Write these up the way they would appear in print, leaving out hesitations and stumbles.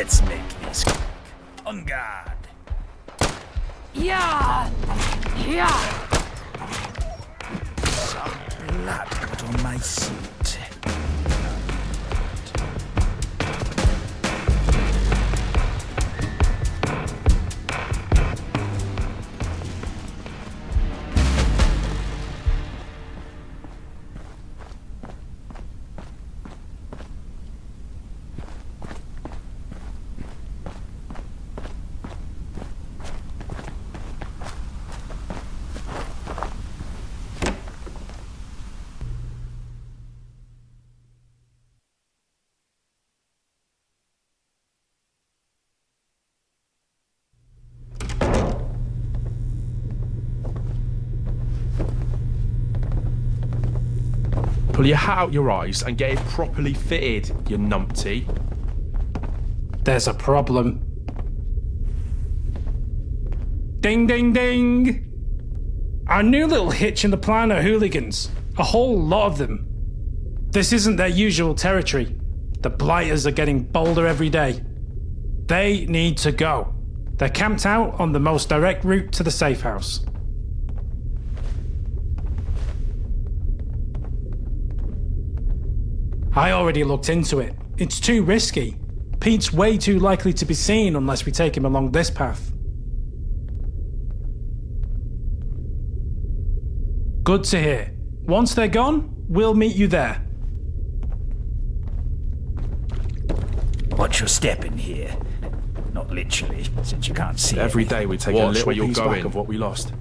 Let's make this quick. On guard. Yeah! Yeah! Some blood got on my suit. Pull your hat out your eyes and get it properly fitted, you numpty. There's a problem. Ding, ding, ding! Our new little hitch in the plan are hooligans. A whole lot of them. This isn't their usual territory. The blighters are getting bolder every day. They need to go. They're camped out on the most direct route to the safe house. I already looked into it. It's too risky. Pete's way too likely to be seen unless we take him along this path. Good to hear. Once they're gone, we'll meet you there. Watch your step in here. Not literally, since you can't see Every anything. day we take Watch a little where you're piece going. back of what we lost.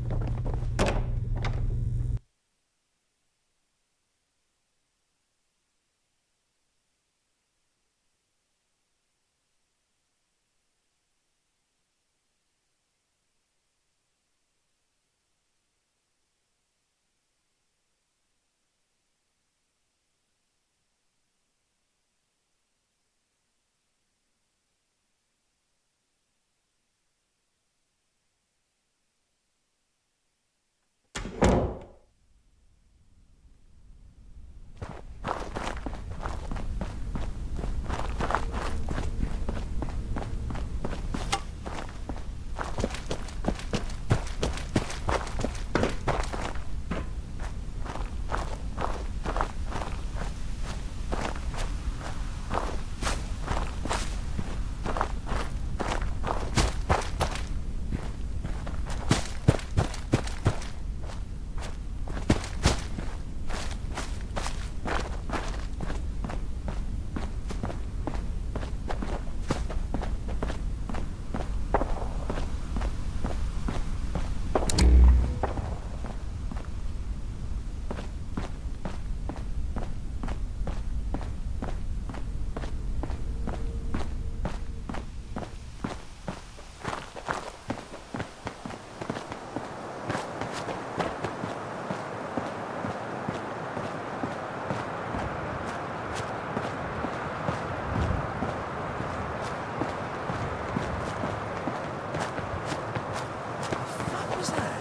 What was that?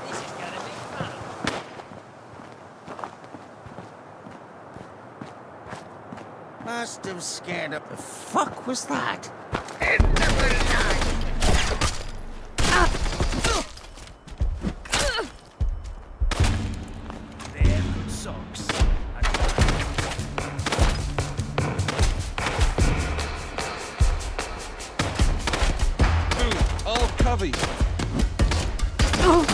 This is gonna be fun. Must have scared up. The fuck was that? Barefoot socks. All covey. No!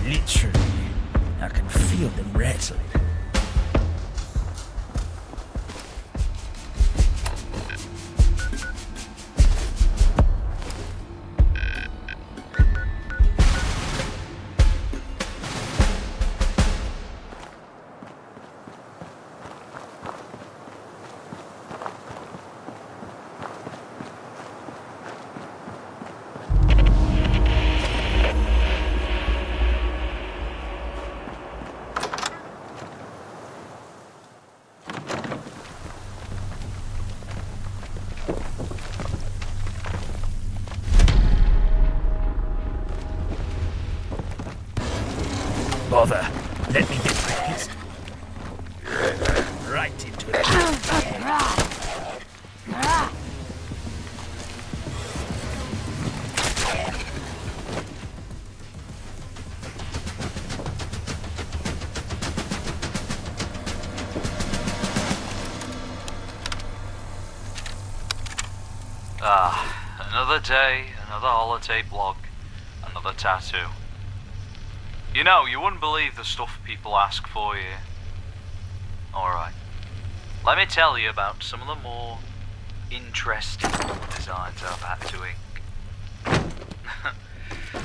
Literally, I can feel them rattling. Bother. Let me get my pistol. Right into it. Another day, another holiday blog, another tattoo. You know, you wouldn't believe the stuff people ask for you. Alright. Let me tell you about some of the more interesting designs I've had to ink.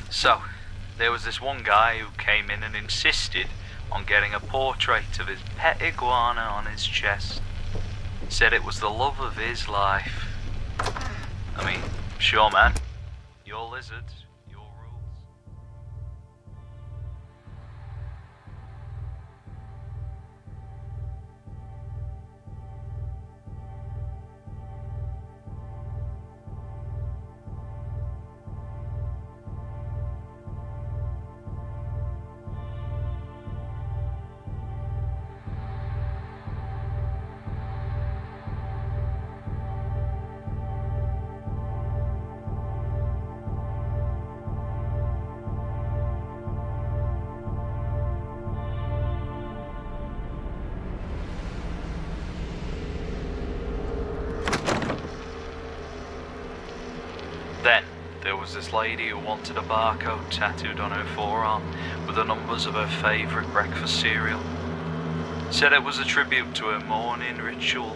So, there was this one guy who came in and insisted on getting a portrait of his pet iguana on his chest. Said it was the love of his life. I mean, sure man, your lizards, your rules. Then, there was this lady who wanted a barcode tattooed on her forearm with the numbers of her favourite breakfast cereal. Said it was a tribute to her morning ritual.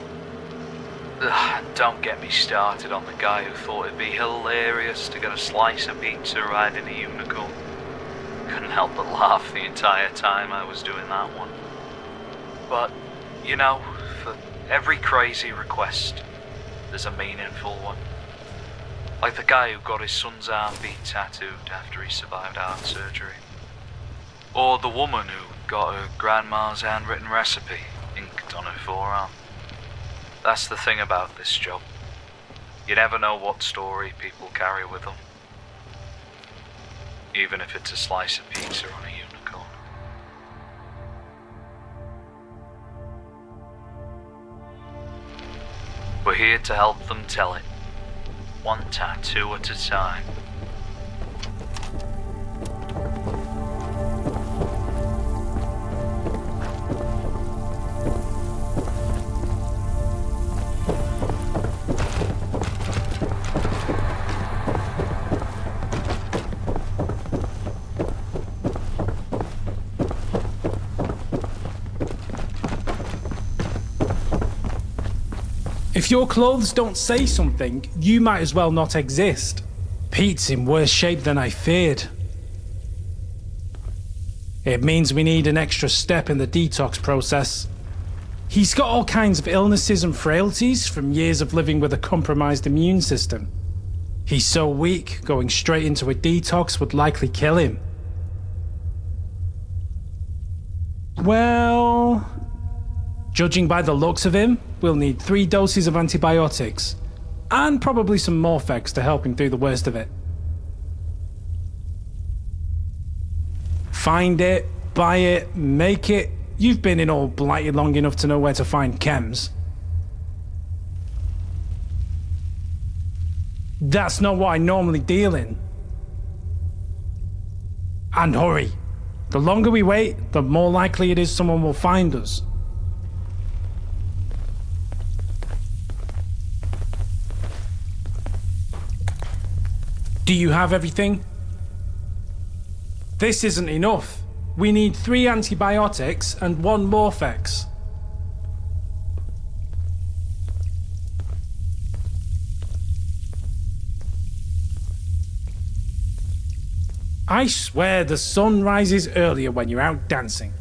Don't get me started on the guy who thought it'd be hilarious to get a slice of pizza riding a unicorn. Couldn't help but laugh the entire time I was doing that one. But, you know, for every crazy request, there's a meaningful one. Like the guy who got his son's arm beat tattooed after he survived heart surgery. Or the woman who got her grandma's handwritten recipe inked on her forearm. That's the thing about this job. You never know what story people carry with them. Even if it's a slice of pizza on a unicorn. We're here to help them tell it. One tattoo at a time. If your clothes don't say something, you might as well not exist. Pete's in worse shape than I feared. It means we need an extra step in the detox process. He's got all kinds of illnesses and frailties from years of living with a compromised immune system. He's so weak, going straight into a detox would likely kill him. Well, judging by the looks of him, we'll need 3 doses of antibiotics, and probably some Morphex to help him through the worst of it. Find it, buy it, make it. You've been in all blighted long enough to know where to find chems. That's not what I normally deal in. And hurry. The longer we wait, the more likely it is someone will find us. Do you have everything? This isn't enough. We need 3 antibiotics and 1 Morphex. I swear the sun rises earlier when you're out dancing.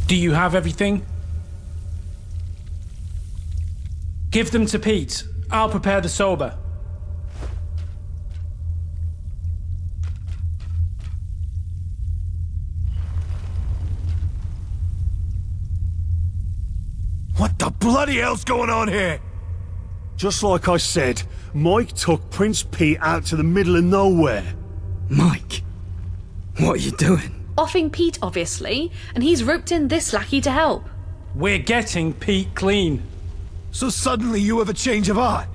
Do you have everything? Give them to Pete. I'll prepare the sober. What the bloody hell's going on here? Just like I said, Mike took Prince Pete out to the middle of nowhere. Mike, what are you doing? Offing Pete, obviously, and he's roped in this lackey to help. We're getting Pete clean. So suddenly you have a change of heart?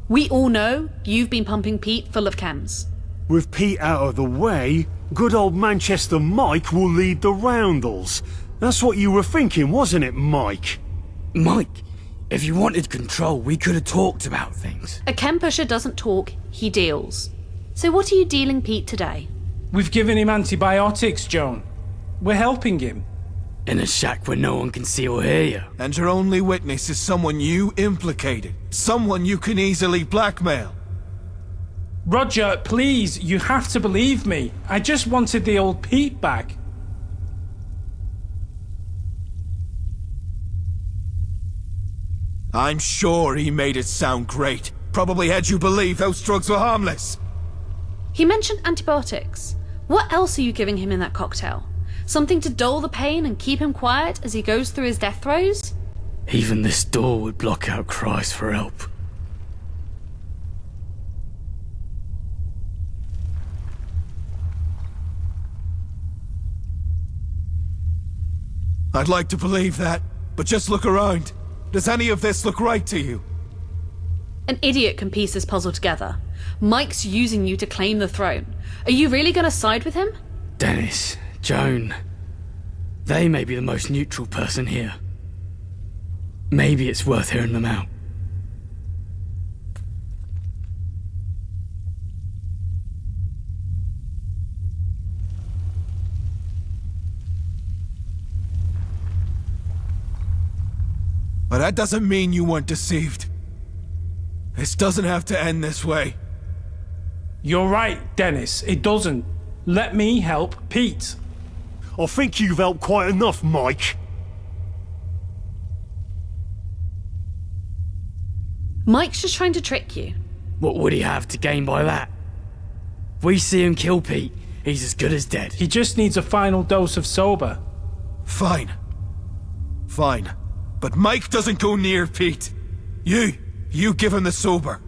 We all know you've been pumping Pete full of chems. With Pete out of the way, good old Manchester Mike will lead the roundels. That's what you were thinking, wasn't it, Mike? Mike, if you wanted control, we could have talked about things. A chem pusher doesn't talk, he deals. So what are you dealing Pete today? We've given him antibiotics, Joan. We're helping him. In a shack where no one can see or hear you. And your only witness is someone you implicated. Someone you can easily blackmail. Roger, please, you have to believe me. I just wanted the old Pete back. I'm sure he made it sound great. Probably had you believe those drugs were harmless. He mentioned antibiotics. What else are you giving him in that cocktail? Something to dull the pain and keep him quiet as he goes through his death throes? Even this door would block out cries for help. I'd like to believe that, but just look around. Does any of this look right to you? An idiot can piece this puzzle together. Mike's using you to claim the throne. Are you really going to side with him? Dennis, Joan, they may be the most neutral person here. Maybe it's worth hearing them out. But that doesn't mean you weren't deceived. This doesn't have to end this way. You're right, Dennis. It doesn't. Let me help Pete. I think you've helped quite enough, Mike. Mike's just trying to trick you. What would he have to gain by that? If we see him kill Pete, he's as good as dead. He just needs a final dose of sober. Fine. Fine. But Mike doesn't go near Pete. You give him the sober.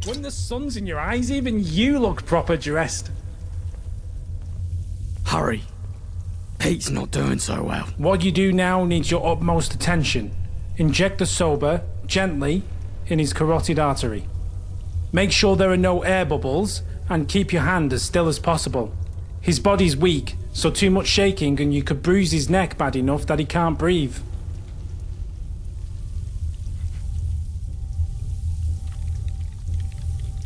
When the sun's in your eyes, even you look proper dressed. Hurry. Pete's not doing so well. What you do now needs your utmost attention. Inject the sober, gently, in his carotid artery. Make sure there are no air bubbles, and keep your hand as still as possible. His body's weak, so too much shaking and you could bruise his neck bad enough that he can't breathe.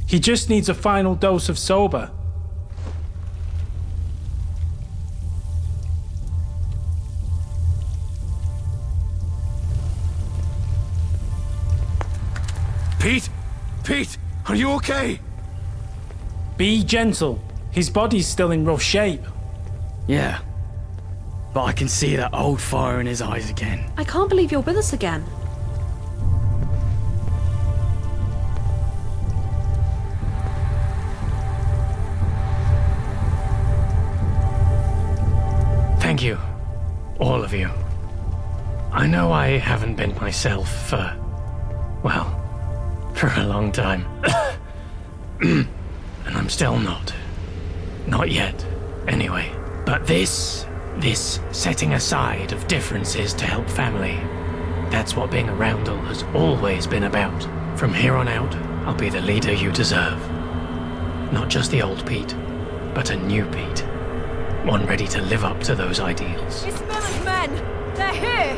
He just needs a final dose of sober. Pete? Pete, are you okay? Be gentle. His body's still in rough shape. Yeah. But I can see that old fire in his eyes again. I can't believe you're with us again. Thank you, all of you. I know I haven't been myself for, well, for a long time. And I'm still not. Not yet, anyway. But this setting aside of differences to help family, that's what being a Roundel has always been about. From here on out, I'll be the leader you deserve. Not just the old Pete, but a new Pete. One ready to live up to those ideals. It's Miller's men! They're here!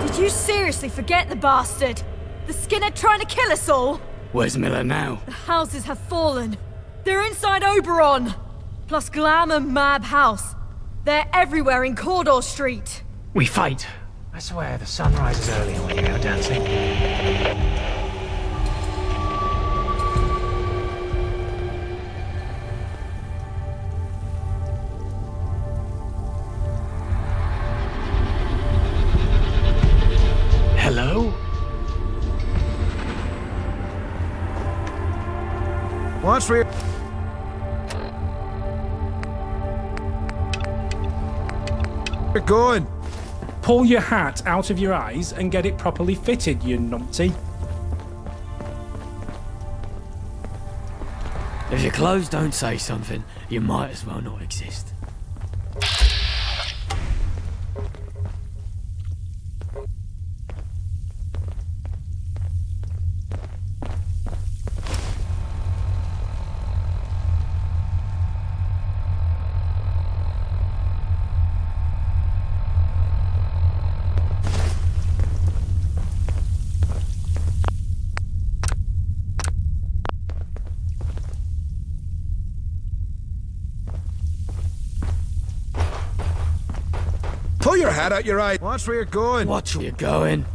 Did you seriously forget the bastard? The skinhead trying to kill us all? Where's Miller now? The houses have fallen. They're inside Oberon! Plus Glam and Mab House. They're everywhere in Cawdor Street. We fight. I swear the sun rises earlier when you're out dancing. Hello? Watch for your... You're going. Pull your hat out of your eyes and get it properly fitted, you numpty. If your clothes don't say something, you might as well not exist. Pull your hat out your eye. Watch where you're going. Watch where you're going.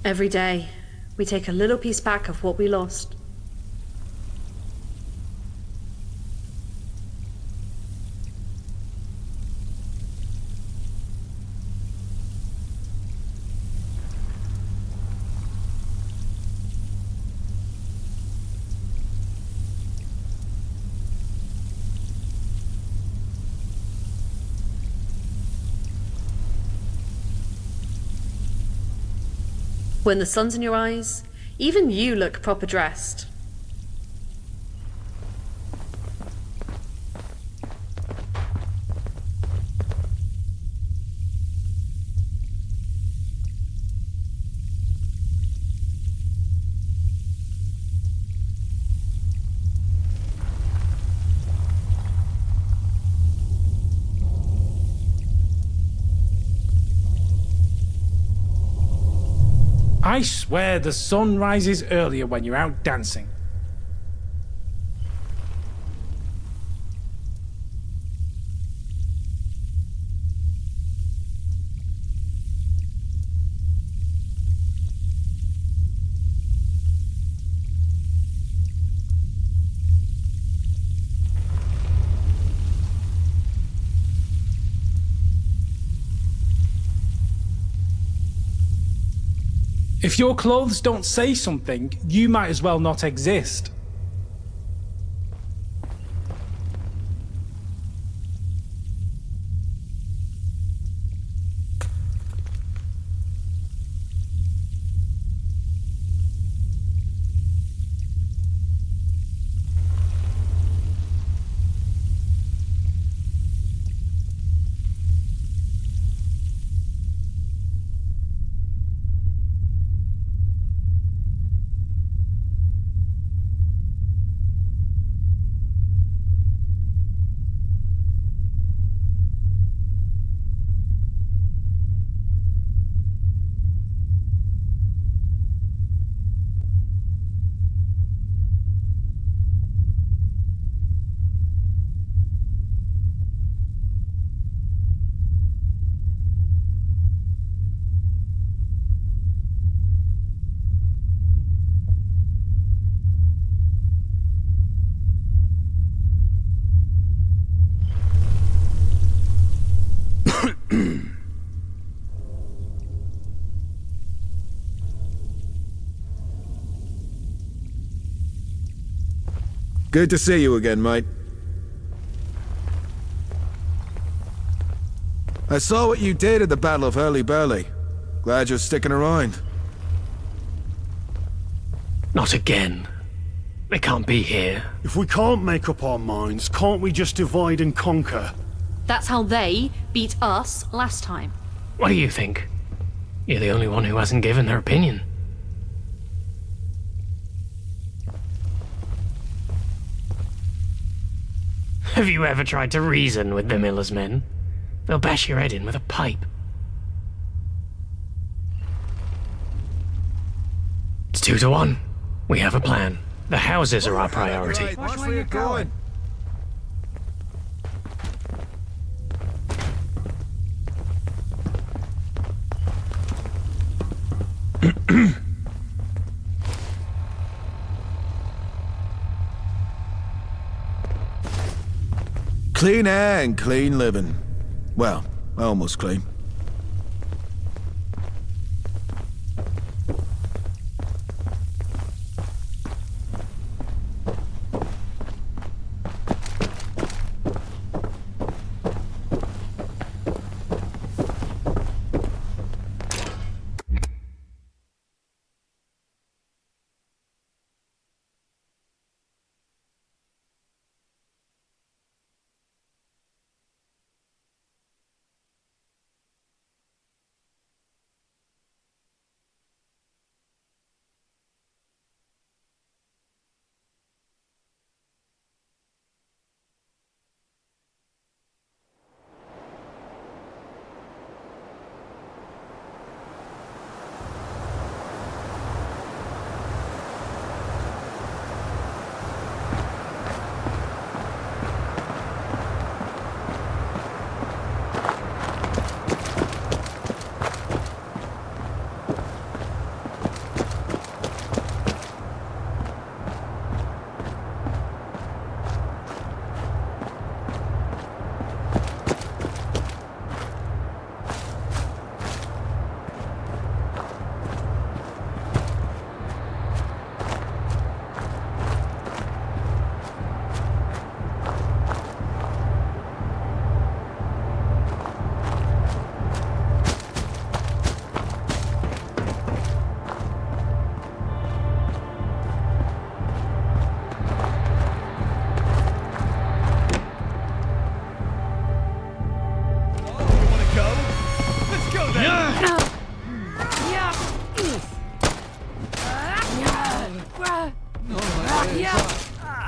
Every day, we take a little piece back of what we lost. When the sun's in your eyes, even you look proper dressed. I swear the sun rises earlier when you're out dancing. If your clothes don't say something, you might as well not exist. Good to see you again, mate. I saw what you did at the Battle of Hurly-Burly. Glad you're sticking around. Not again. They can't be here. If we can't make up our minds, can't we just divide and conquer? That's how they beat us last time. What do you think? You're the only one who hasn't given their opinion. Have you ever tried to reason with the Miller's men? They'll bash your head in with a pipe. It's 2-1. We have a plan. The houses are our priority. Right, watch where you're going. Clean air and clean living. Well, almost clean.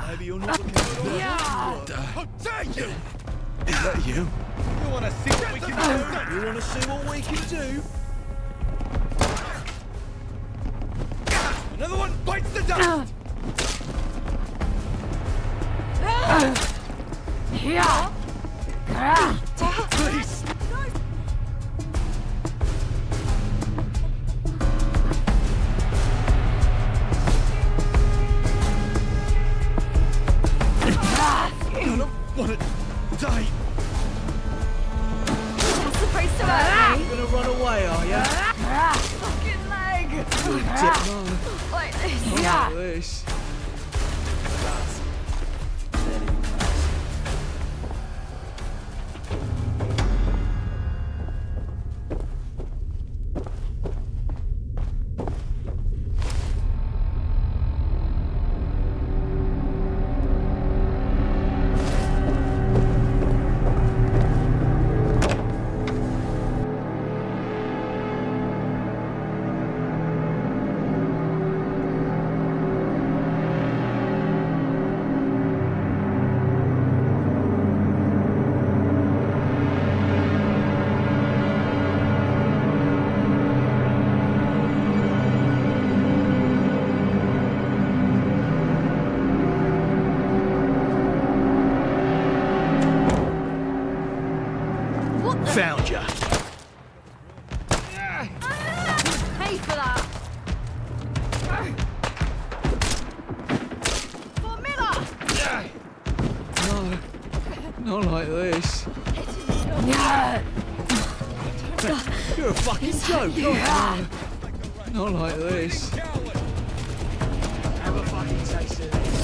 Maybe you're not looking good. How dare you! Is that you? You want to see what we can do? You want to see what we can do? Another one bites the dust! Please! I don't want to die. You're supposed to hurt me. You're gonna run away, are you? Fucking leg. You're a dip, Like this. like this. Found ya. Pay for that. For Miller. No, not like this. You're a fucking joke. Not like this. Have a fucking taste of this.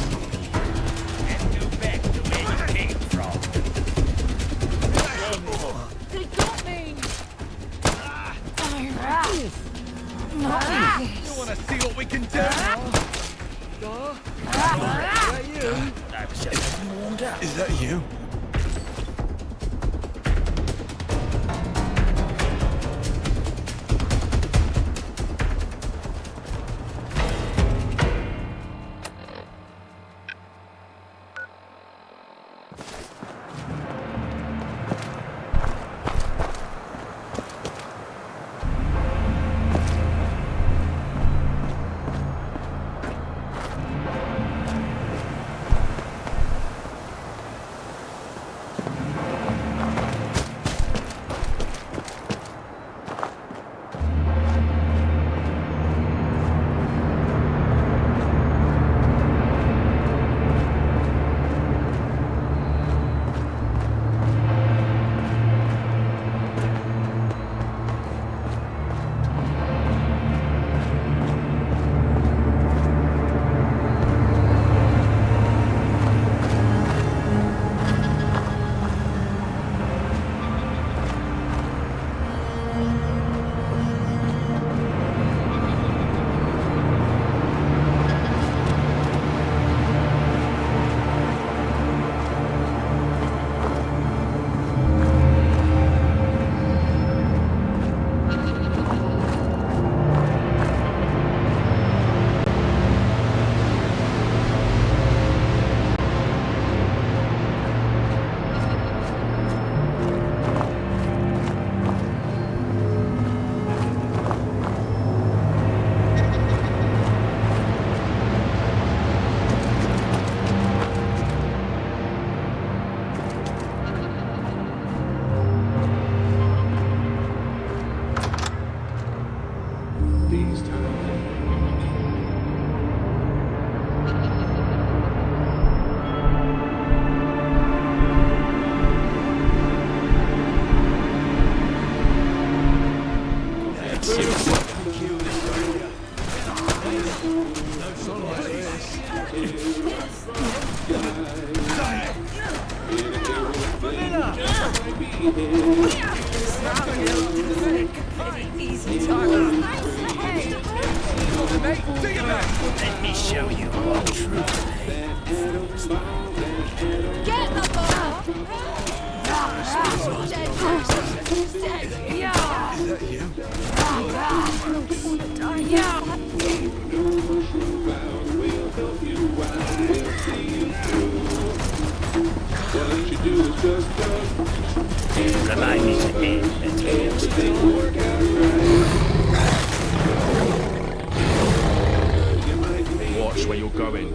Let me show you what true Get the ball! remind me to end and Watch where you're going.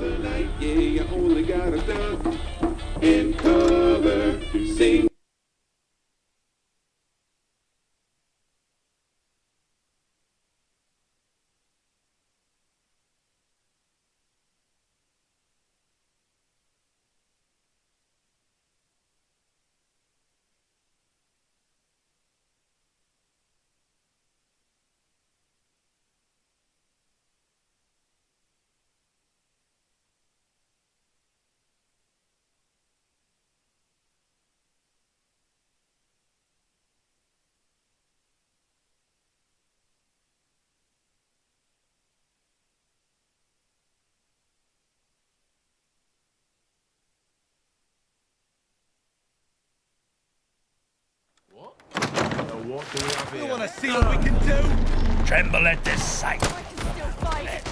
What do we have here? You want to see what we can do? tremble at the sight. I can still fight.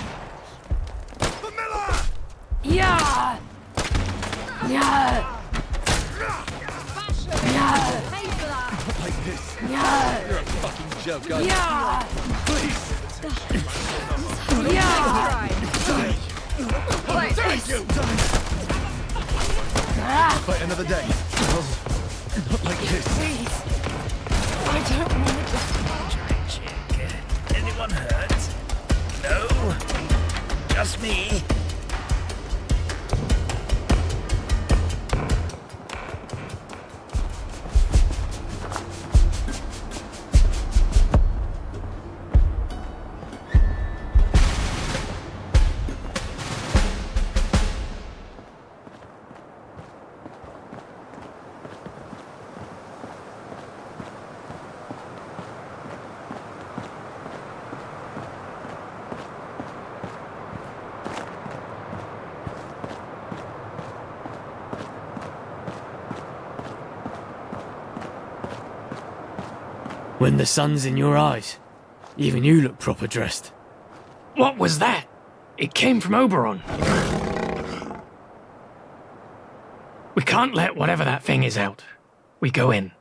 Camilla! Yeah! Yeah! Yeah! Pay for that. Like this. Yeah! You're a fucking joke, aren't you? Yeah! Please. Yeah! Thank you. Fight another day. Not like this. I don't want to. Check. Anyone hurt? No? Just me? When the sun's in your eyes, even you look proper dressed. What was that? It came from Oberon. We can't let whatever that thing is out. We go in.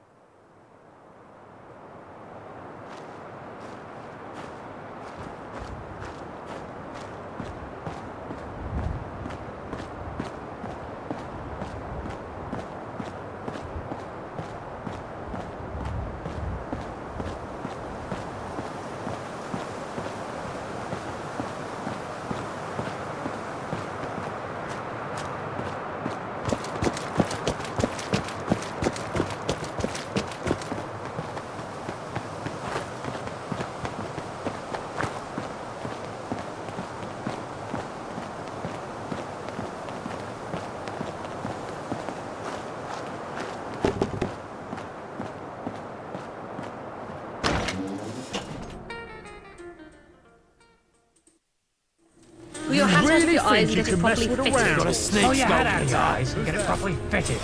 Put your hat out of your eyes and get it properly fitted. Got a snake Oh, your hat out of your skull. eyes and get it properly fitted.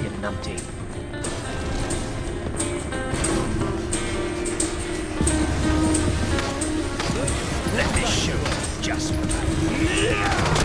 You numpty. Let me show you just what I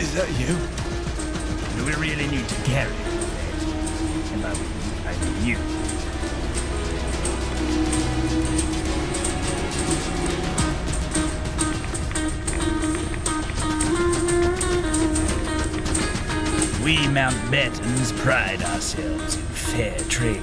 Is that you? Do we really need to carry it? And I mean you. We Mountbattens pride ourselves in fair trade.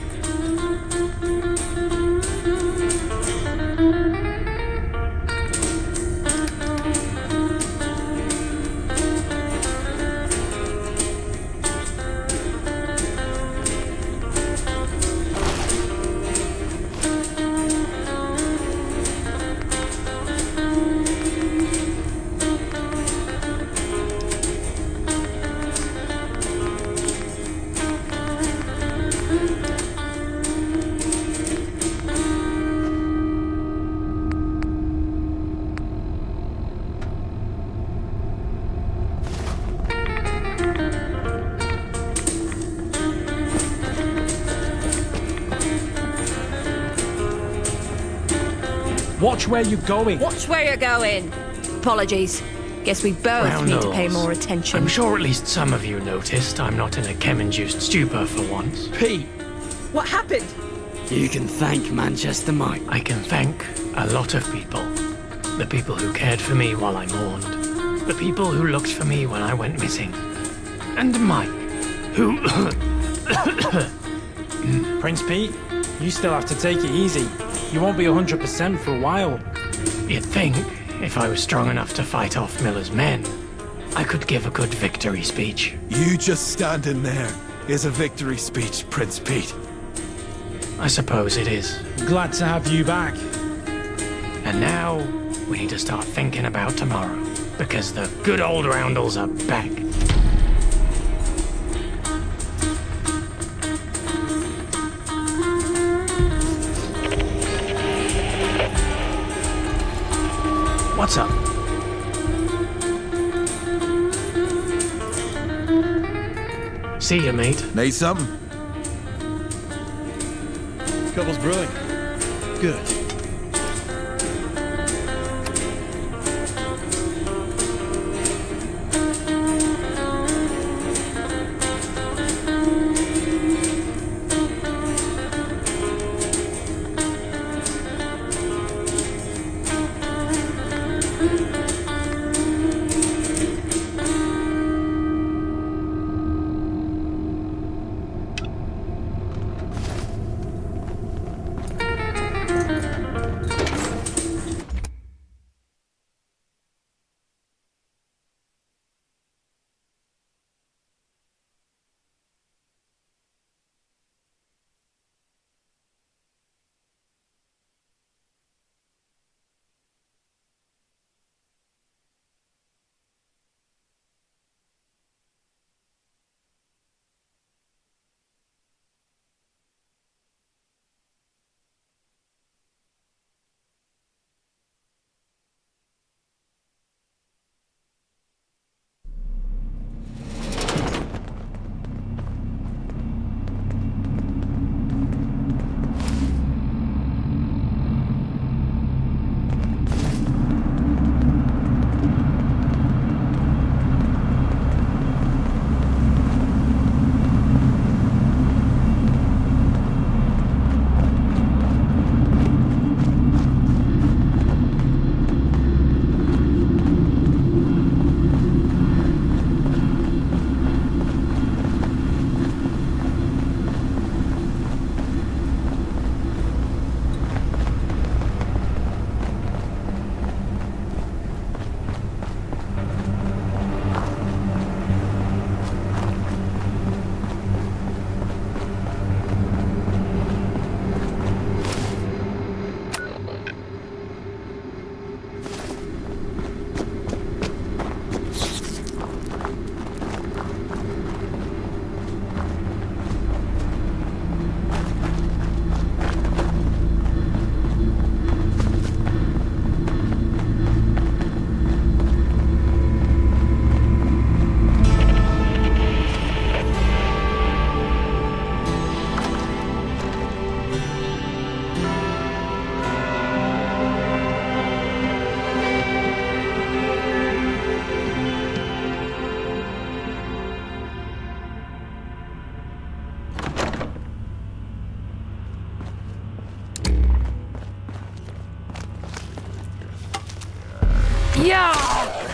Watch where you're going. Watch where you're going. Apologies. Guess we both need to pay more attention. I'm sure at least some of you noticed I'm not in a chem-induced stupor for once. Pete! What happened? You can thank Manchester Mike. I can thank a lot of people. The people who cared for me while I mourned. The people who looked for me when I went missing. And Mike, who... Prince Pete, you still have to take it easy. You won't be 100% for a while. You'd think, if I was strong enough to fight off Miller's men, I could give a good victory speech. You just standing there is a victory speech, Prince Pete. I suppose it is. Glad to have you back. And now, we need to start thinking about tomorrow, because the good old Roundels are back. What's up? See ya, mate. Need something? Couple's brewing. Good.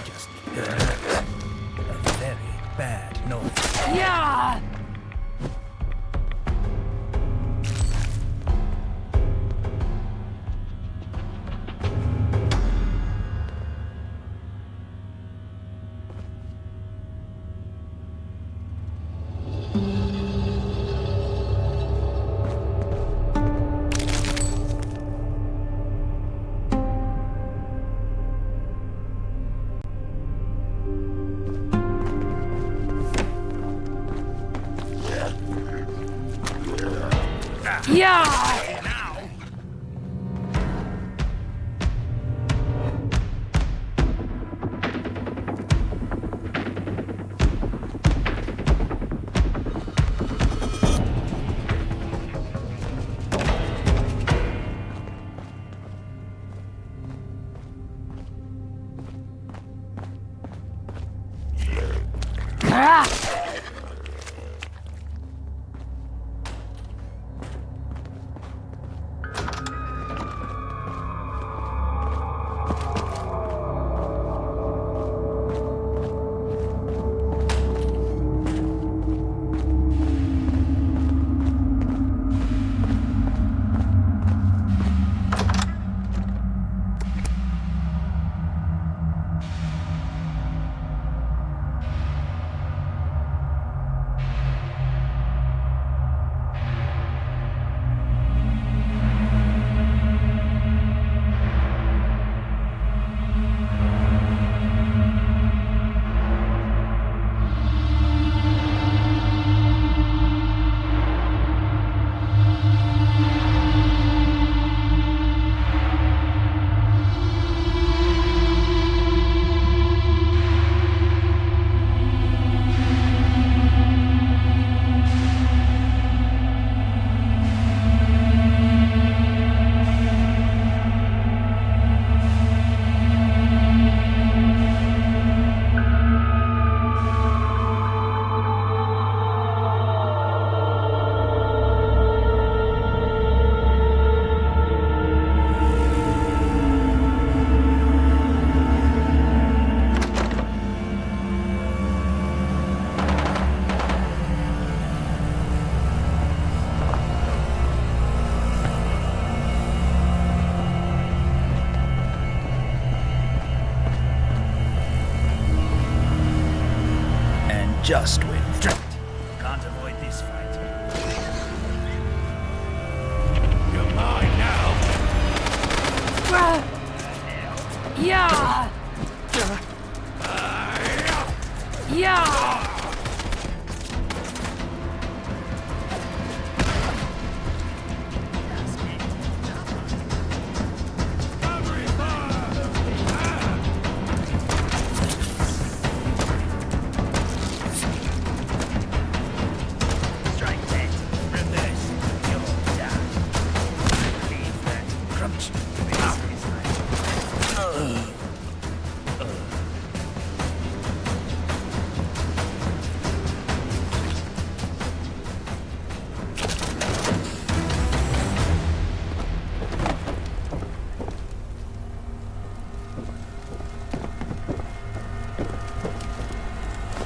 Just heard a very bad noise. Yeah! Yeah! Just when can't avoid this fight. You're mine now. Yeah! Yeah!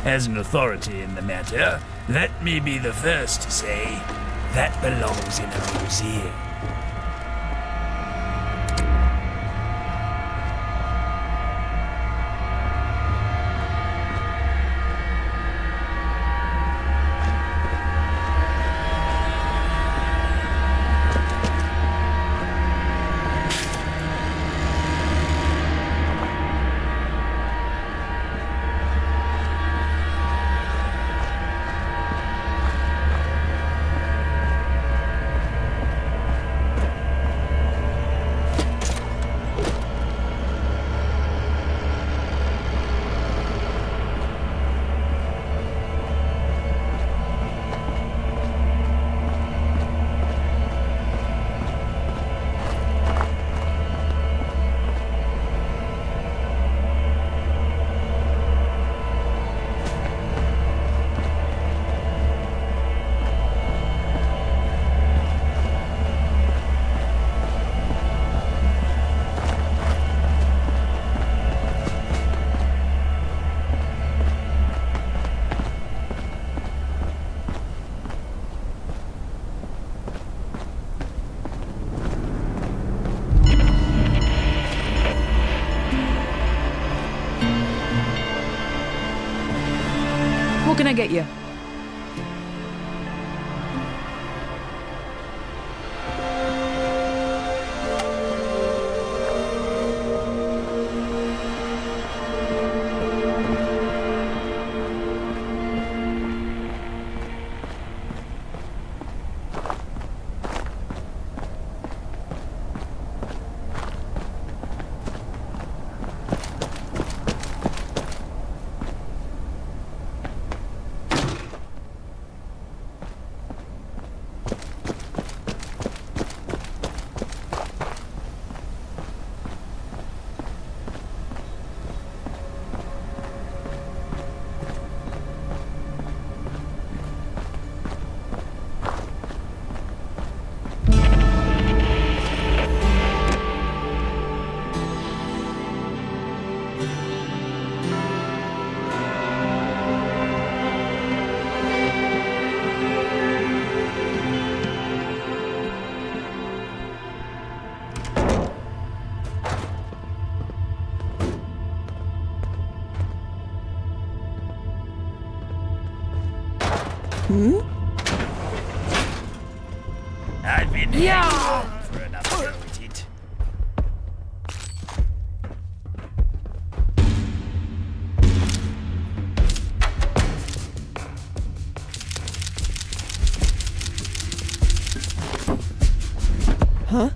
As an authority in the matter, let me be the first to say that belongs in a museum. What can I get you? I've been hanging for another go at it. Huh?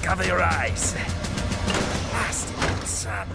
Cover your eyes. Bastard son.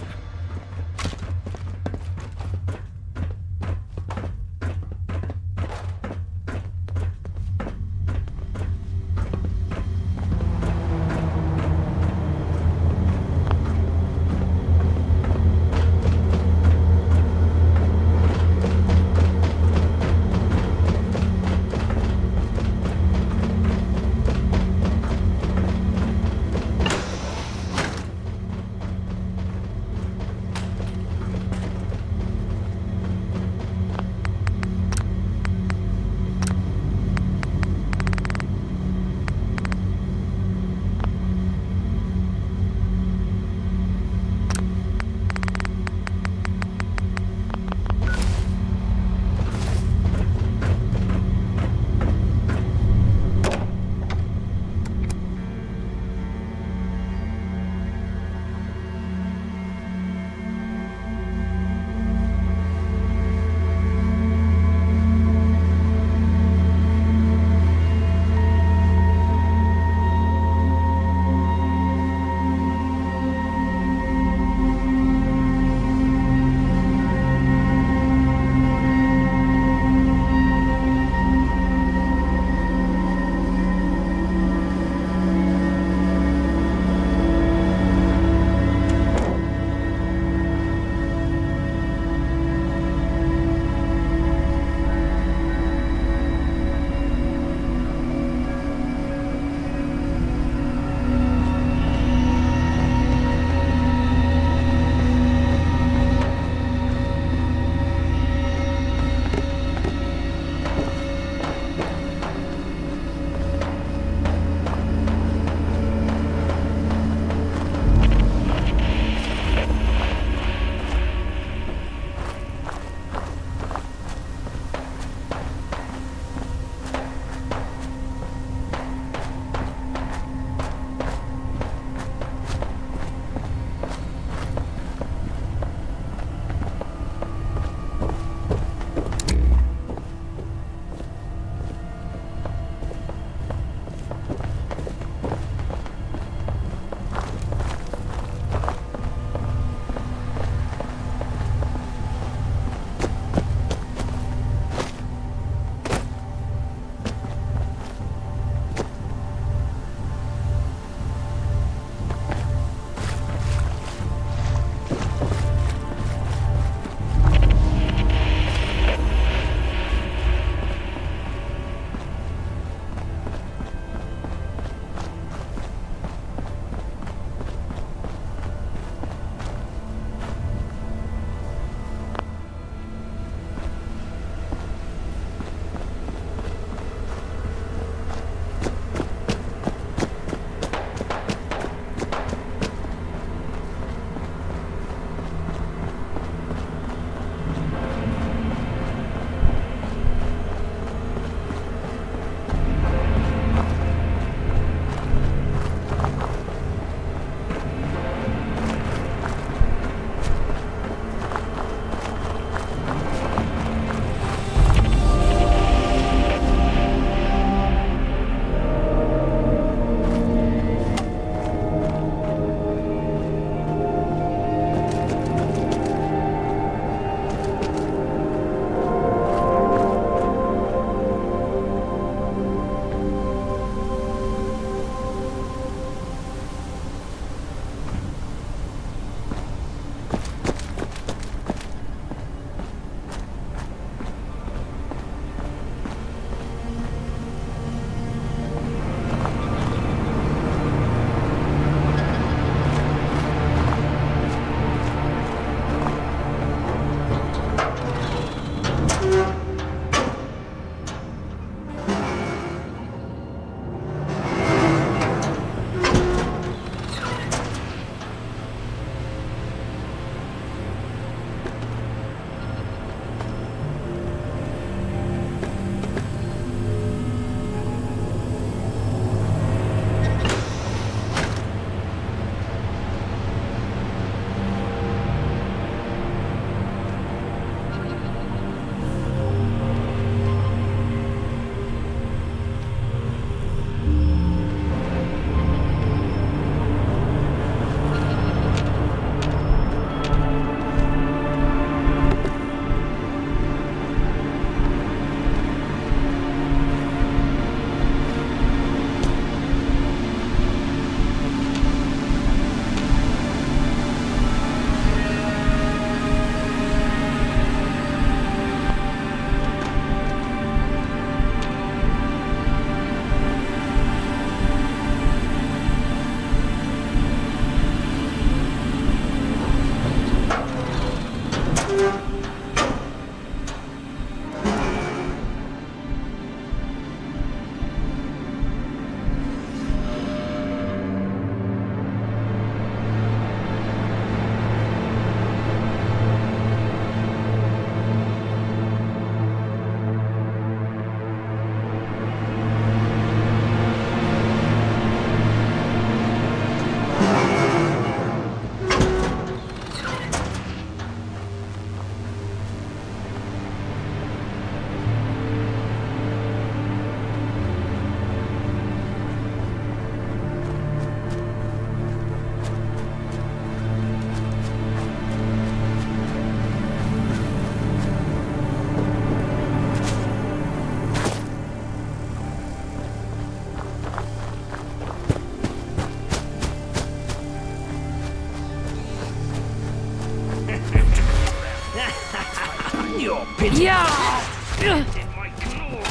Your pity. Yeah!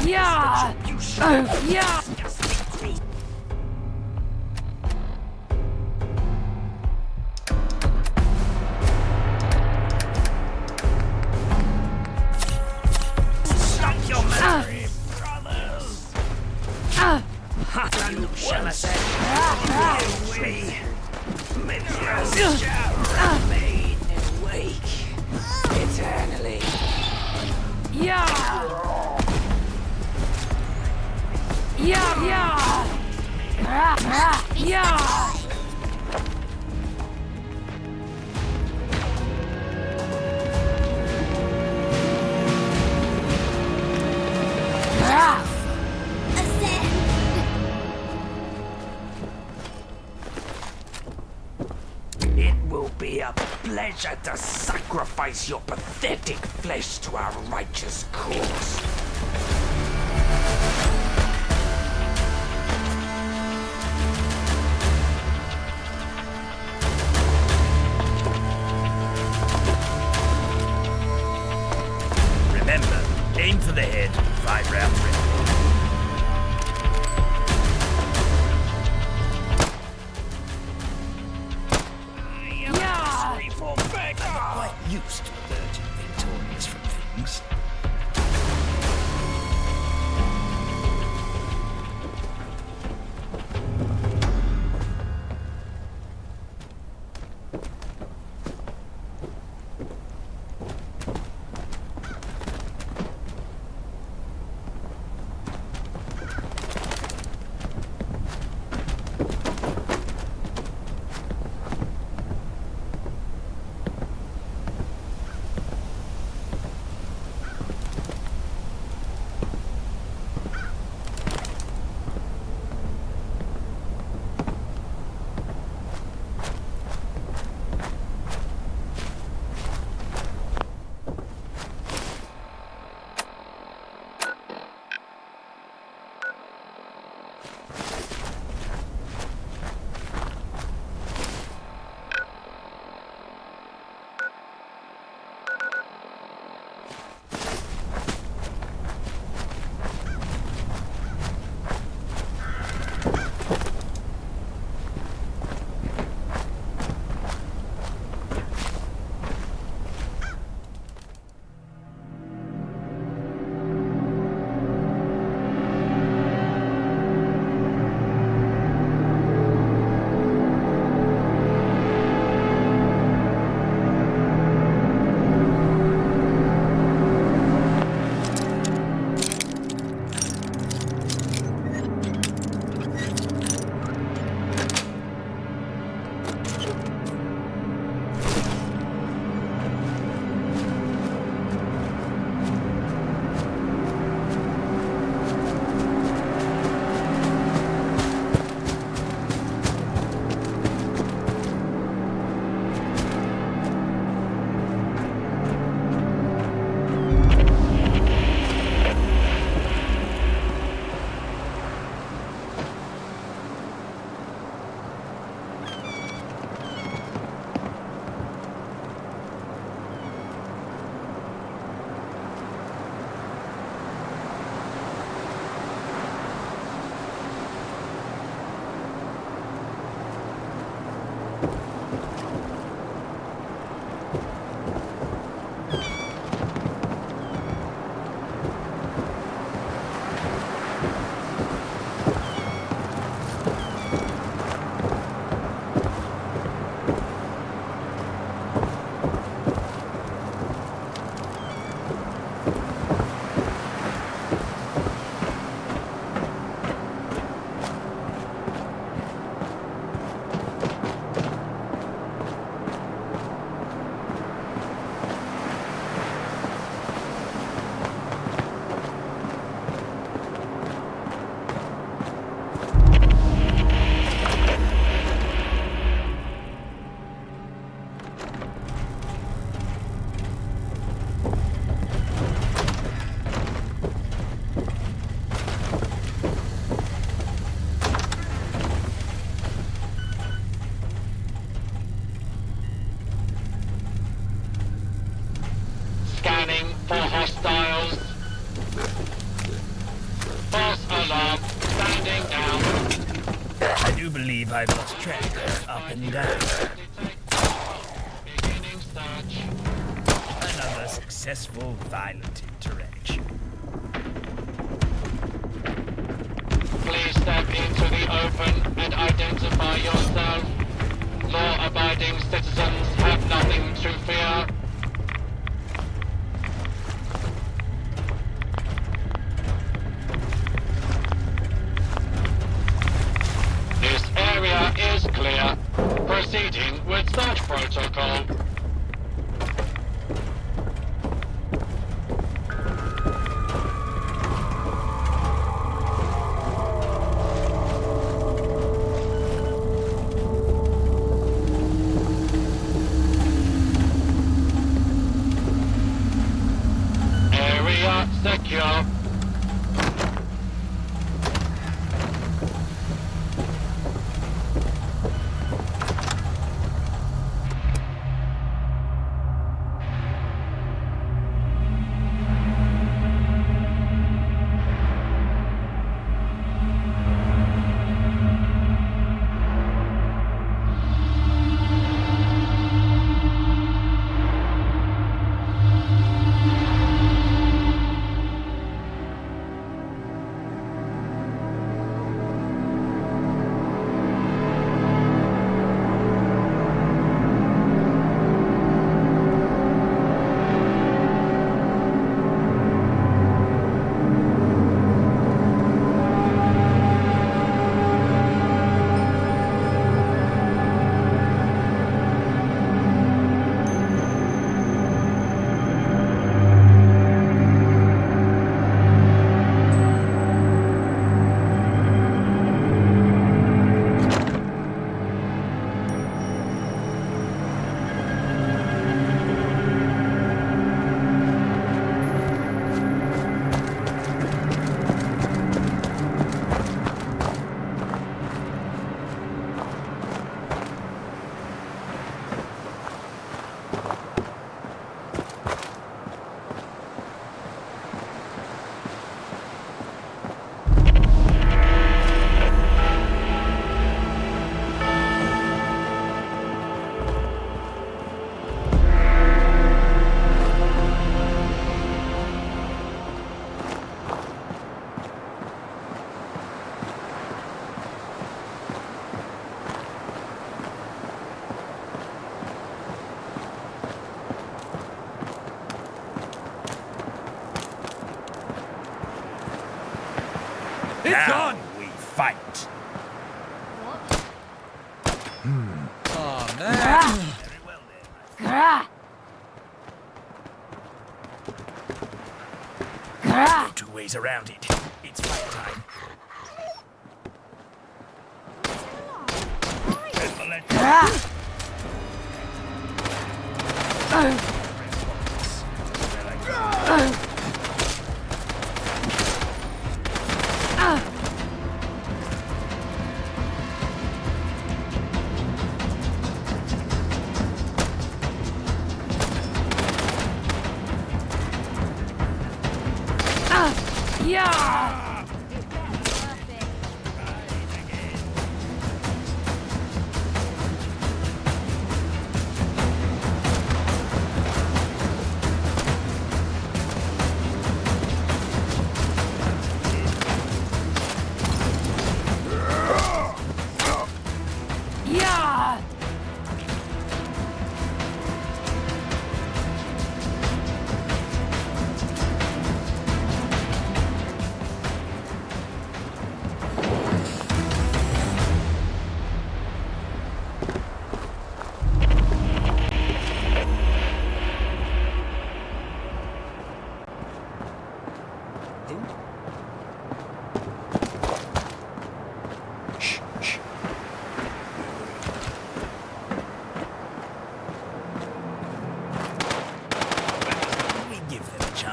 Yeah! Yeah! Stop your misery, brothers! You shall ascend me. Minions shall remain awake eternally. Yeah! Yeah! Yeah! Yeah! It will be a pleasure to sacrifice your pathetic flesh to our righteous cause. Remember, aim for the head, 5 round rip. Quite used to emerging victorious from things. believe I've lost track of up and down. Another successful violent interaction. Please step into the open and identify yourself. Law-abiding citizens have nothing to fear. This area is clear. Proceeding with search protocol. Area secure. It's now on! We fight. Oh, man. Very well then. No two ways around it. It's fight time. Yeah! Yeah!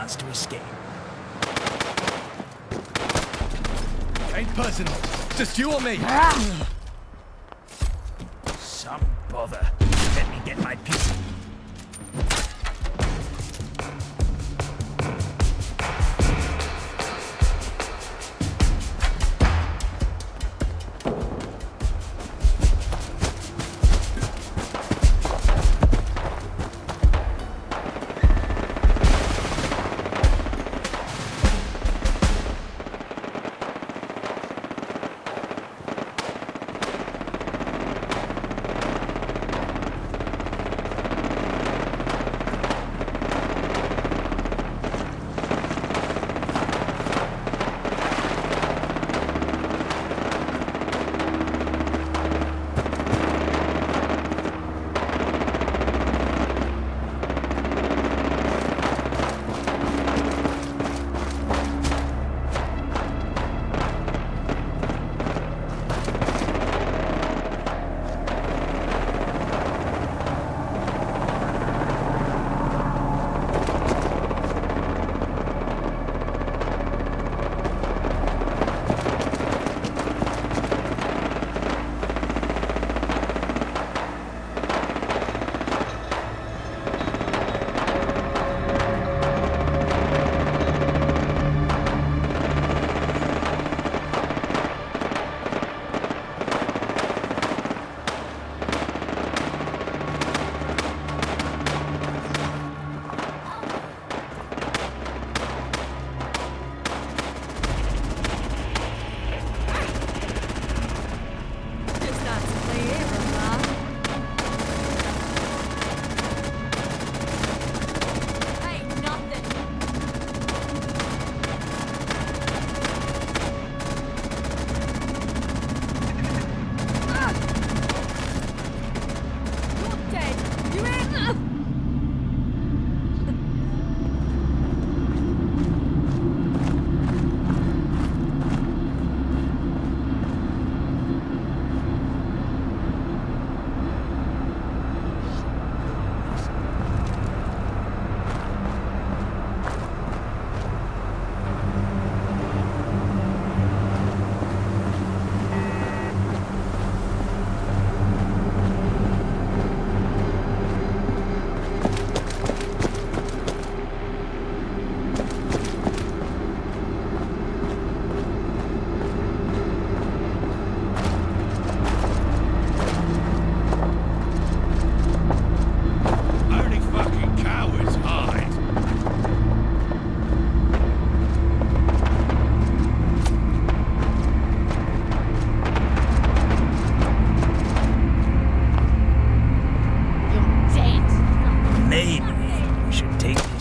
To escape. Ain't personal. Just you or me. Some bother. Let me get my piece.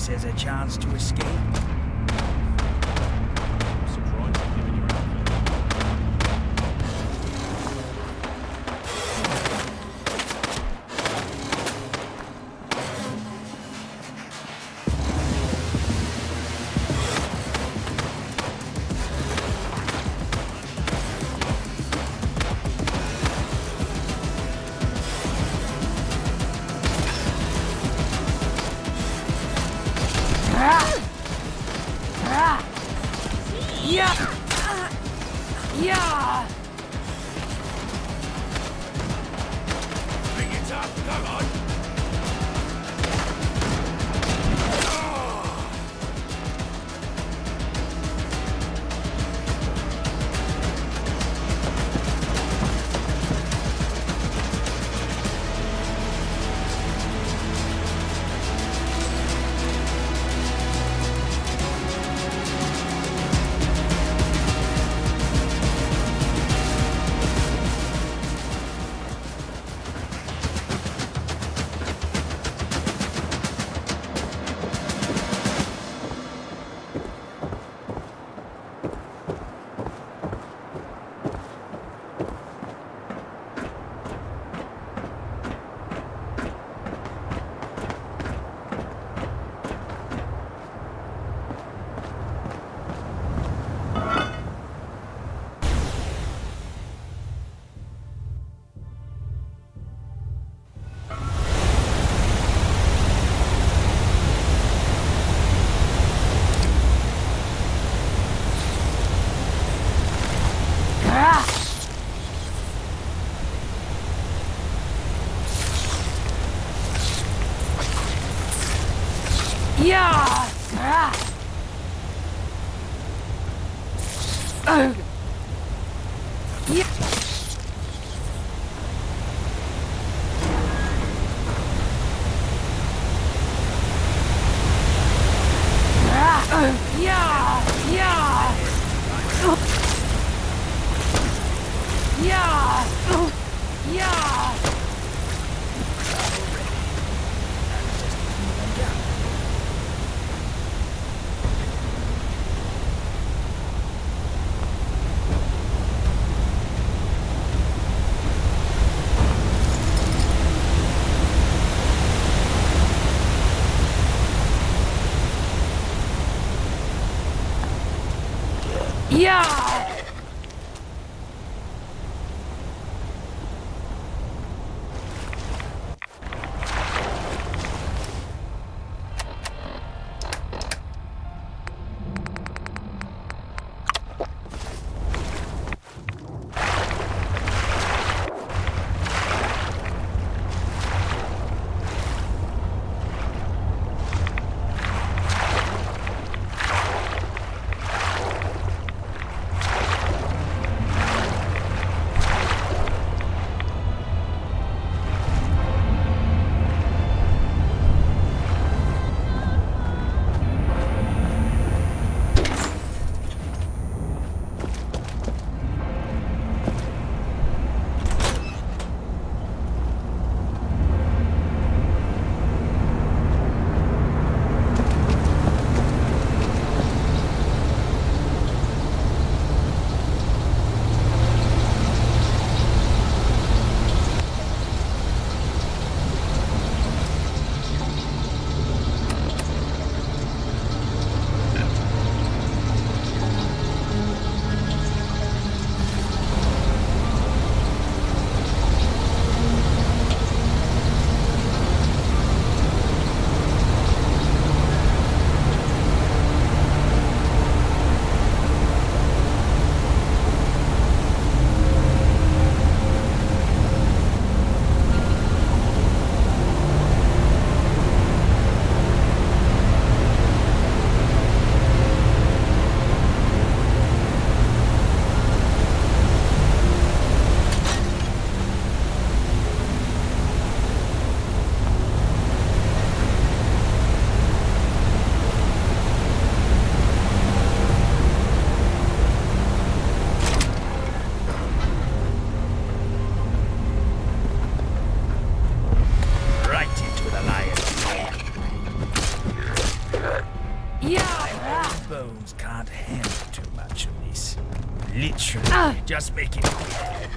this as a chance to escape. Yeah! Bring it up, come on! Yeah! Oh! Yeah! Oh! Yeah! Yeah! Yeah! Yeah! Yeah! My old bones can't handle too much of this. Literally, just make it quick.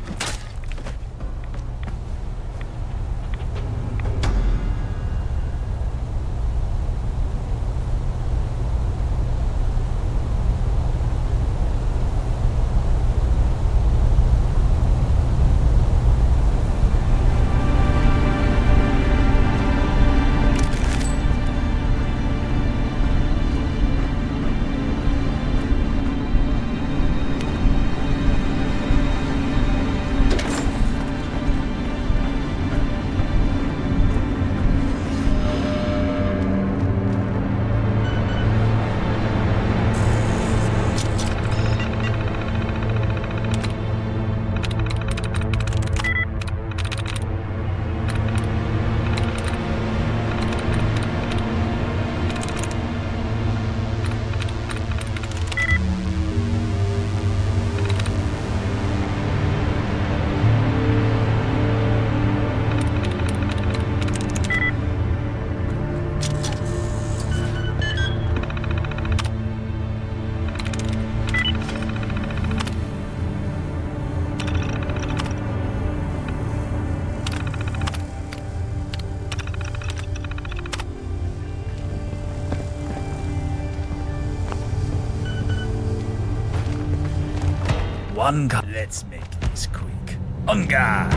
Let's make this quick. On guard!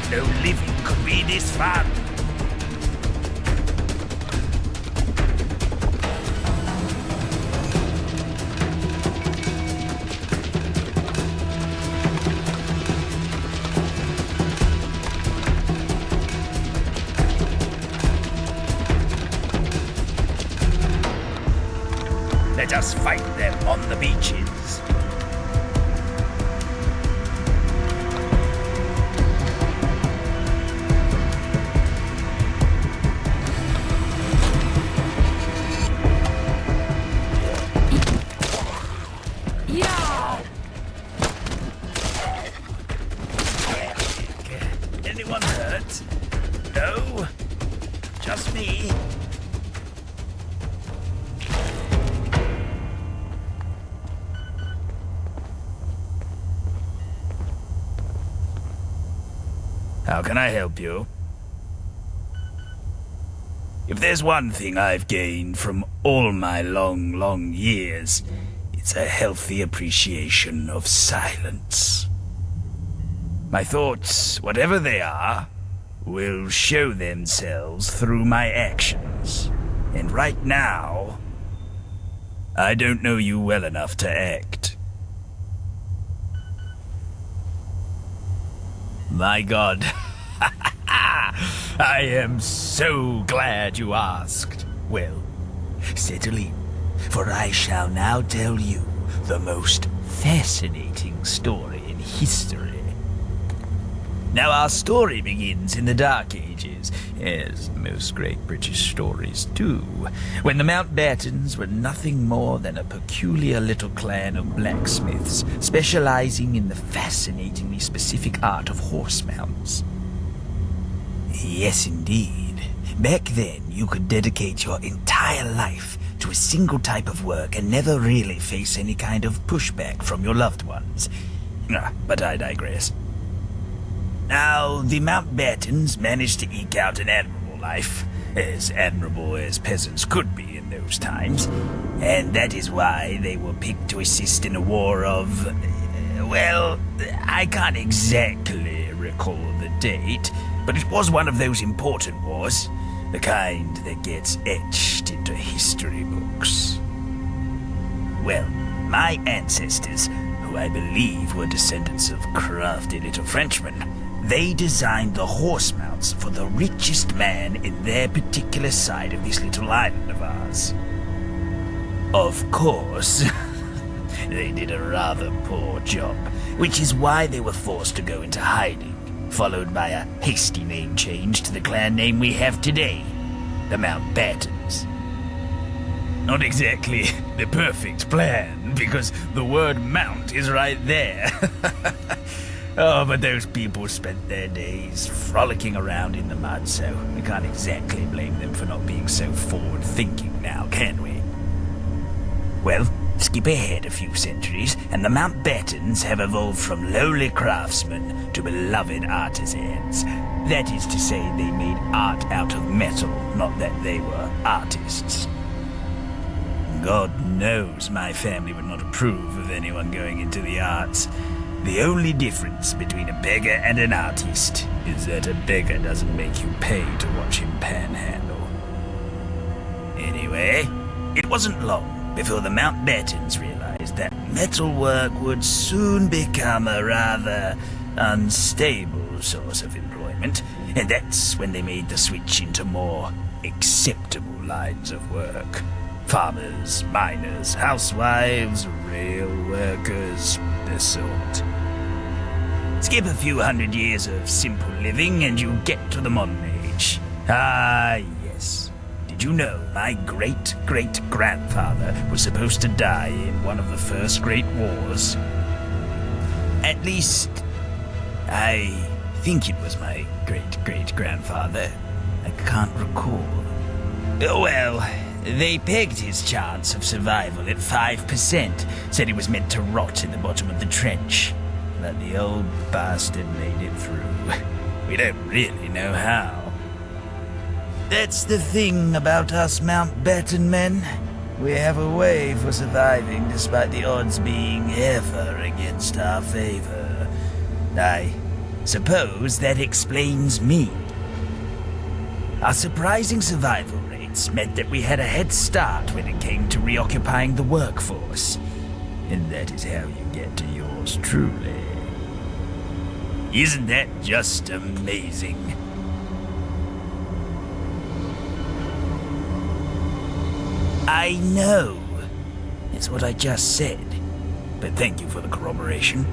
No living could be this fun. Let us fight them on the beaches. Anyone hurt? No? Just me? How can I help you? If there's one thing I've gained from all my long years, it's a healthy appreciation of silence. My thoughts, whatever they are, will show themselves through my actions. And right now, I don't know you well enough to act. My God. I am so glad you asked. Well, settle in, for I shall now tell you the most fascinating story in history. Now, our story begins in the Dark Ages, as most great British stories do, when the Mountbattens were nothing more than a peculiar little clan of blacksmiths specializing in the fascinatingly specific art of horse mounts. Yes, indeed. Back then, you could dedicate your entire life to a single type of work and never really face any kind of pushback from your loved ones. But I digress. Now, the Mountbattens managed to eke out an admirable life, as admirable as peasants could be in in those times, and that is why they were picked to assist in a war of... well, I can't exactly recall the date, but it was one of those important wars, the kind that gets etched into history books. Well, my ancestors, who I believe were descendants of crafty little Frenchmen, they designed the horse mounts for the richest man in their particular side of this little island of ours. Of course, they did a rather poor job, which is why they were forced to go into hiding, followed by a hasty name change to the clan name we have today, the Mountbattens. Not exactly the perfect plan, because the word mount is right there. Oh, but those people spent their days frolicking around in the mud, so we can't exactly blame them for not being so forward-thinking now, can we? Well, skip ahead a few centuries, and the Mountbattens have evolved from lowly craftsmen to beloved artisans. That is to say, they made art out of metal, not that they were artists. God knows my family would not approve of anyone going into the arts. The only difference between a beggar and an artist is that a beggar doesn't make you pay to watch him panhandle. Anyway, it wasn't long before the Mountbattens realized that metalwork would soon become a rather unstable source of employment, and that's when they made the switch into more acceptable lines of work. Farmers, miners, housewives, rail workers, the sort. Skip a few hundred years of simple living and you get to the modern age. Ah, yes. Did you know my great-great-grandfather was supposed to die in one of the first great wars? At least, I think it was my great-great-grandfather. I can't recall. Well, they pegged his chance of survival at 5%, said he was meant to rot in the bottom of the trench. But the old bastard made it through. We don't really know how. That's the thing about us Mountbatten men. We have a way for surviving despite the odds being ever against our favor. I suppose that explains me. Our surprising survival rates meant that we had a head start when it came to reoccupying the workforce. And that is how you get to yours truly. Isn't that just amazing? I know. It's what I just said. But thank you for the corroboration.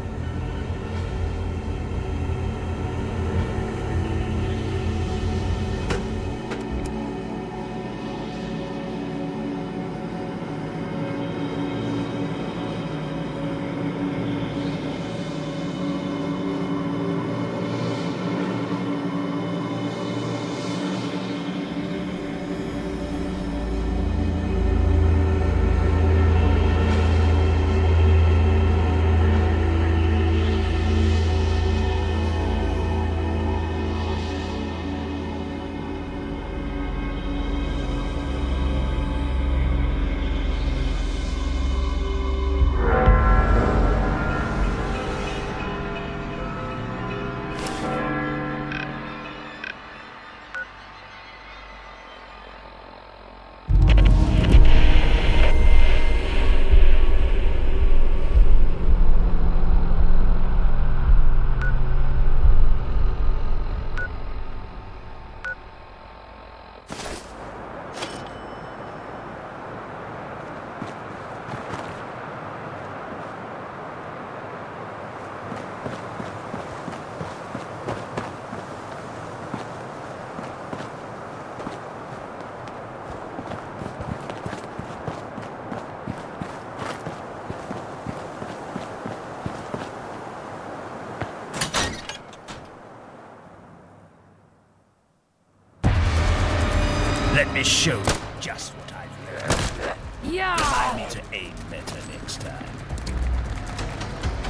Let me show you just what I've learned. Yeah. I need to aim better next time.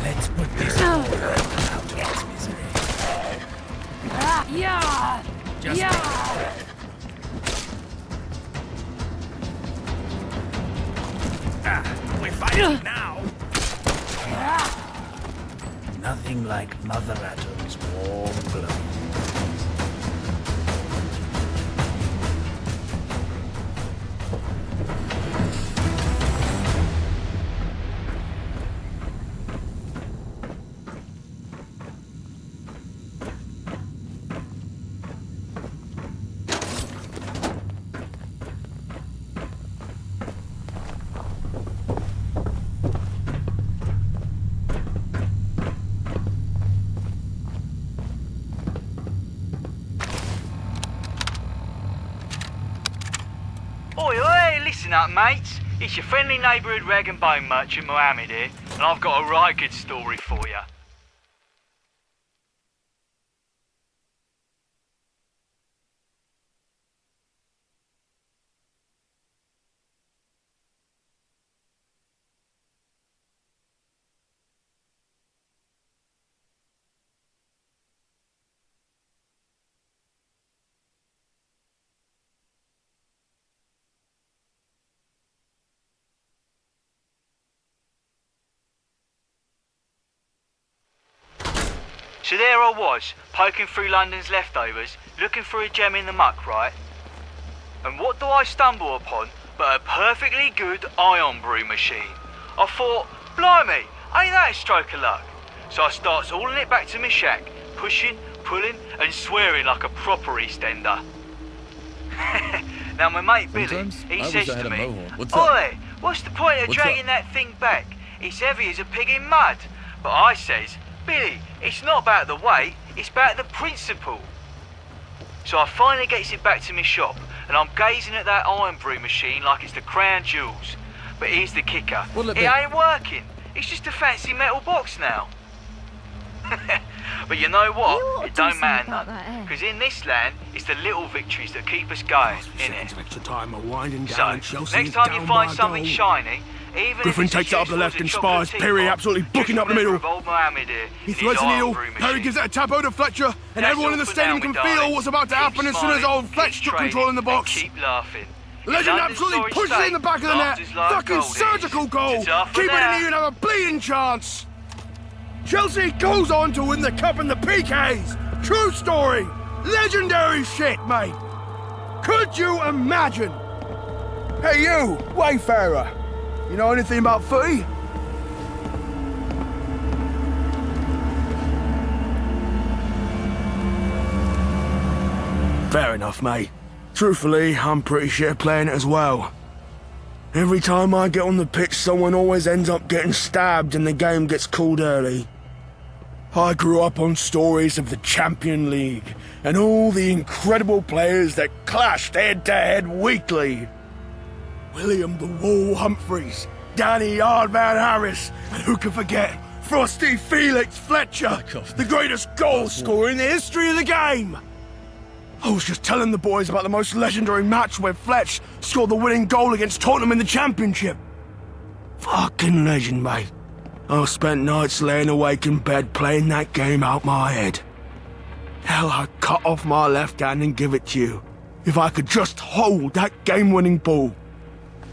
Let's put this out of its misery. Yeah. Just yeah. fighting now? Nothing like Mother Adam's warm glow. Listen up, mates. It's your friendly neighbourhood rag and bone merchant Mohammed here, and I've got a right good story for you. So there I was, poking through London's leftovers, looking for a gem in the muck, right? And what do I stumble upon but a perfectly good ion brew machine? I thought, blimey, ain't that a stroke of luck? So I starts hauling it back to my shack, pushing, pulling and swearing like a proper EastEnder. Now my mate Billy, he says to me, "Oi, what's the point of dragging that thing back? It's heavy as a pig in mud." But I says, "Billy, it's not about the weight, it's about the principle." So I finally gets it back to my shop, and I'm gazing at that iron brew machine like it's the crown jewels. But here's the kicker. It ain't working. It's just a fancy metal box now. But you know what? It don't matter none. Because in this land, it's the little victories that keep us going, innit? Extra time of winding down So, Chelsea next time you find something shiny, even Griffin if it's takes it up the left and spires Perry absolutely booking up the middle. He threads the needle, Perry gives it a tap out of Fletcher, and everyone in the stadium can feel what's about to happen as soon as old Fletch took control in the box. Keep laughing. Legend absolutely pushes it in the back of the net. Fucking surgical goal. Keep it and even have a bleeding chance. Chelsea goes on to win the cup in the PKs. True story. Legendary shit, mate. Could you imagine? Hey you, Wayfarer. You know anything about footy? Fair enough, mate. Truthfully, I'm pretty shit at playing it as well. Every time I get on the pitch, someone always ends up getting stabbed and the game gets called early. I grew up on stories of the Champion League and all the incredible players that clashed head-to-head weekly. William the Wall Humphreys, Danny Hardman Harris, and who can forget Frosty Felix Fletcher, the greatest goal scorer in the history of the game. I was just telling the boys about the most legendary match where Fletch scored the winning goal against Tottenham in the Championship. Fucking legend, mate. I've spent nights laying awake in bed playing that game out my head. Hell, I'd cut off my left hand and give it to you. If I could just hold that game-winning ball,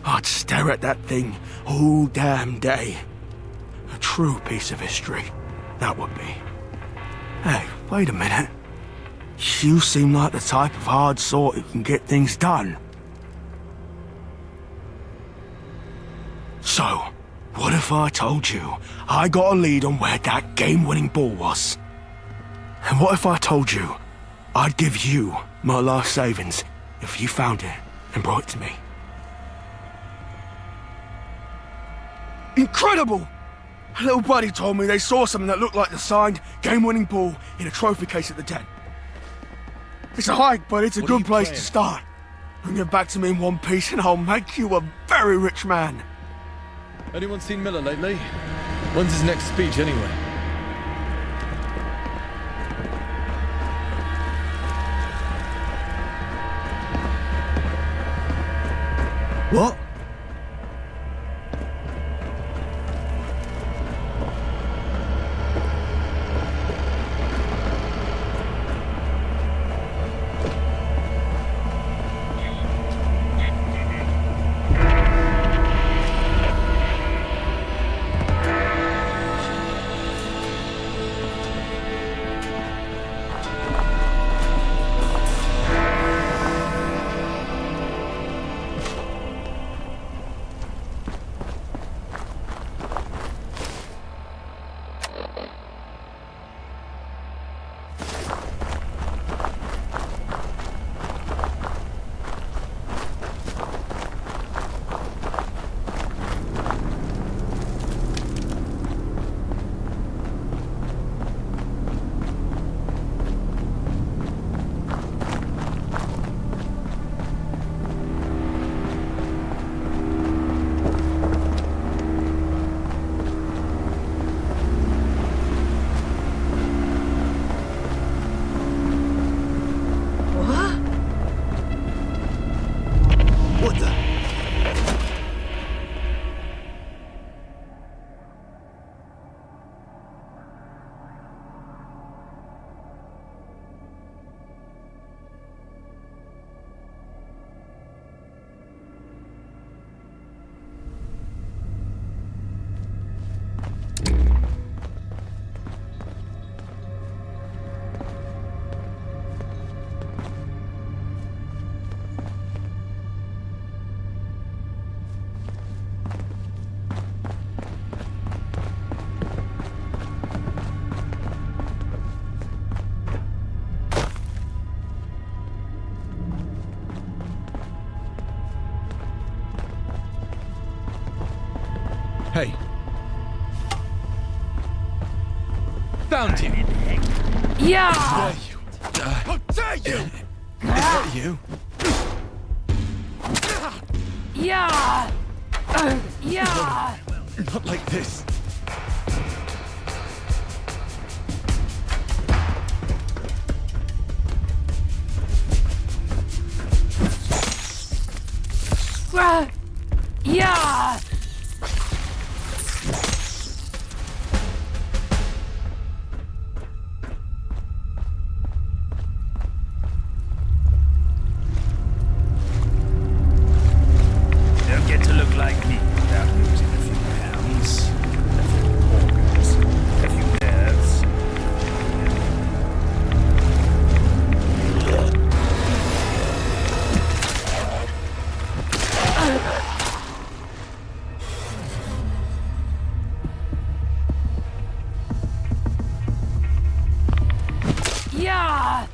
I'd stare at that thing all damn day. A true piece of history, that would be. Hey, wait a minute. You seem like the type of hard sort who can get things done. So, what if I told you I got a lead on where that game-winning ball was? And what if I told you I'd give you my life savings if you found it and brought it to me? Incredible! A little buddy told me they saw something that looked like the signed game-winning ball in a trophy case at the den. It's a hike, but it's a good place to start. Bring it back to me in one piece and I'll make you a very rich man. Anyone seen Miller lately? When's his next speech anyway? What? Found you. Yeah! There you. How dare you! Is that you? Yeah! Yeah! Not like this. Yeah! Don't get to look like me without losing a few pounds, a few organs, a few nerves. Yeah!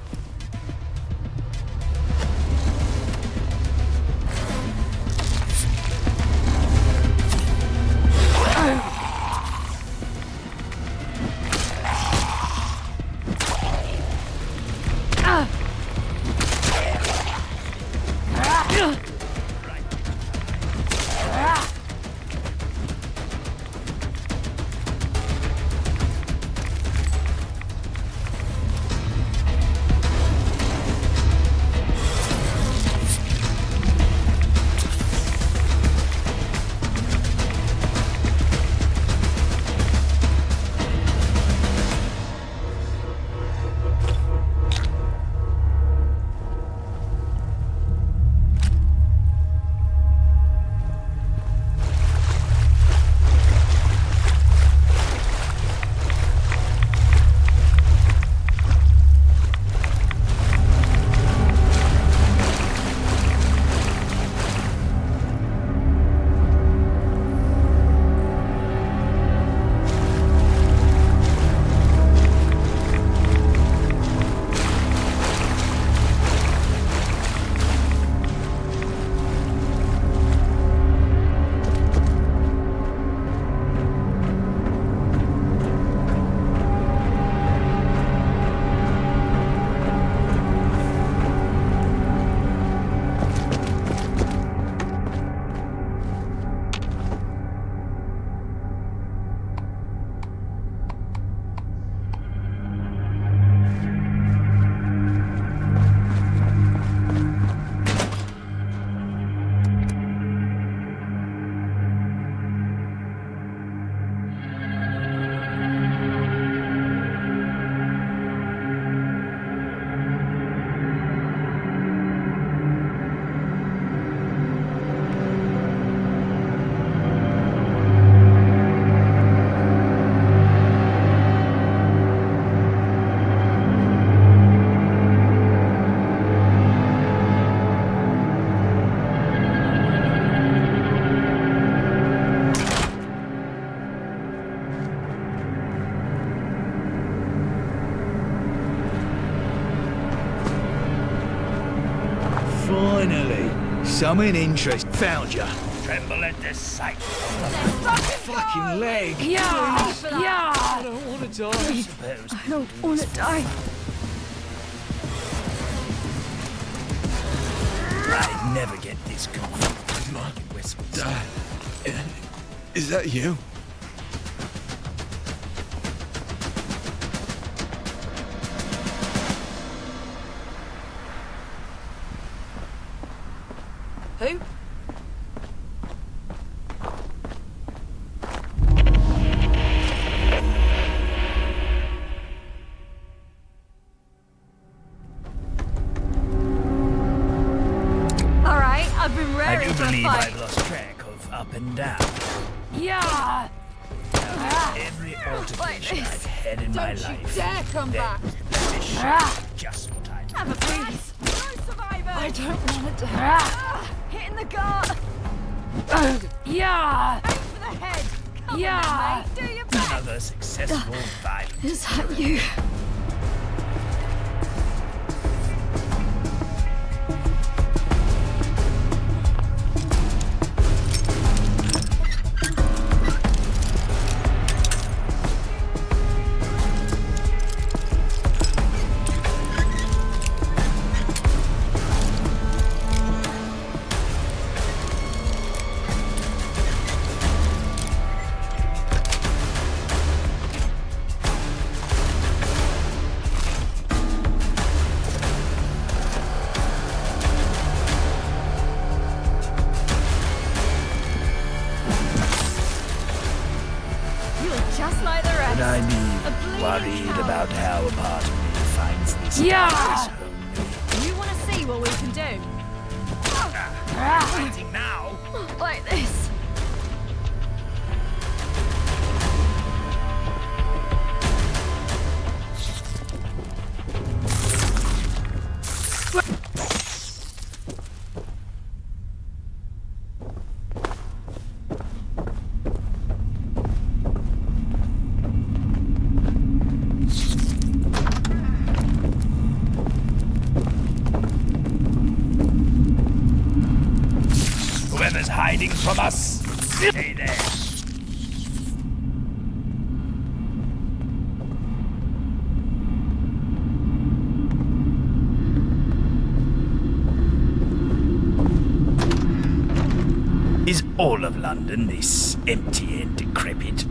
Finally, something interesting. Found ya. Tremble at the sight. Fucking leg. Yeah! Yeah! I don't want to die. I don't want to die. I'd never get this confused. Market whispers. Is that you? Who? Alright, I've been I raring do for a believe fight. I've lost track of up and down. Yeah! Every altercation I've had in my life. Dare come back! Just what I Have a please. No survivors! I don't want to die. Hit in the gut! Yeah! Aim for the head! Come Yeah. on, then, mate. Do your best! Another successful violent. Is that you? just like the rest. Would I be worried about how a part of me finds this Yeah. place homely? You want to see what we can do? Fighting now? Like this. Whoever's hiding from us, stay there. Is all of London this empty and decrepit?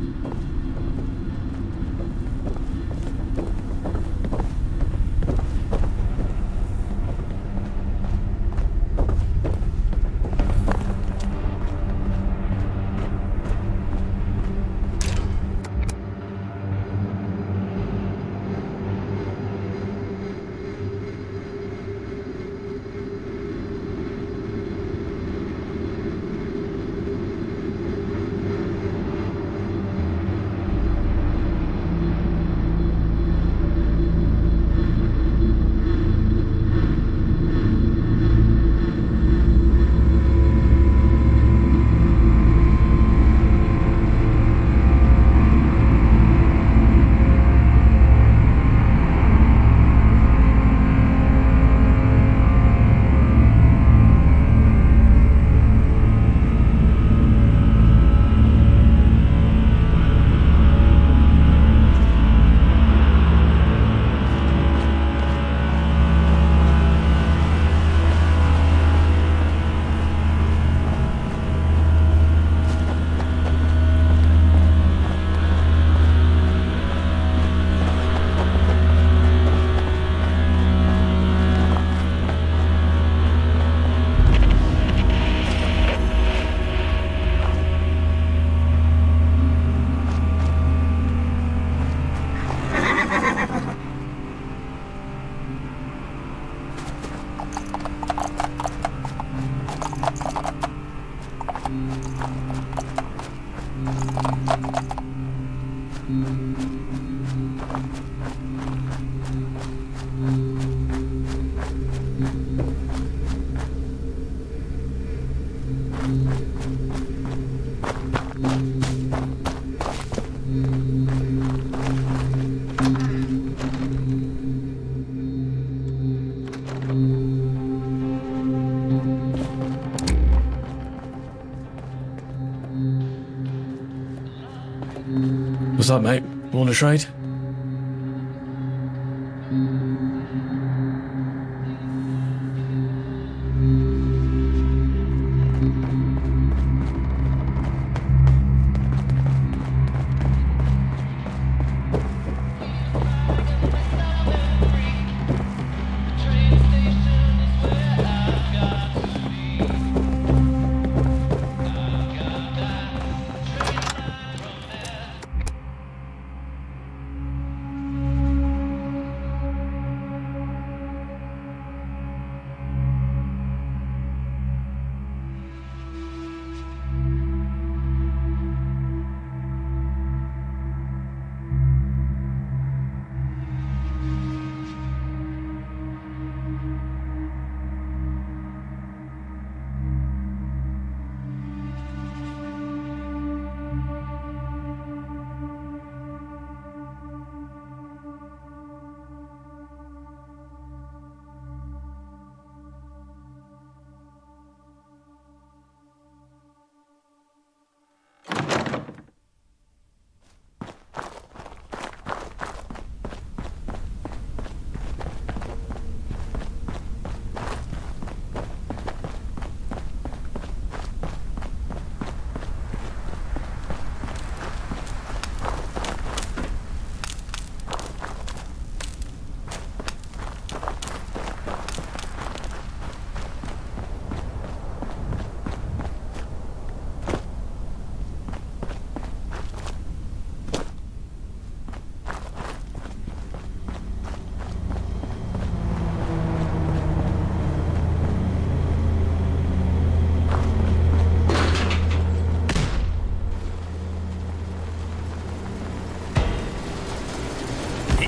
What's up, mate? Want to trade?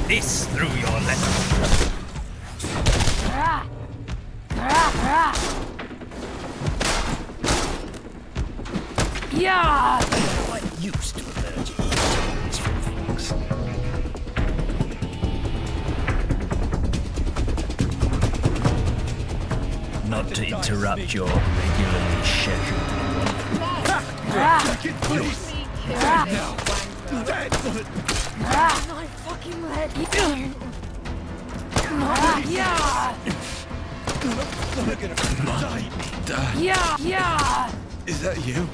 this through your letter. Yeah! I'm quite used to allergic reactions from things. Not to interrupt your regularly scheduled My fucking leg. Yeah! Is that you?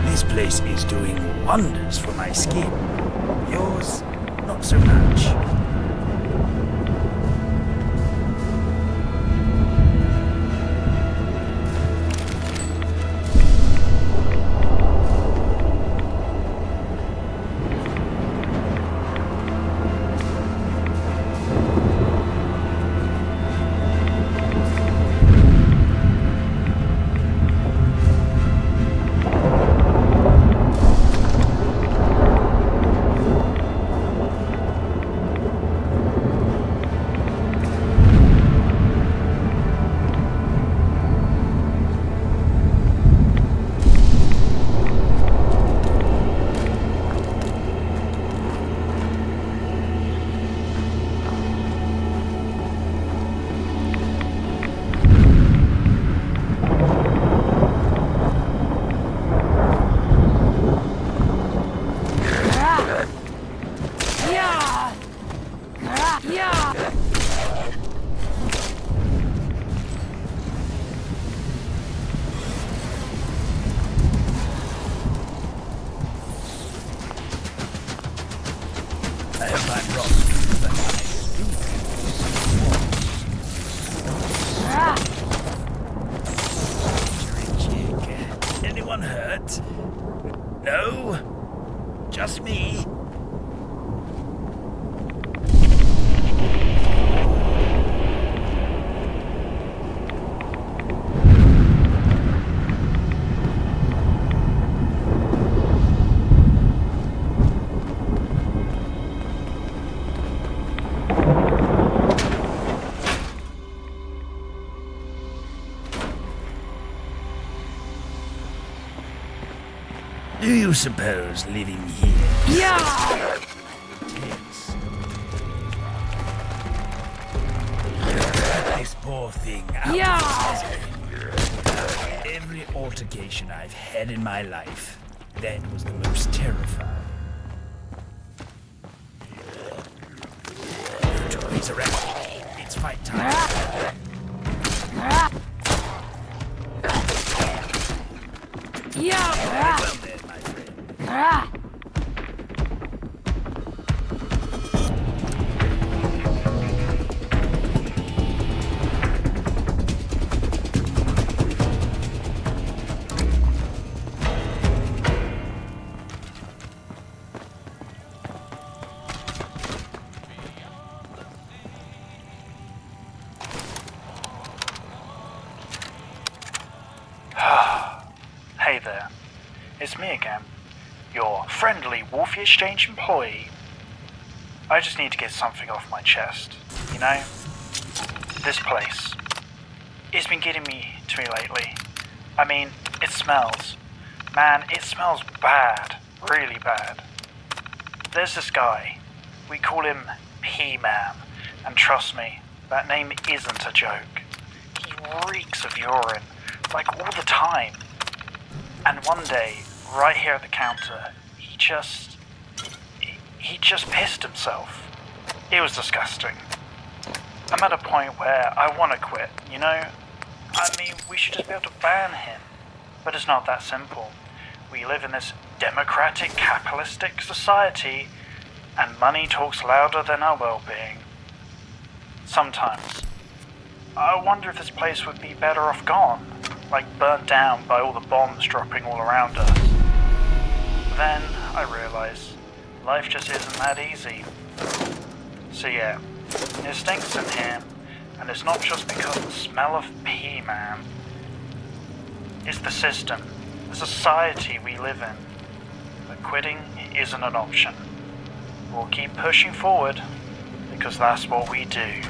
This place is doing wonders for my skin. Yours, not so much. I hope I'm wrong, but I do. Anyone hurt? No? Just me? Do you suppose living here? Yeah! This poor thing out. Yeah! Every altercation I've had in my life, that was the most terrifying. Toys around. It's fight time. Yeah. Well then, my friend. Ah. Hey there, it's me again, your friendly Wolfie Exchange employee. I just need to get something off my chest, you know? This place. It's been getting to me lately. I mean, it smells. Man, it smells bad. Really bad. There's this guy. We call him P-Man. And trust me, that name isn't a joke. He reeks of urine, like all the time. And one day, right here at the counter, he just pissed himself. It was disgusting. I'm at a point where I want to quit, you know? I mean, we should just be able to ban him. But it's not that simple. We live in this democratic, capitalistic society, and money talks louder than our well-being. Sometimes, I wonder if this place would be better off gone, like burnt down by all the bombs dropping all around us. Then I realize life just isn't that easy. So yeah, it stinks in here, and it's not just because of the smell of P-Man. It's the system, the society we live in. But quitting isn't an option. We'll keep pushing forward, because that's what we do.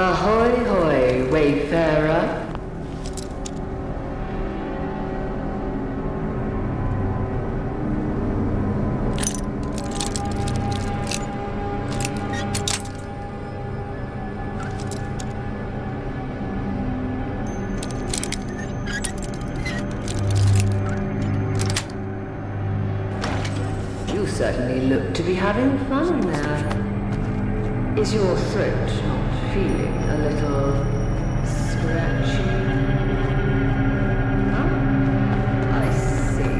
Ahoy hoy, wayfarer. You certainly look to be having fun there. Is your throat not feeling a little scratchy? Huh? I see.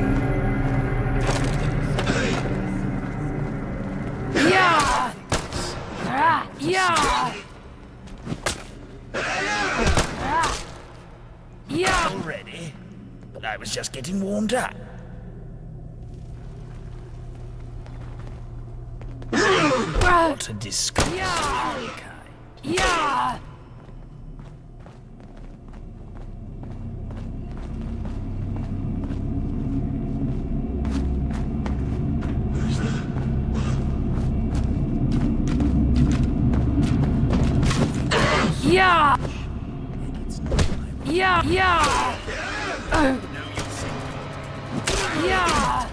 Yeah! Yeah! Yeah! Already? But I was just getting warmed up. What a disgrace. Yeah! Yeah! Yeah! Yeah! Yeah! Yeah!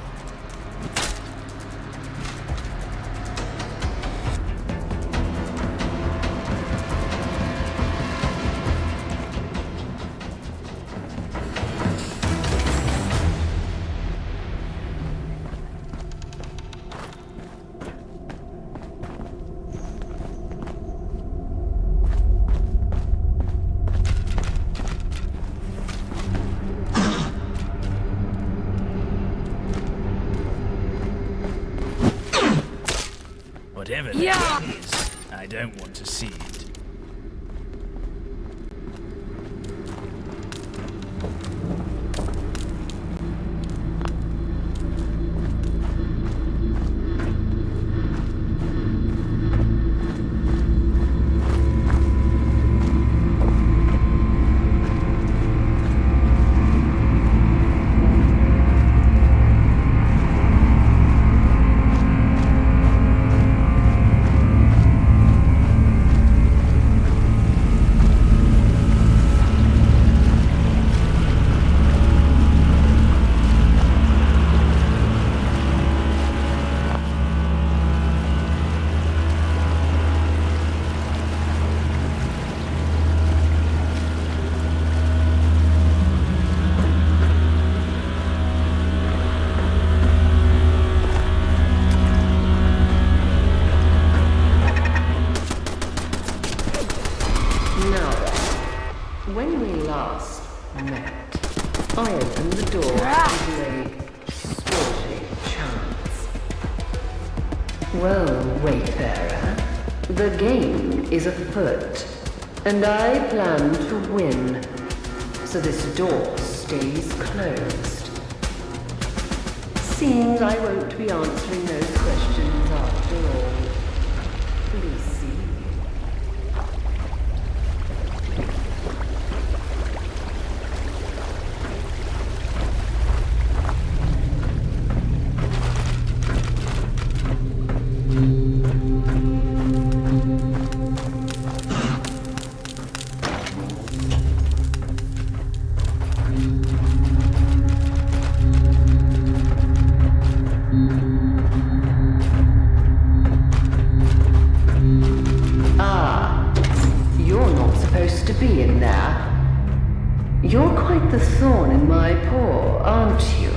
Whatever that is, I don't want to see it. When we last met, I opened the door with a sporting chance. Well, wayfarer, the game is afoot, and I plan to win, so this door stays closed. Seems I won't be answering those questions after all. Please see. To be in there. You're quite the thorn in my paw, aren't you?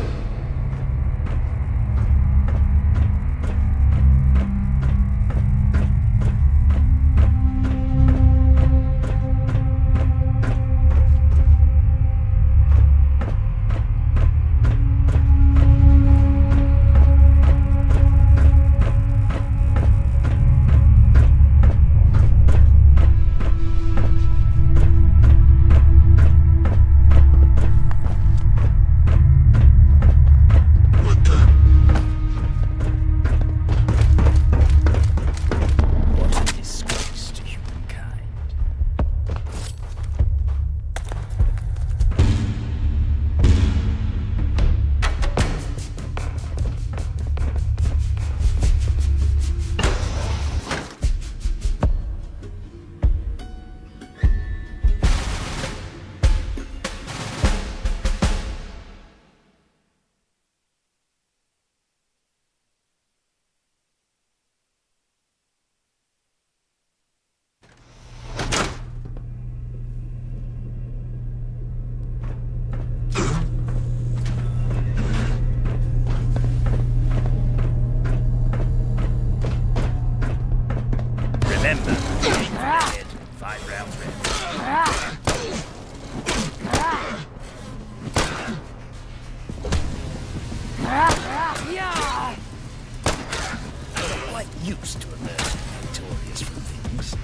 Remember, 5 rounds left. Yeah. I'm quite used to emerging victorious from things.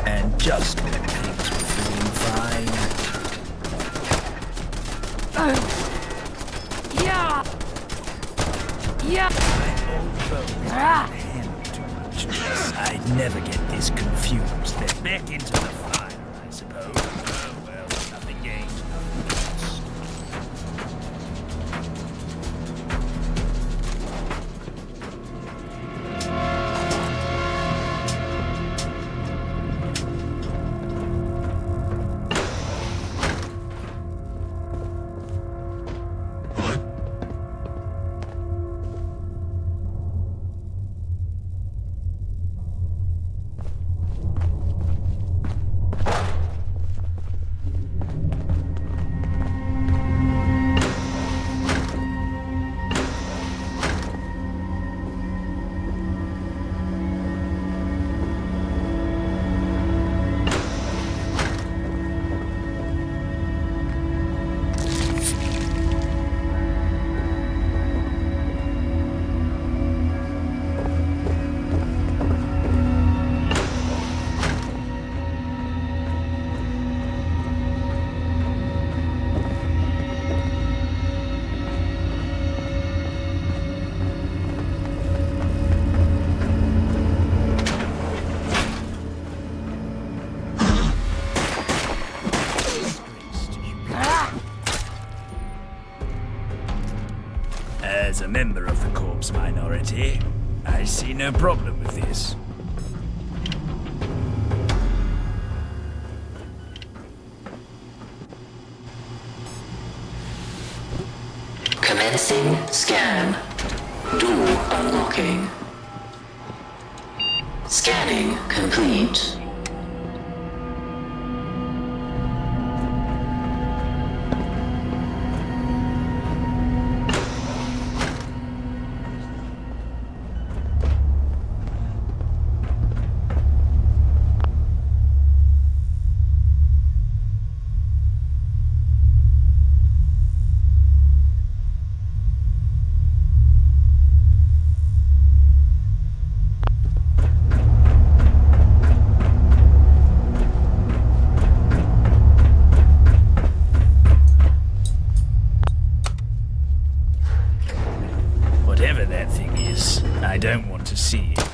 And just when things were feeling fine. Yeah. Yeah. I'd never get this confused. Then back into the fire, I suppose. Oh well, nothing gained, nothing lost. As a member of the corpse minority, I see no problem with this. Commencing scan. Door unlocking. Scanning complete. Whatever that thing is, I don't want to see it.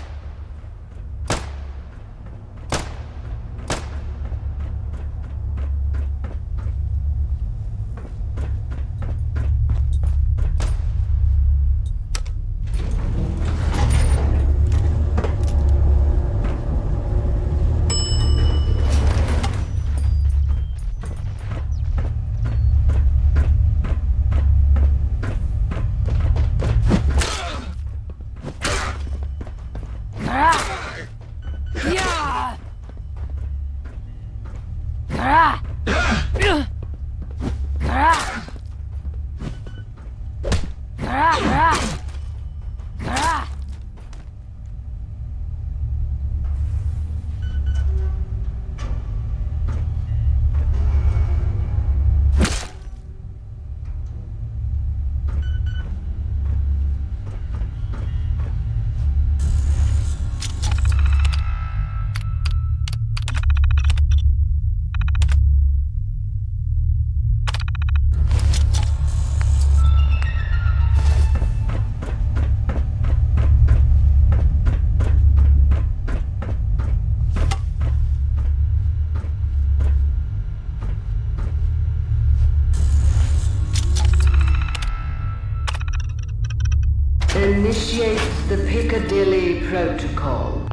Daily protocol.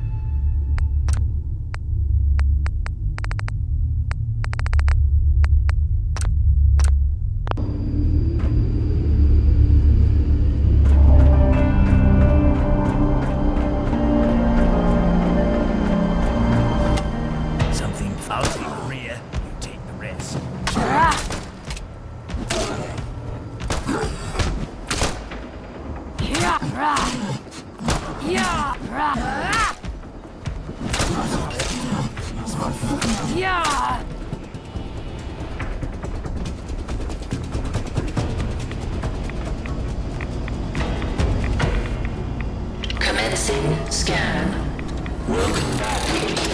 Something faulty in the rear. You take the rest. Commencing scan. Welcome back, Agent.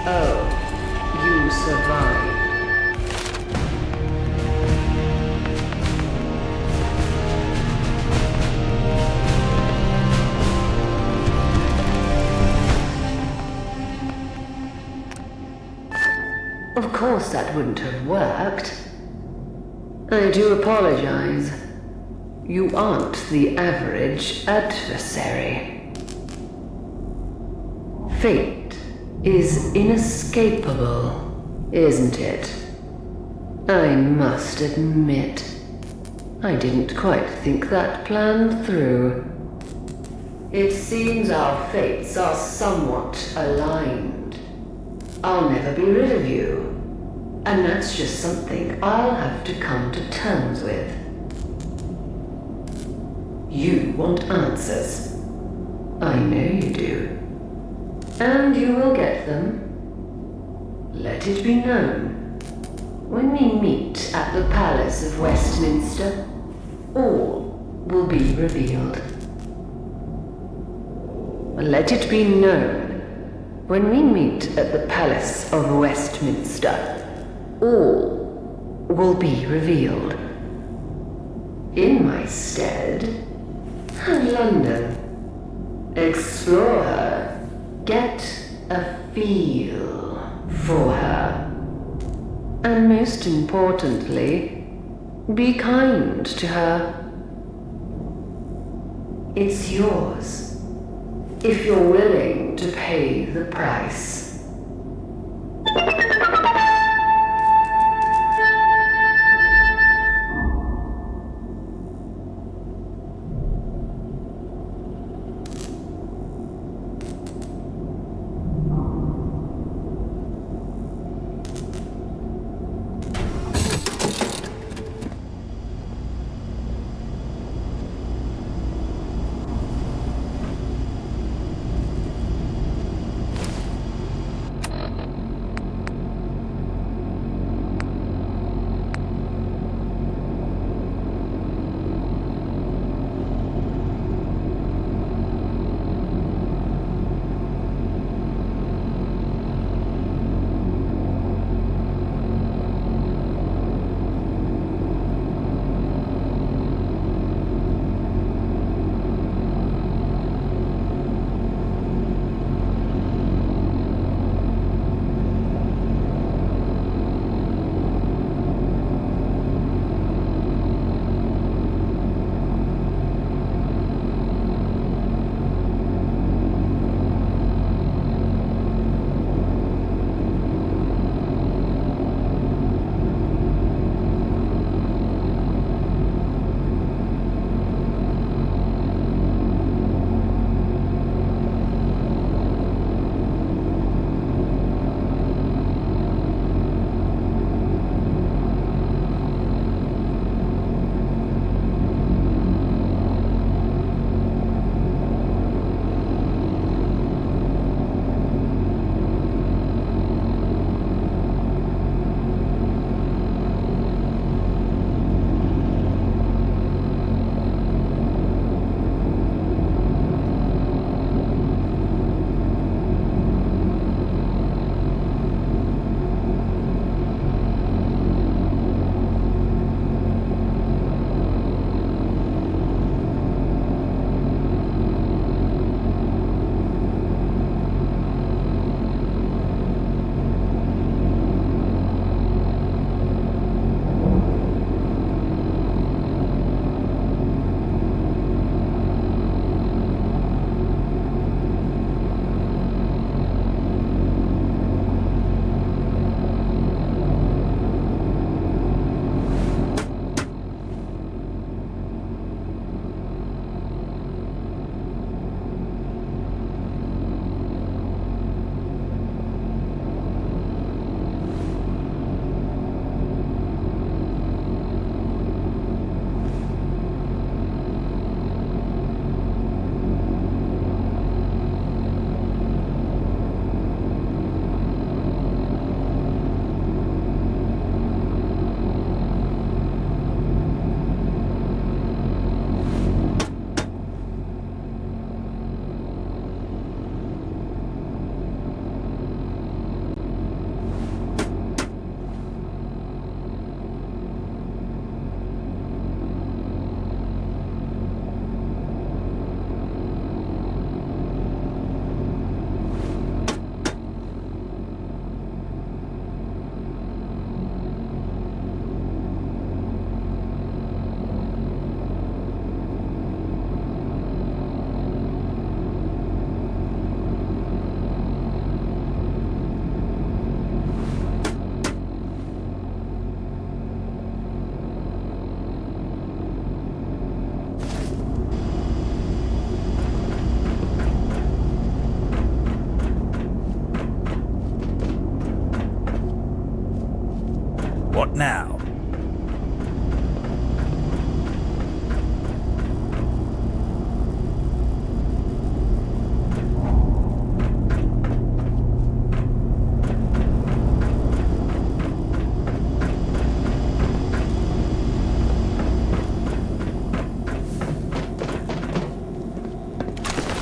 Oh, you survived. Of course that wouldn't have worked. I do apologize. You aren't the average adversary. Fate is inescapable, isn't it? I must admit, I didn't quite think that plan through. It seems our fates are somewhat aligned. I'll never be rid of you, and that's just something I'll have to come to terms with. You want answers. I know you do. And you will get them. Let it be known. When we meet at the Palace of Westminster, all will be revealed. Let it be known. When we meet at the Palace of Westminster, all will be revealed. In my stead, London. Explore her. Get a feel for her. And most importantly, be kind to her. It's yours, if you're willing to pay the price.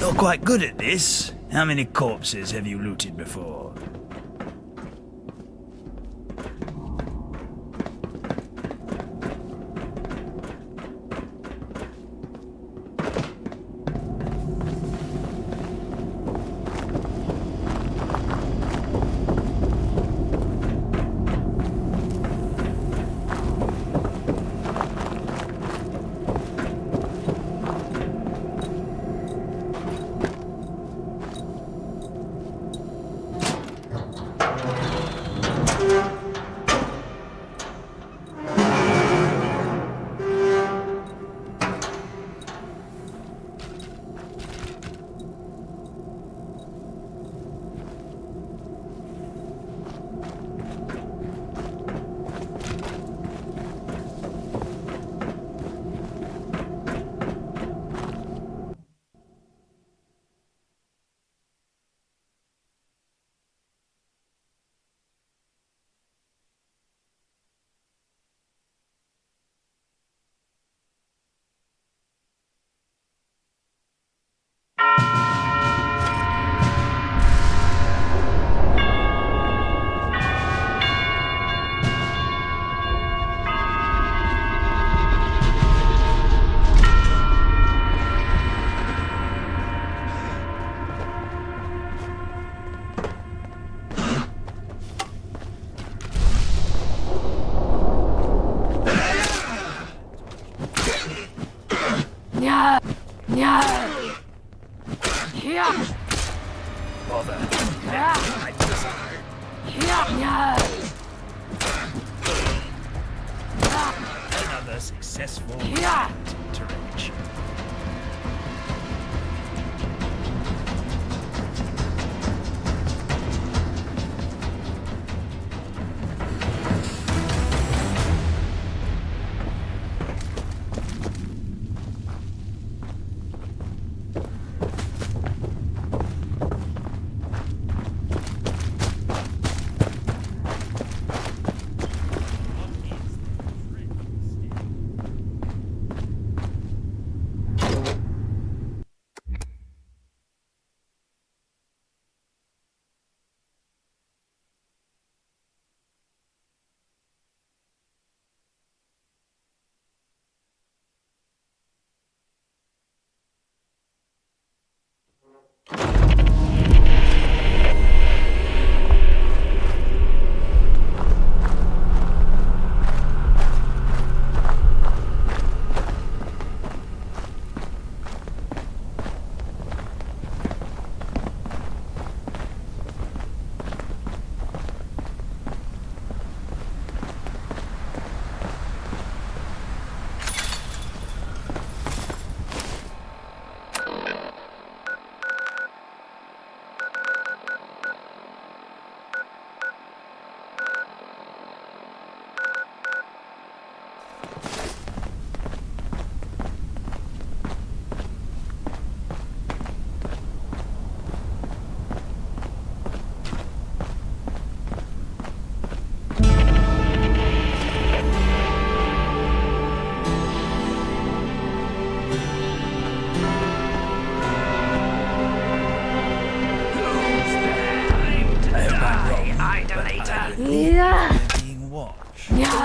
You're quite good at this. How many corpses have you looted before? Another successful interaction.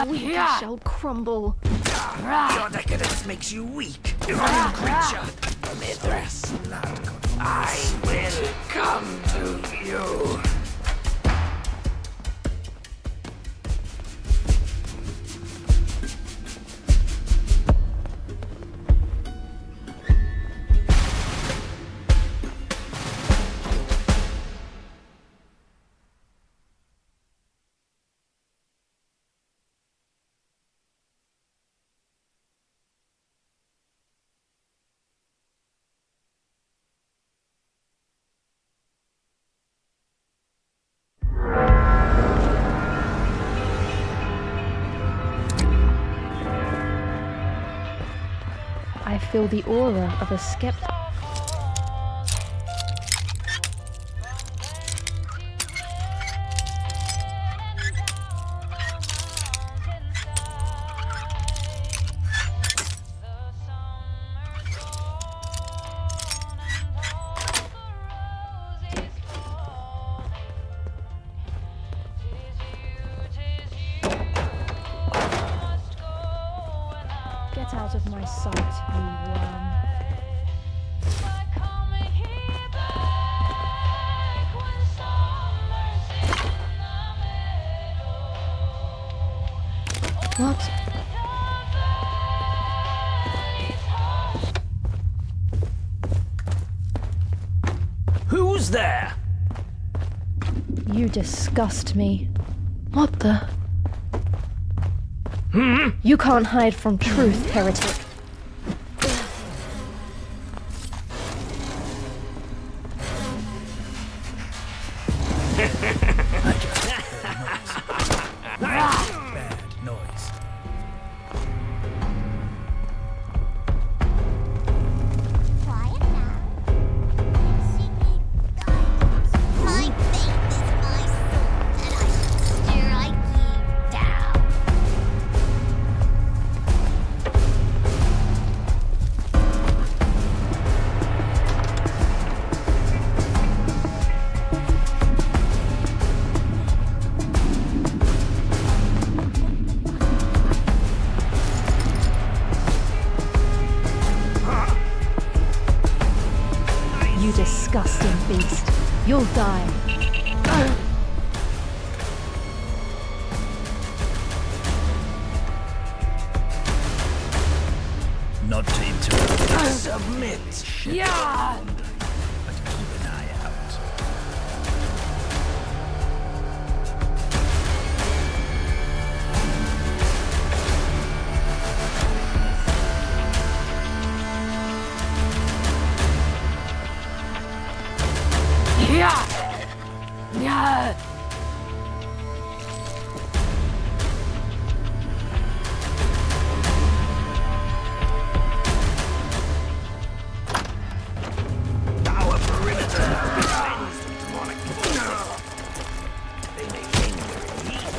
We shall crumble. Your decadence makes you weak, divine creature. Mithras, I will come to you. I feel the aura of a skeptic. What? Who's there? You disgust me. What the? Hmm? You can't hide from truth, heretic. Bad noise. My faith is my sword, and I shall strike you down. You disgusting beast. You'll die. Not to interrupt. Submit. Yeah. But keep an eye out. Yeah. Yeah. Our perimeter has been cleansed of demonic forces. They may linger in heat.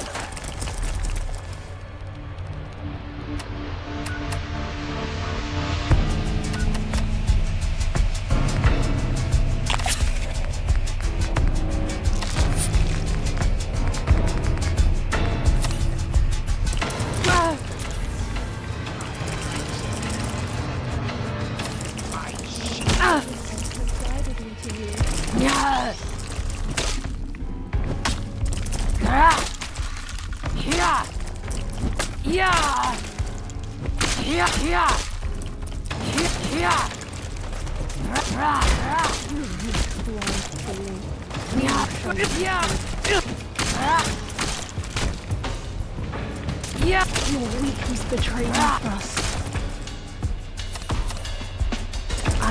Yeah. Yeah. Yeah. Yeah. Yeah. Yeah. Yeah. Your weakness betrayed me, Frost. I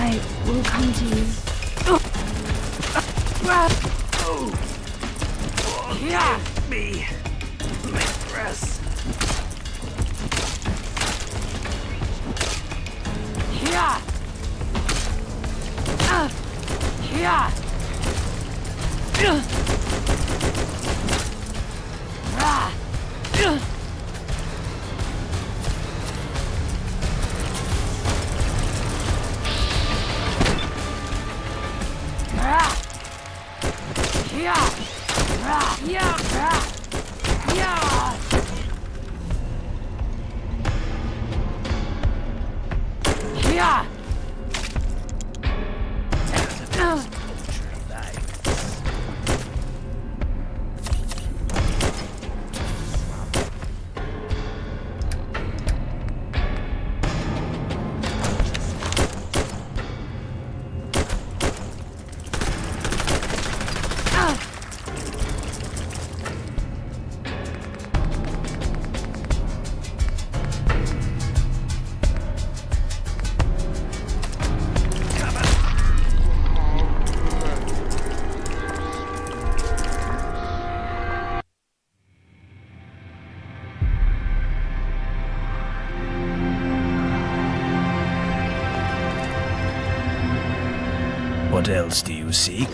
will come to you. Yeah. Me, mistress. Yeah. Yeah. What else do you seek?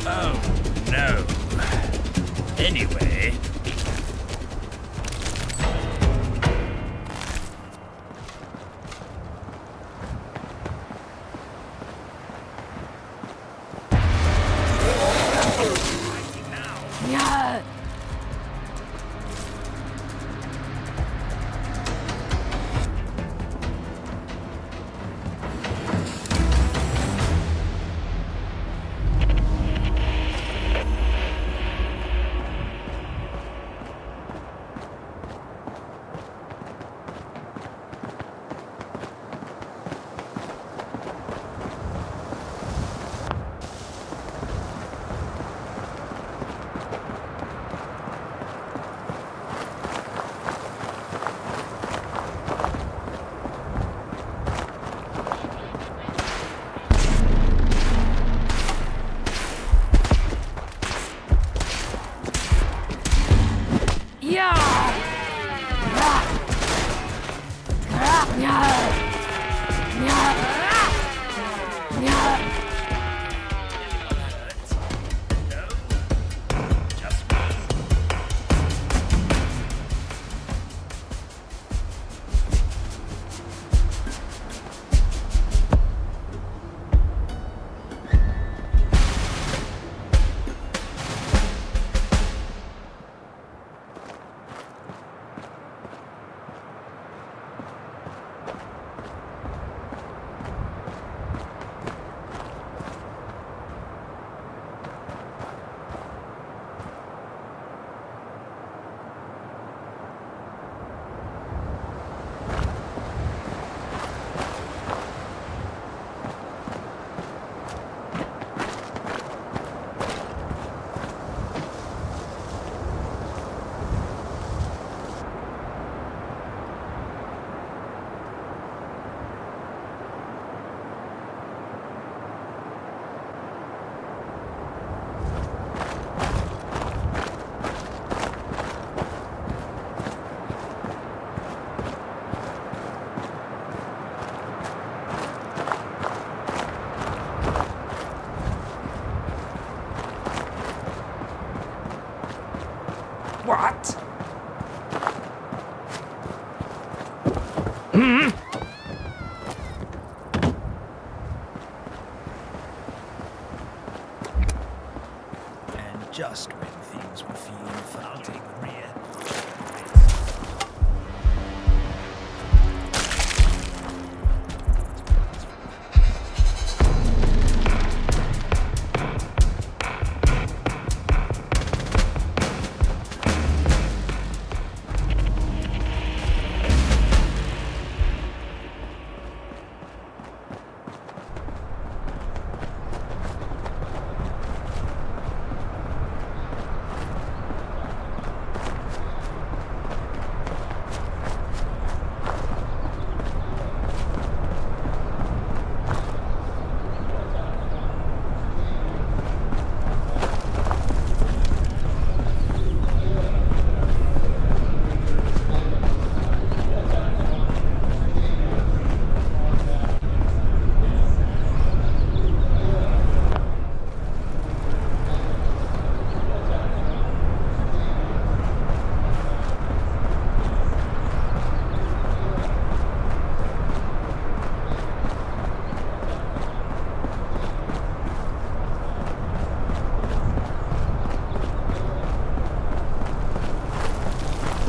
Oh, no. Anyway... What? And just when things were feeling fun, I'll take the rear.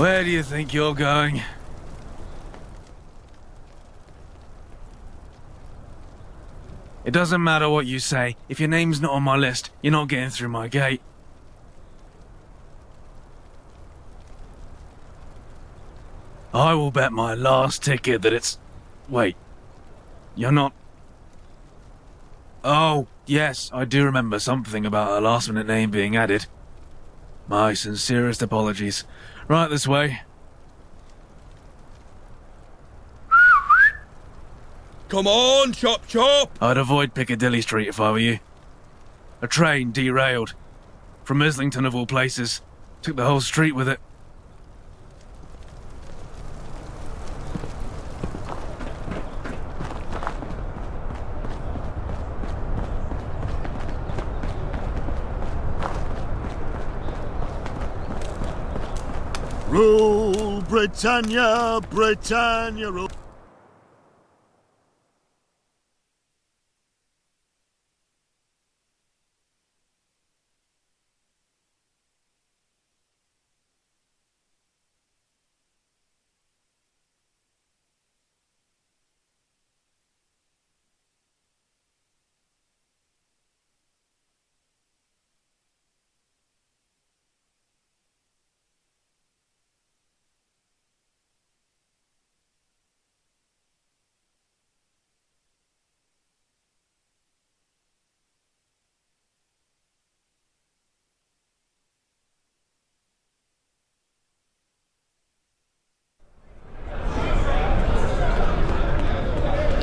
Where do you think you're going? It doesn't matter what you say. If your name's not on my list, you're not getting through my gate. I will bet my last ticket that it's... Wait. You're not... Oh, yes, I do remember something about a last-minute name being added. My sincerest apologies. Right this way. Come on, chop chop! I'd avoid Piccadilly Street if I were you. A train derailed. From Islington of all places. Took the whole street with it. Rule Britannia, Britannia rule.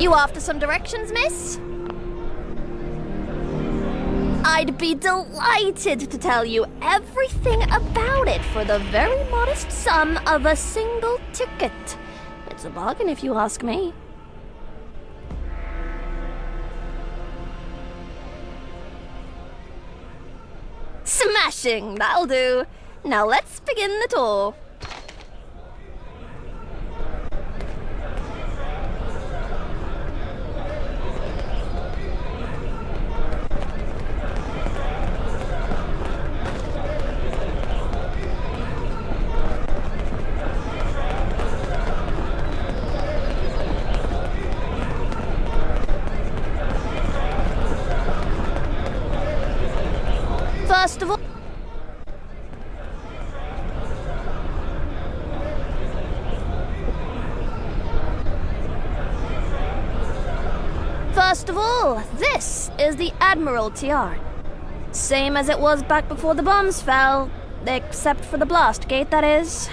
You after some directions, miss? I'd be delighted to tell you everything about it for the very modest sum of a single ticket. It's a bargain if you ask me. Smashing, that'll do. Now let's begin the tour. First of all, this is the Admiralty Yard. Same as it was back before the bombs fell, except for the blast gate, that is.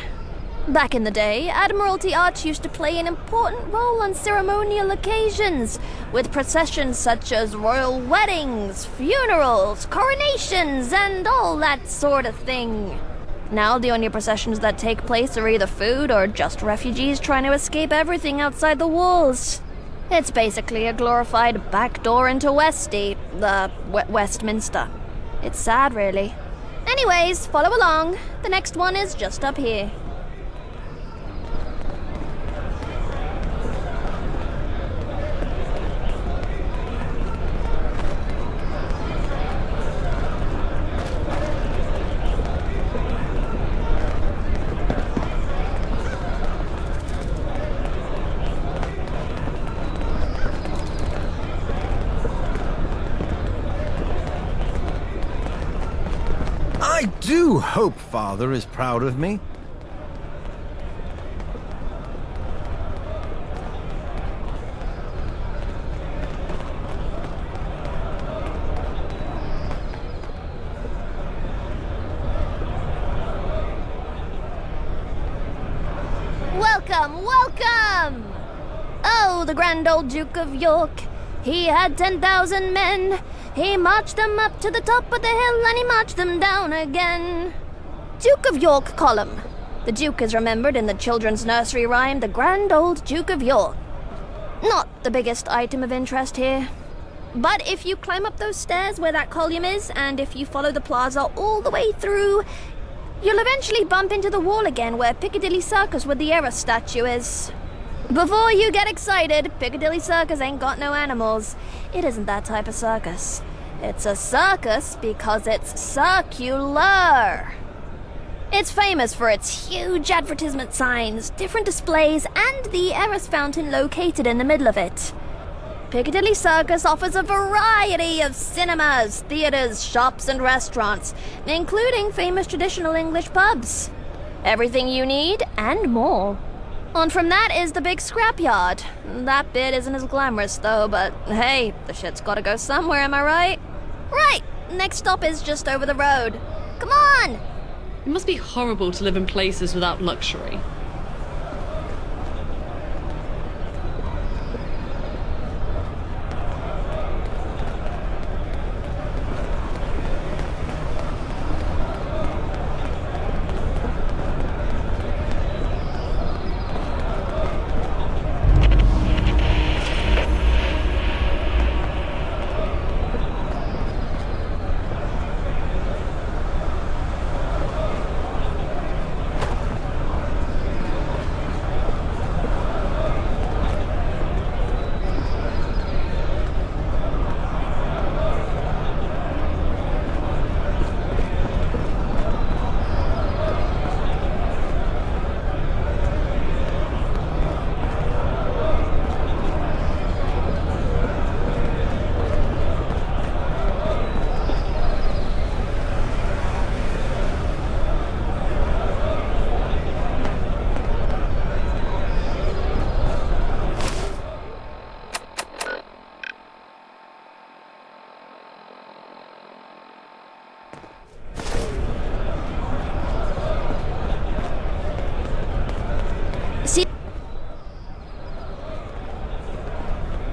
Back in the day, Admiralty Arch used to play an important role on ceremonial occasions, with processions such as royal weddings, funerals, coronations, and all that sort of thing. Now the only processions that take place are either food or just refugees trying to escape everything outside the walls. It's basically a glorified backdoor into Westminster. It's sad, really. Anyways, follow along. The next one is just up here. I do hope Father is proud of me. Welcome, welcome! Oh, the grand old Duke of York. He had 10,000 men. He marched them up to the top of the hill and he marched them down again. Duke of York column. The Duke is remembered in the children's nursery rhyme, The Grand Old Duke of York. Not the biggest item of interest here. But if you climb up those stairs where that column is, and if you follow the plaza all the way through, you'll eventually bump into the wall again where Piccadilly Circus with the Eros statue is. Before you get excited, Piccadilly Circus ain't got no animals. It isn't that type of circus. It's a circus because it's circular. It's famous for its huge advertisement signs, different displays, and the Eros fountain located in the middle of it. Piccadilly Circus offers a variety of cinemas, theatres, shops, and restaurants, including famous traditional English pubs. Everything you need and more. On from that is the big scrapyard. That bit isn't as glamorous though, but hey, the shit's gotta go somewhere, am I right? Right! Next stop is just over the road. Come on! It must be horrible to live in places without luxury.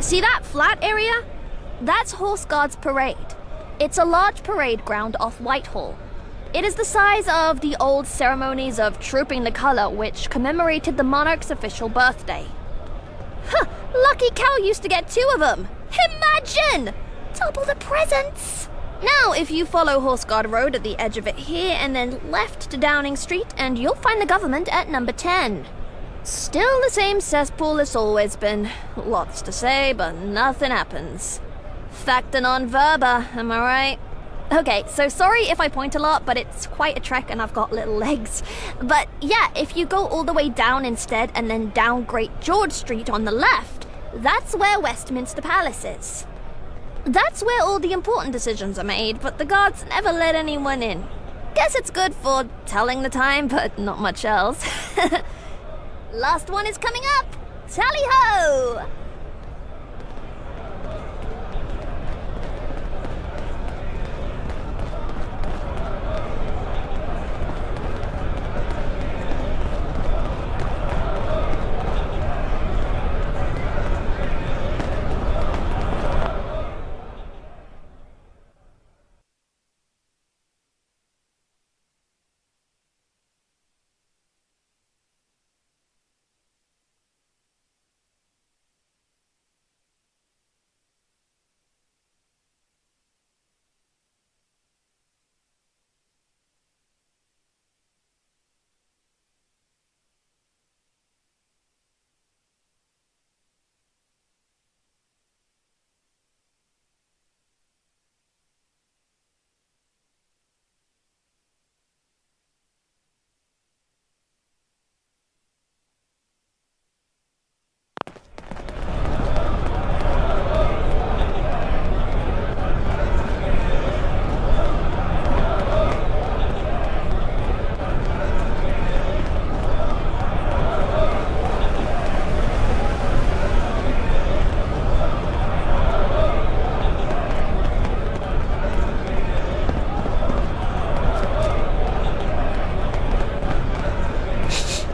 See that flat area? That's Horse Guards Parade. It's a large parade ground off Whitehall. It is the size of the old ceremonies of Trooping the Colour, which commemorated the monarch's official birthday. Huh, lucky Cal used to get 2 of them. Imagine! Double the presents! Now, if you follow Horse Guard Road at the edge of it here and then left to Downing Street, and you'll find the government at number 10. Still the same cesspool it's always been. Lots to say, but nothing happens. Facta non verba, am I right? Okay, so sorry if I point a lot, but it's quite a trek and I've got little legs. But yeah, if you go all the way down instead and then down Great George Street on the left, that's where Westminster Palace is. That's where all the important decisions are made, but the guards never let anyone in. Guess it's good for telling the time, but not much else. Last one is coming up! Tally-ho!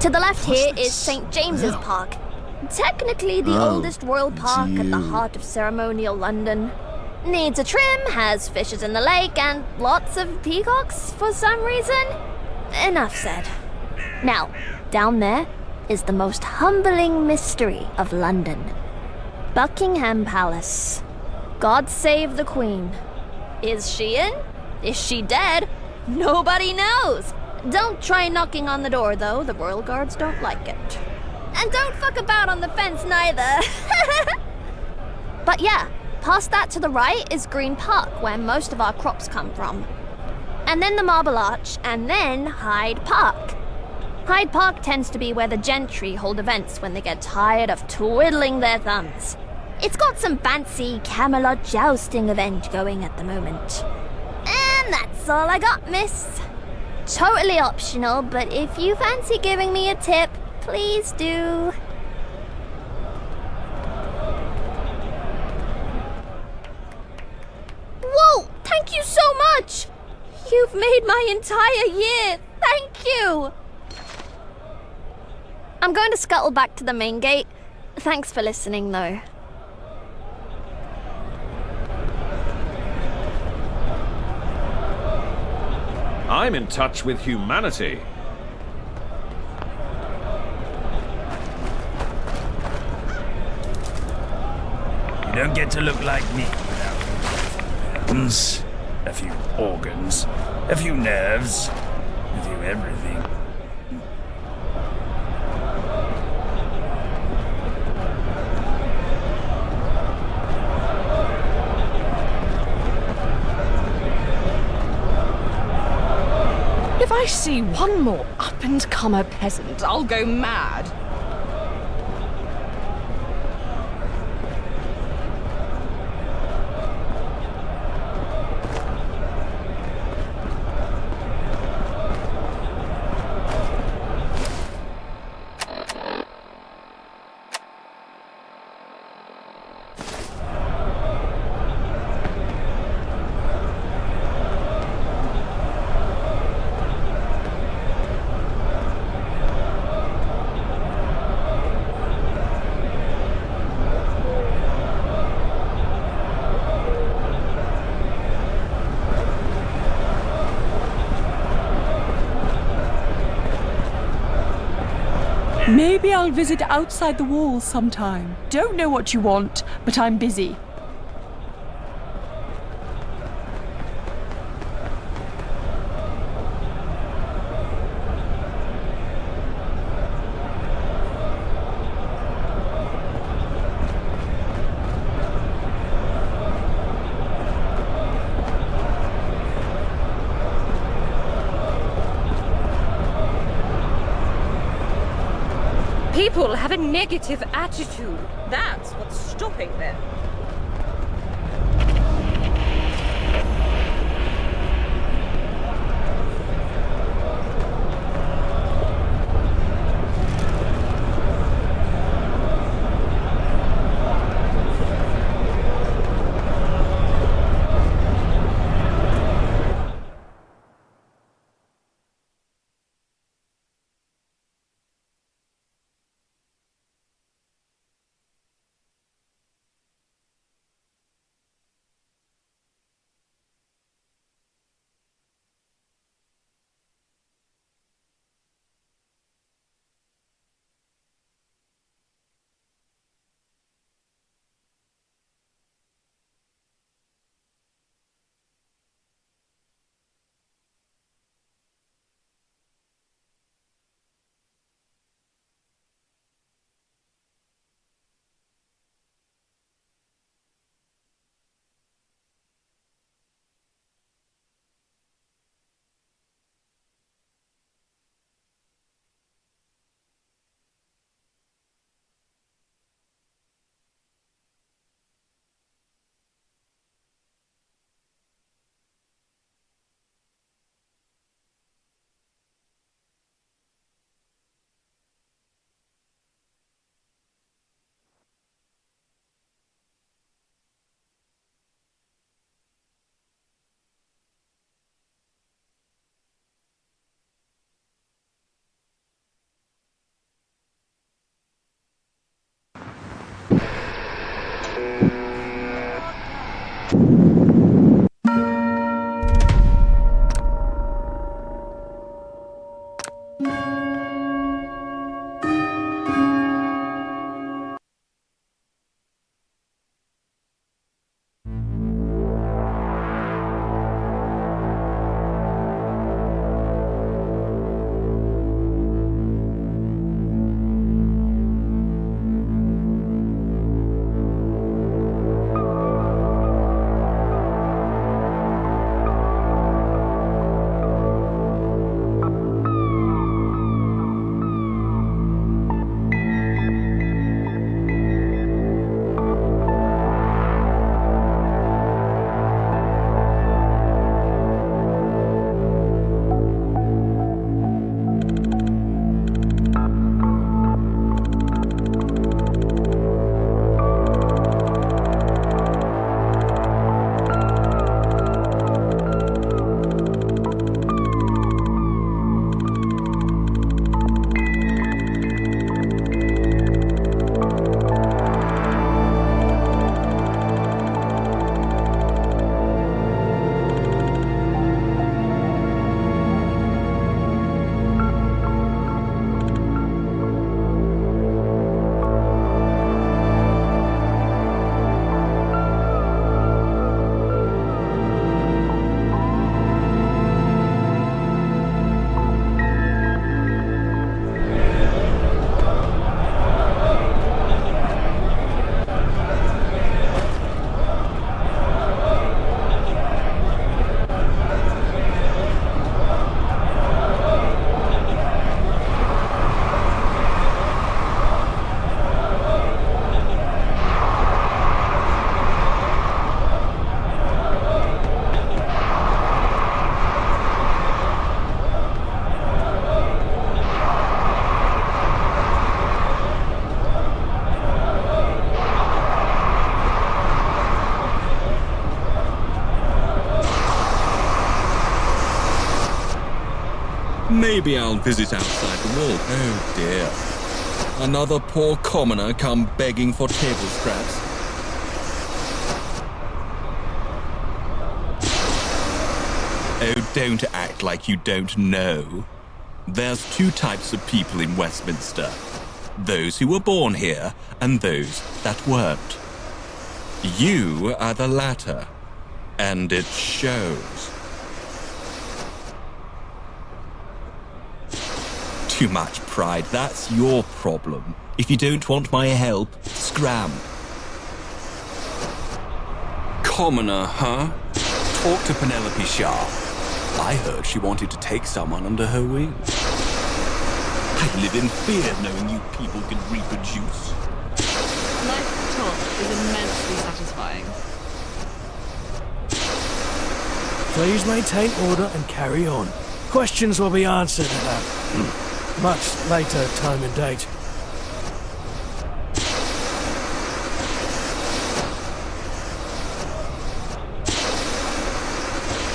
To the left here is St. James's Park. Technically the oldest royal park at the heart of ceremonial London. Needs a trim, has fishes in the lake, and lots of peacocks for some reason. Enough said. Now, down there is the most humbling mystery of London. Buckingham Palace. God save the Queen. Is she in? Is she dead? Nobody knows. Don't try knocking on the door, though. The royal guards don't like it. And don't fuck about on the fence, neither. But yeah, past that to the right is Green Park, where most of our crops come from. And then the Marble Arch, and then Hyde Park. Hyde Park tends to be where the gentry hold events when they get tired of twiddling their thumbs. It's got some fancy Camelot jousting event going at the moment. And that's all I got, miss. Totally optional, but if you fancy giving me a tip, please do. Whoa! Thank you so much! You've made my entire year! Thank you! I'm going to scuttle back to the main gate. Thanks for listening, though. I'm in touch with humanity. You don't get to look like me without bones, a few organs, a few nerves, a few everything. If I see one more up-and-comer peasant, I'll go mad. Maybe I'll visit outside the walls sometime. Don't know what you want, but I'm busy. People have a negative attitude. That's what's stopping them. Maybe I'll visit outside the wall. Oh dear. Another poor commoner come begging for table scraps. Oh, don't act like you don't know. There's two types of people in Westminster. Those who were born here and those that weren't. You are the latter, and it shows. Too much pride, that's your problem. If you don't want my help, scram. Commoner, huh? Talk to Penelope Shaw. I heard she wanted to take someone under her wing. I live in fear knowing you people can reproduce. Life at the top is immensely satisfying. Please maintain order and carry on. Questions will be answered at a much later time and date.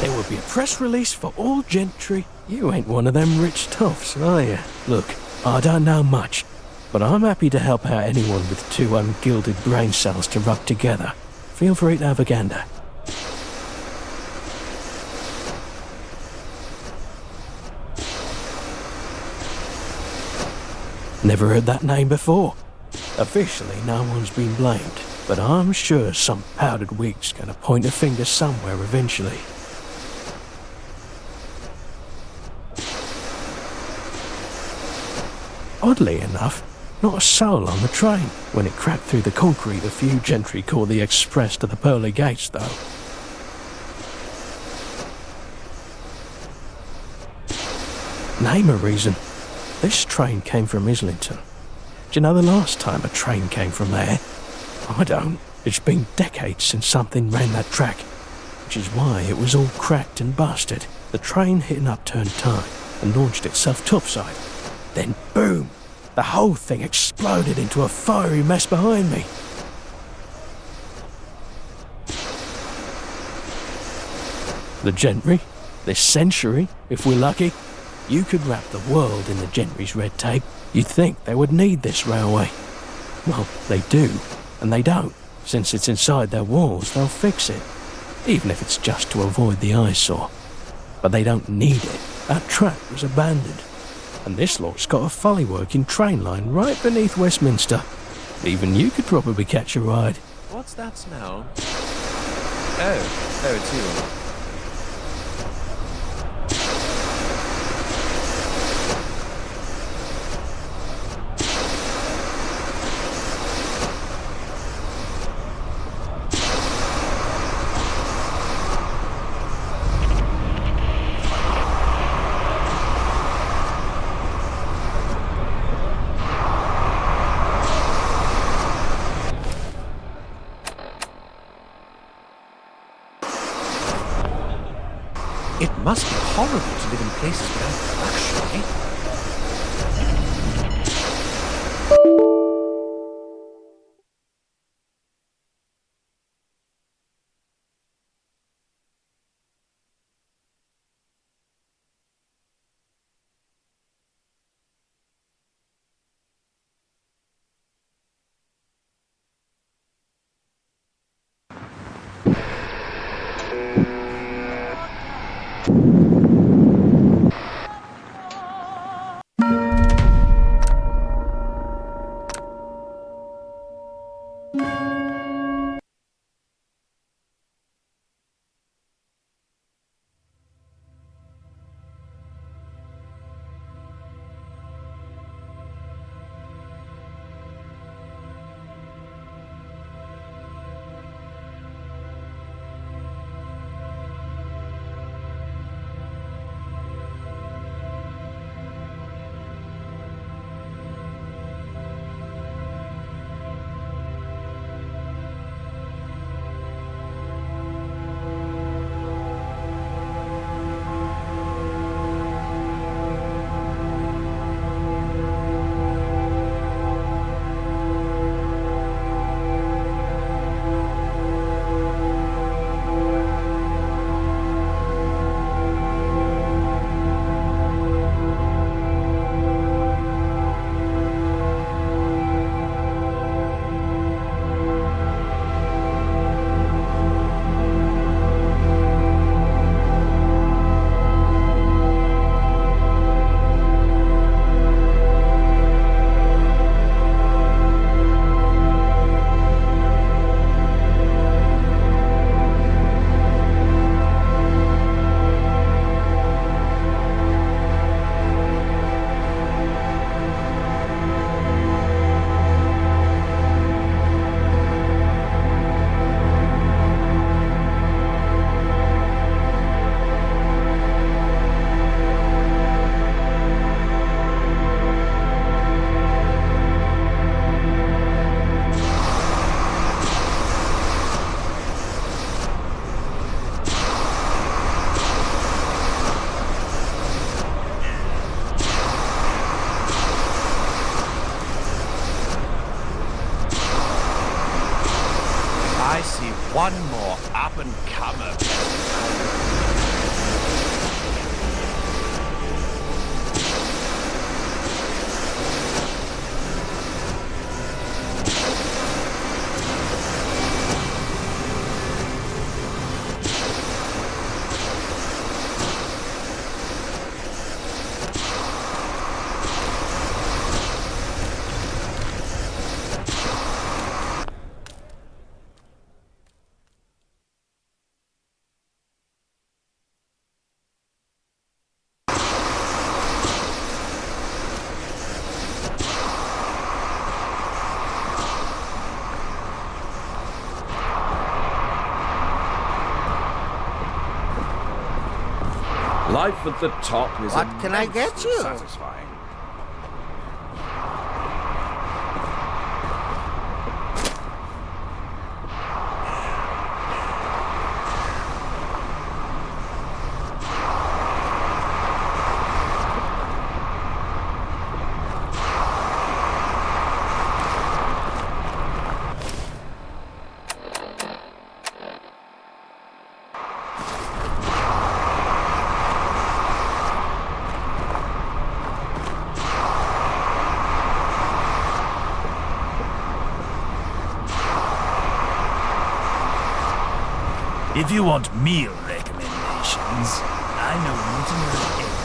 There will be a press release for all gentry. You ain't one of them rich toffs, are you? Look, I don't know much, but I'm happy to help out anyone with two ungilded brain cells to rub together. Feel free to have a gander. Never heard that name before. Officially, no one's been blamed, but I'm sure some powdered wig's gonna point a finger somewhere eventually. Oddly enough, not a soul on the train. When it cracked through the concrete, a few gentry caught the express to the pearly gates, though. Name a reason. This train came from Islington. Do you know the last time a train came from there? I don't. It's been decades since something ran that track, which is why it was all cracked and busted. The train hit an upturned tide and launched itself topside. Then boom! The whole thing exploded into a fiery mess behind me. The gentry, this century, if we're lucky, you could wrap the world in the gentry's red tape. You'd think they would need this railway. Well, they do, and they don't. Since it's inside their walls, they'll fix it, even if it's just to avoid the eyesore. But they don't need it. That track was abandoned. And this lot's got a fully working train line right beneath Westminster. Even you could probably catch a ride. What's that smell? Oh, it's you. It must be horrible to live in places without luxury. One more up-and-comer. Life at the top is What can I get immensely you? satisfying. If you want meal recommendations, I know little English.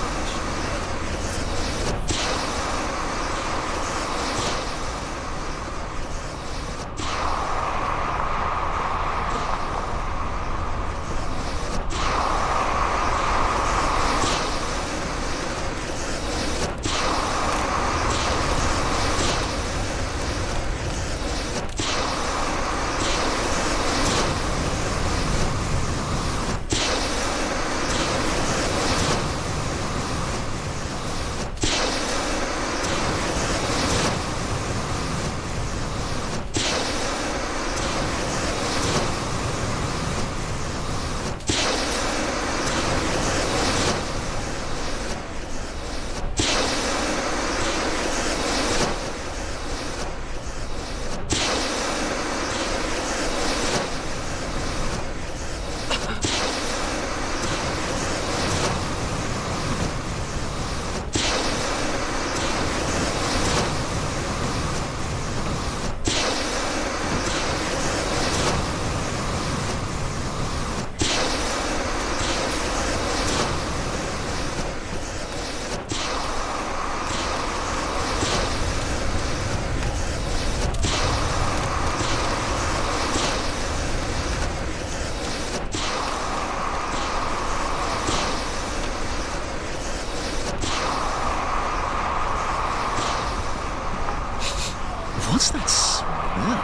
What's that smell?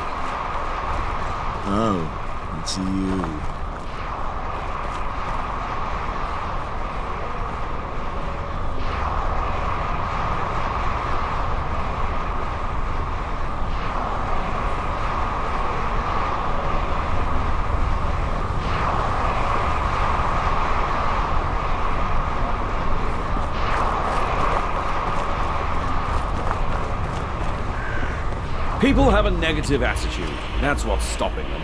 Oh, it's you. People have a negative attitude. That's what's stopping them.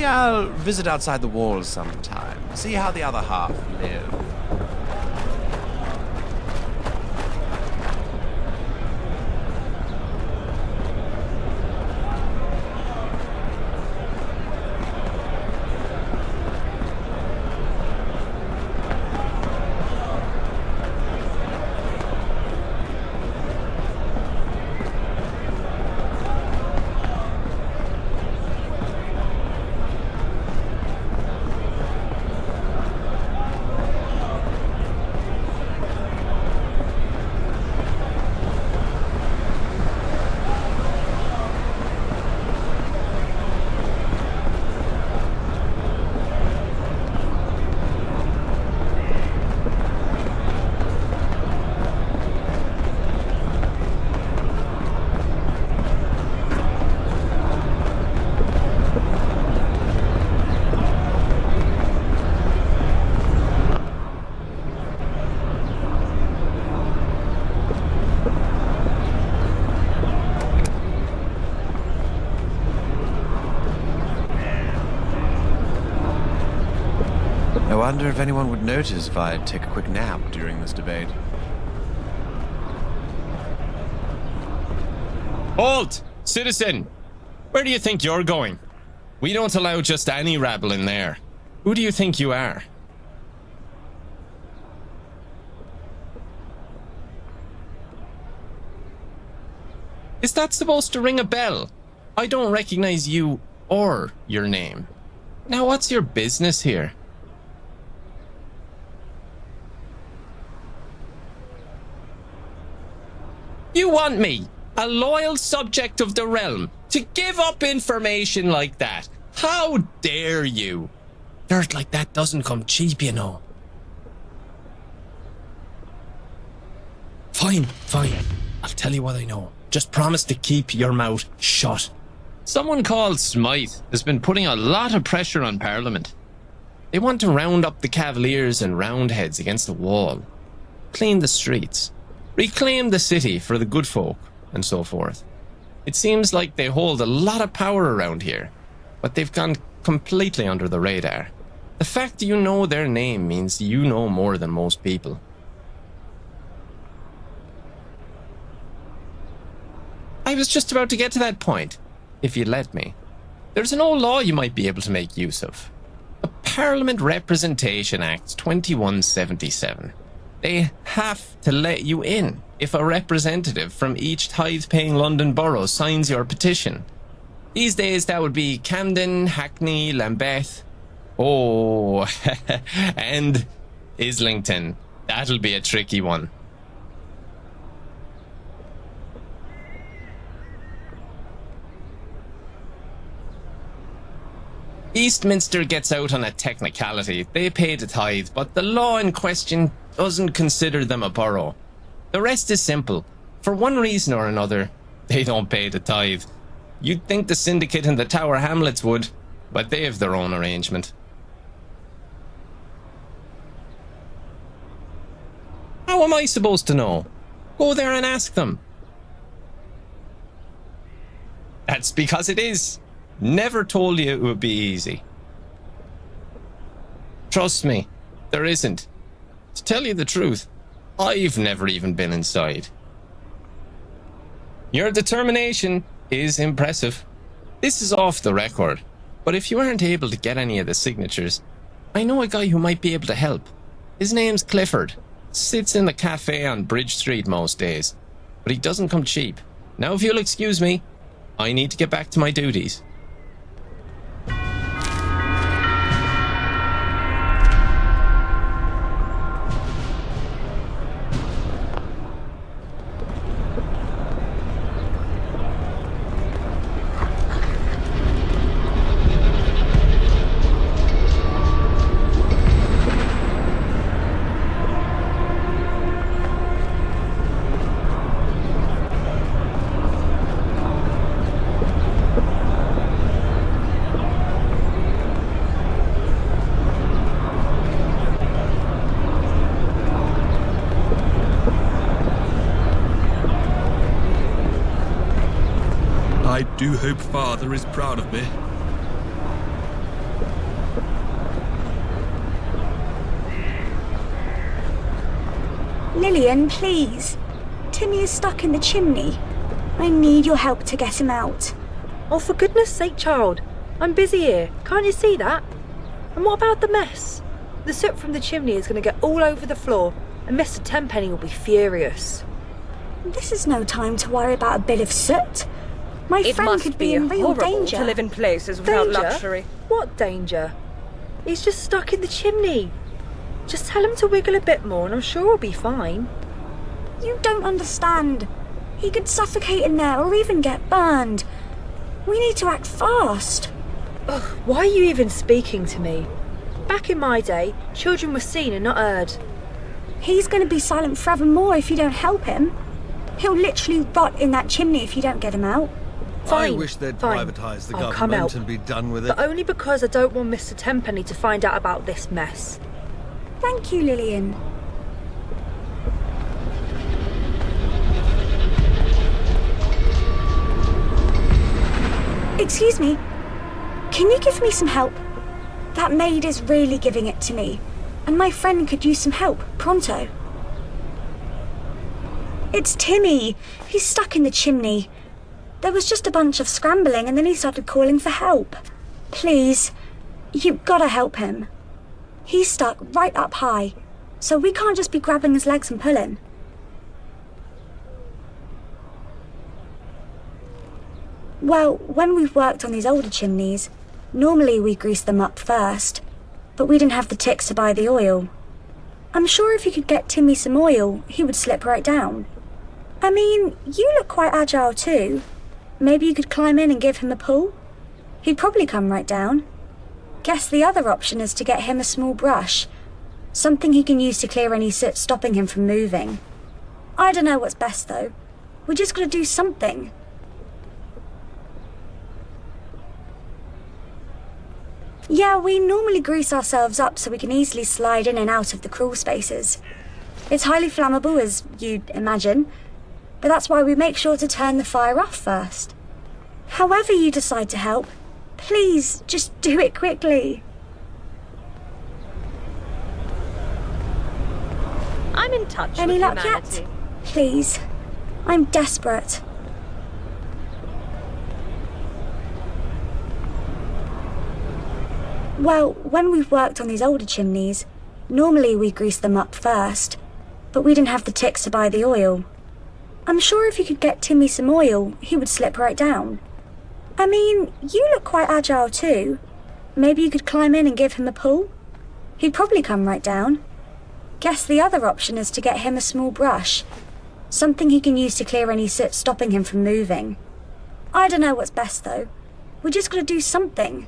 I'll visit outside the walls sometime. See how the other half live. I wonder if anyone would notice if I take a quick nap during this debate. Halt! Citizen! Where do you think you're going? We don't allow just any rabble in there. Who do you think you are? Is that supposed to ring a bell? I don't recognize you or your name. Now what's your business here? You want me, a loyal subject of the realm, to give up information like that? How dare you? Dirt like that doesn't come cheap, you know. Fine. I'll tell you what I know. Just promise to keep your mouth shut. Someone called Smythe has been putting a lot of pressure on Parliament. They want to round up the Cavaliers and Roundheads against the wall, clean the streets, reclaim the city for the good folk, and so forth. It seems like they hold a lot of power around here, but they've gone completely under the radar. The fact that you know their name means you know more than most people. I was just about to get to that point, if you'd let me. There's an old law you might be able to make use of. The Parliament Representation Act 2177. They have to let you in if a representative from each tithe-paying London borough signs your petition. These days that would be Camden, Hackney, Lambeth, and Islington. That'll be a tricky one. Eastminster gets out on a technicality. They pay the tithe, but the law in question doesn't consider them a borough. The rest is simple. For one reason or another, they don't pay the tithe. You'd think the syndicate in the Tower Hamlets would, but they have their own arrangement. How am I supposed to know? Go there and ask them. That's because it is. Never told you it would be easy. Trust me, there isn't. To tell you the truth, I've never even been inside. Your determination is impressive. This is off the record, but if you aren't able to get any of the signatures, I know a guy who might be able to help. His name's Clifford. Sits in the cafe on Bridge Street most days, but he doesn't come cheap. Now if you'll excuse me, I need to get back to my duties. I do hope Father is proud of me. Lillian, please. Timmy is stuck in the chimney. I need your help to get him out. Oh, for goodness sake, child. I'm busy here. Can't you see that? And what about the mess? The soot from the chimney is going to get all over the floor, and Mr. Tenpenny will be furious. This is no time to worry about a bit of soot. My friend could be in real danger. To live in places without luxury. What danger? He's just stuck in the chimney. Just tell him to wiggle a bit more and I'm sure he'll be fine. You don't understand. He could suffocate in there or even get burned. We need to act fast. Ugh, why are you even speaking to me? Back in my day, children were seen and not heard. He's going to be silent forevermore if you don't help him. He'll literally rot in that chimney if you don't get him out. Fine, I wish they'd fine. privatise the I'll come government out. and be done with it. But only because I don't want Mr. Tenpenny to find out about this mess. Thank you, Lillian. Excuse me. Can you give me some help? That maid is really giving it to me, and my friend could use some help, pronto. It's Timmy. He's stuck in the chimney. There was just a bunch of scrambling and then he started calling for help. Please, you've gotta help him. He's stuck right up high, so we can't just be grabbing his legs and pulling. Well, when we've worked on these older chimneys, normally we grease them up first, but we didn't have the ticks to buy the oil. I'm sure if you could get Timmy some oil, he would slip right down. I mean, you look quite agile too. Maybe you could climb in and give him a pull? He'd probably come right down. Guess the other option is to get him a small brush. Something he can use to clear any soot stopping him from moving. I don't know what's best though. We just gotta do something. Yeah, we normally grease ourselves up so we can easily slide in and out of the crawl spaces. It's highly flammable, as you'd imagine, but that's why we make sure to turn the fire off first. However you decide to help, please just do it quickly. I'm in touch Any with luck humanity. yet? Please. I'm desperate. Well, when we've worked on these older chimneys, normally we grease them up first, but we didn't have the ticks to buy the oil. I'm sure if you could get Timmy some oil, he would slip right down. I mean, you look quite agile too. Maybe you could climb in and give him a pull? He'd probably come right down. Guess the other option is to get him a small brush. Something he can use to clear any soot stopping him from moving. I don't know what's best though. We just gotta do something.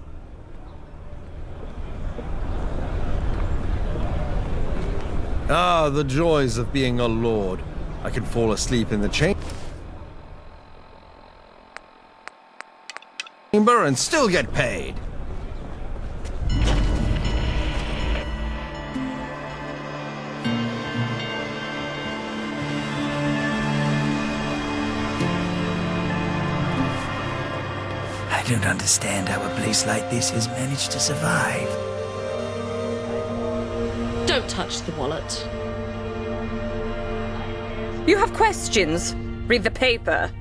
Ah, the joys of being a lord. I can fall asleep in the chamber and still get paid. I don't understand how a place like this has managed to survive. Don't touch the wallet. You have questions? Read the paper.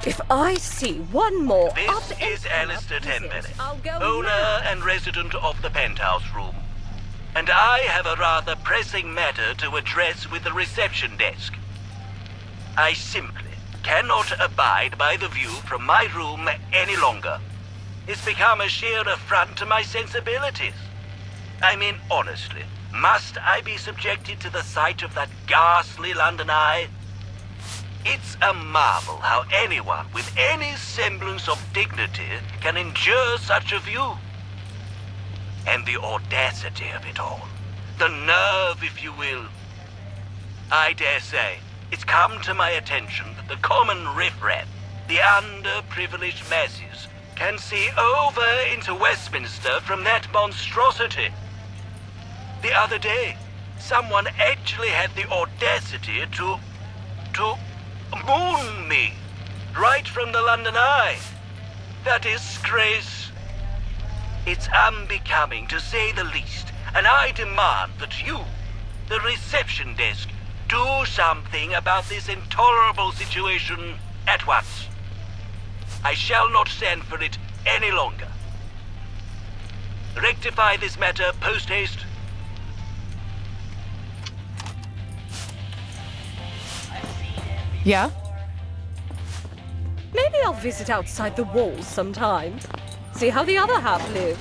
If I see one more This is Alistair Tenpenny, owner and resident of the penthouse room. And I have a rather pressing matter to address with the reception desk. I simply cannot abide by the view from my room any longer. It's become a sheer affront to my sensibilities. I mean, honestly, must I be subjected to the sight of that ghastly London Eye? It's a marvel how anyone with any semblance of dignity can endure such a view. And the audacity of it all. The nerve, if you will. I dare say, it's come to my attention that the common riffraff, the underprivileged masses, can see over into Westminster from that monstrosity. The other day, someone actually had the audacity to moon me, right from the London Eye. That disgrace. It's unbecoming, to say the least, And I demand that you, the reception desk, do something about this intolerable situation at once. I shall not stand for it any longer. Rectify this matter post-haste. Yeah? Maybe I'll visit outside the walls sometime. See how the other half live.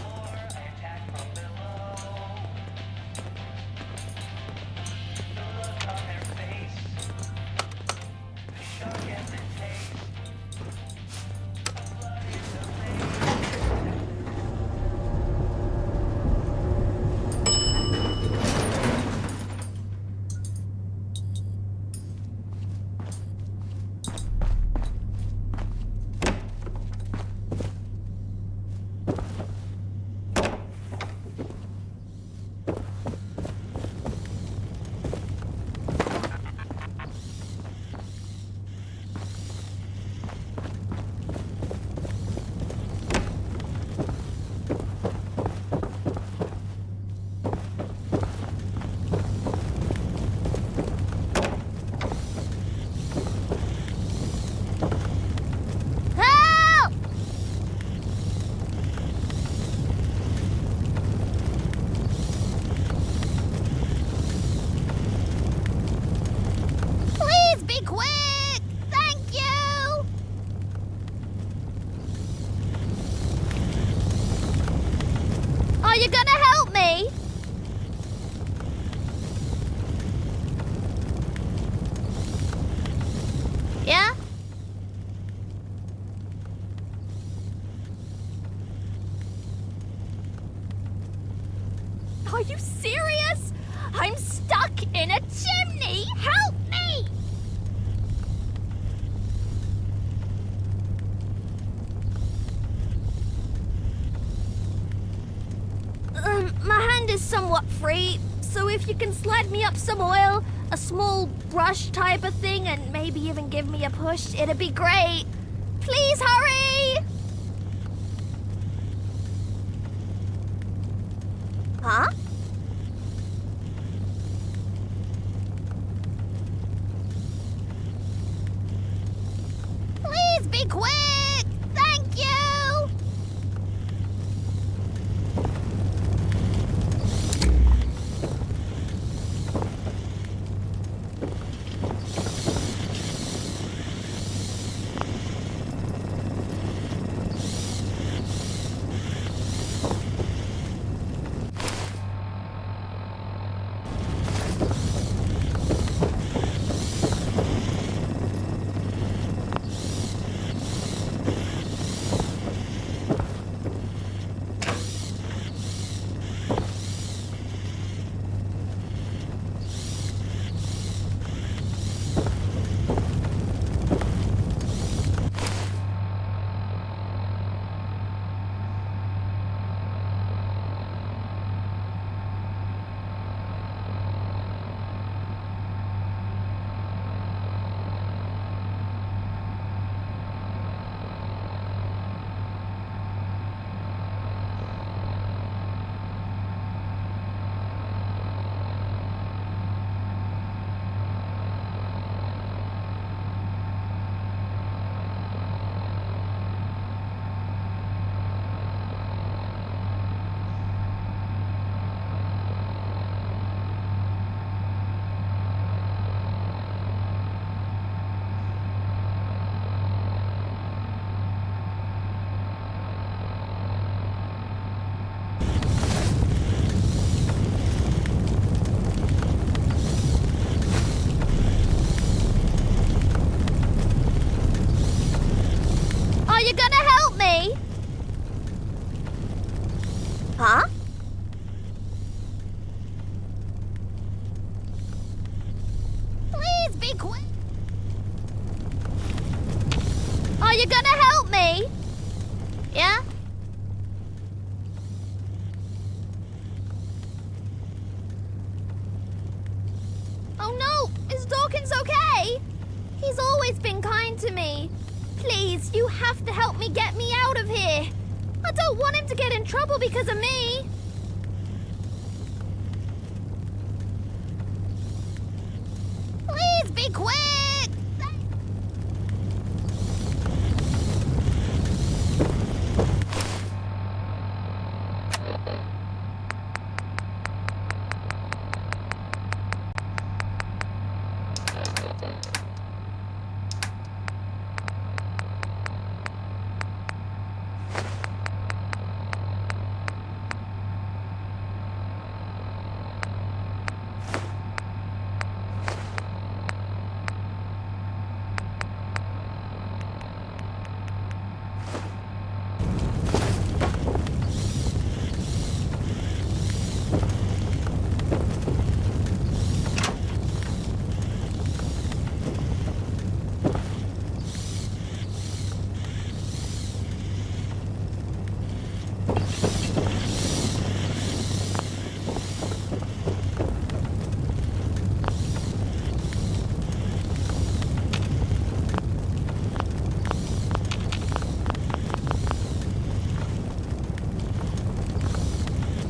Are you serious? I'm stuck in a chimney! Help me! My hand is somewhat free, so if you can slide me up some oil, a small brush type of thing, and maybe even give me a push, it'd be great. Please hurry! Huh? Please be quick! Thank you! Are you gonna help me? Huh? Please be quick. Are you gonna help me? Yeah? Oh no! Is Dawkins okay? He's always been kind to me. Please, you have to help me get me out of here. I don't want him to get in trouble because of me. be quick!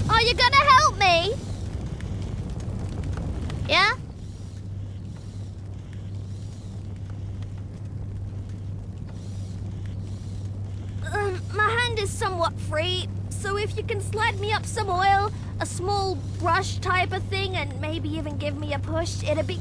Are you gonna help me? Yeah? My hand is somewhat free, so if you can slide me up some oil, a small brush type of thing, and maybe even give me a push, it'd be...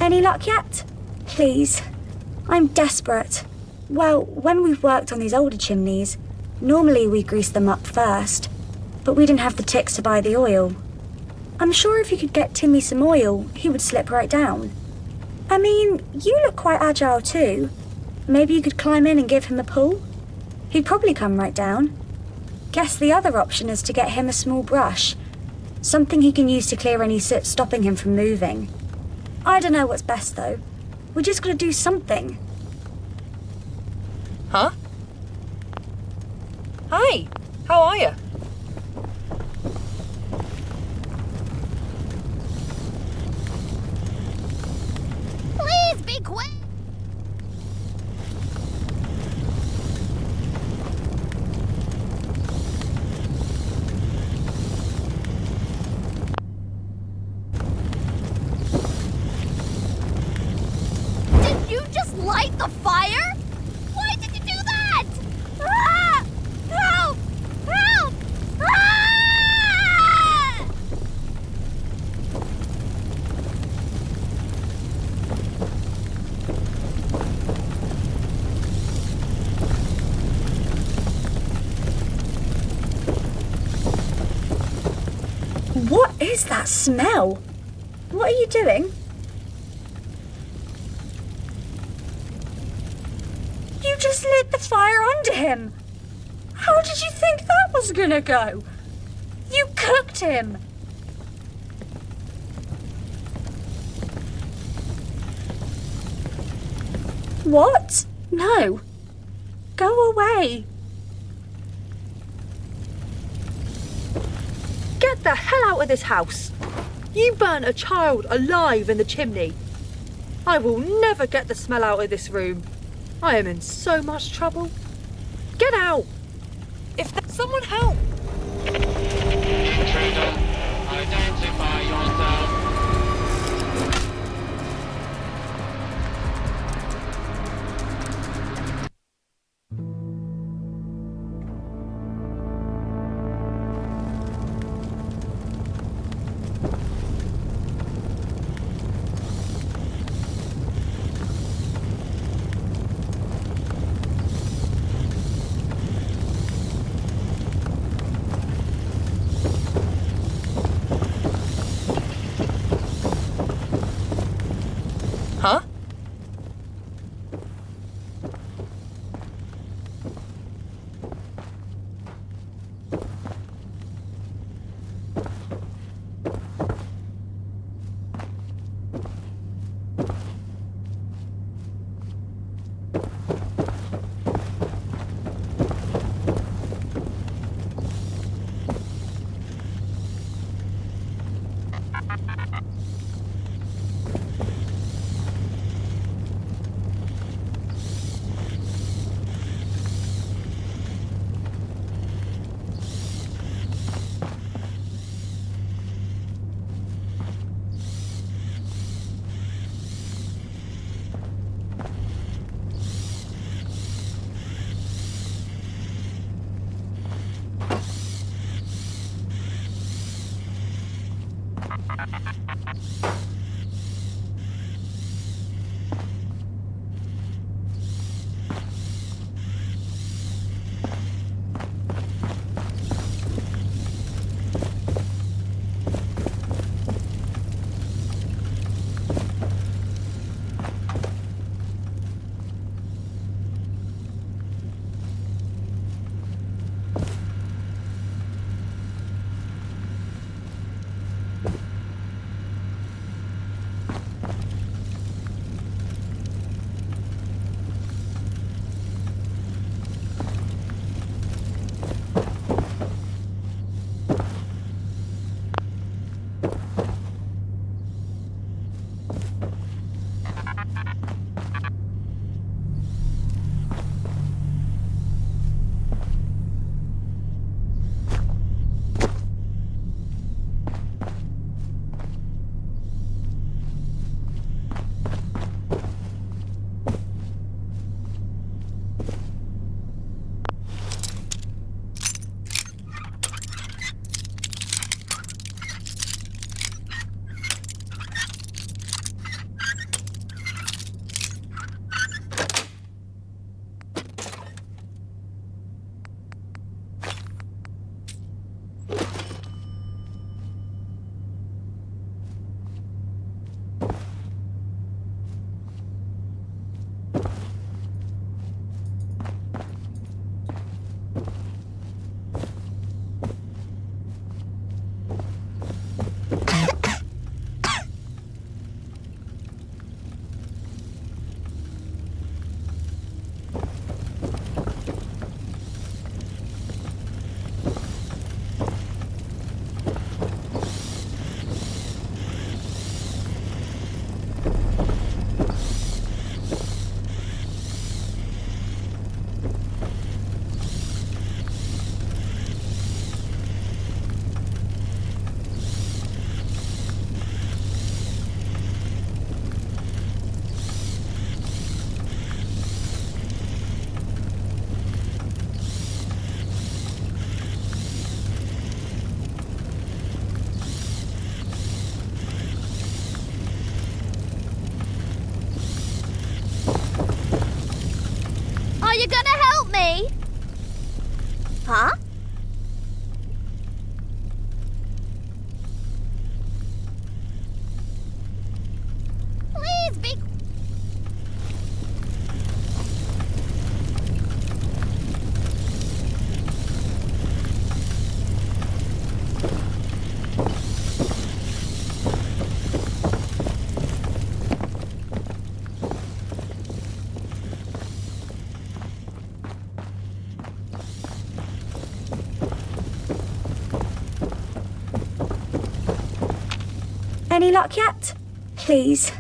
Any luck yet? Please. I'm desperate. Well, when we've worked on these older chimneys, normally we grease them up first, but we didn't have the ticks to buy the oil. I'm sure if you could get Timmy some oil, he would slip right down. I mean, you look quite agile too. Maybe you could climb in and give him a pull? He'd probably come right down. Guess the other option is to get him a small brush. Something he can use to clear any soot stopping him from moving. I don't know what's best though. We just gotta do something. Huh? Hi, how are you? Please be quick! Did you just light the fire? Why did you do that? Ah! Help! Help! Ah! What is that smell? What are you doing? You just lit the fire under him. How did you think that was gonna go? You cooked him. What? No. Go away. Get the hell out of this house! You burnt a child alive in the chimney. I will never get the smell out of this room. I am in so much trouble. Get out! If there's someone help! Intruder, identify yourself. Are you gonna help me? Huh? Please be... Any luck yet? Please.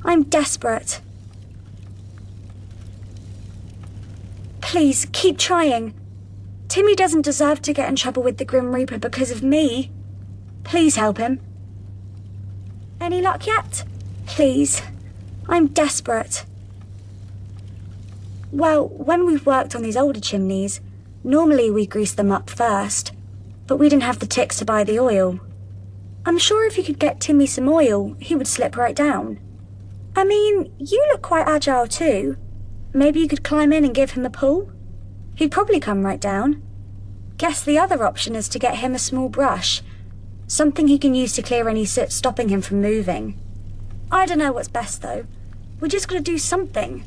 I'm desperate. Please, keep trying. Timmy doesn't deserve to get in trouble with the Grim Reaper because of me. Please help him. Any luck yet? Please. I'm desperate. Well, when we've worked on these older chimneys, normally we grease them up first, but we didn't have the ticks to buy the oil. I'm sure if you could get Timmy some oil, he would slip right down. I mean, you look quite agile too. Maybe you could climb in and give him a pull? He'd probably come right down. Guess the other option is to get him a small brush. Something he can use to clear any soot stopping him from moving. I don't know what's best though. We just gotta do something.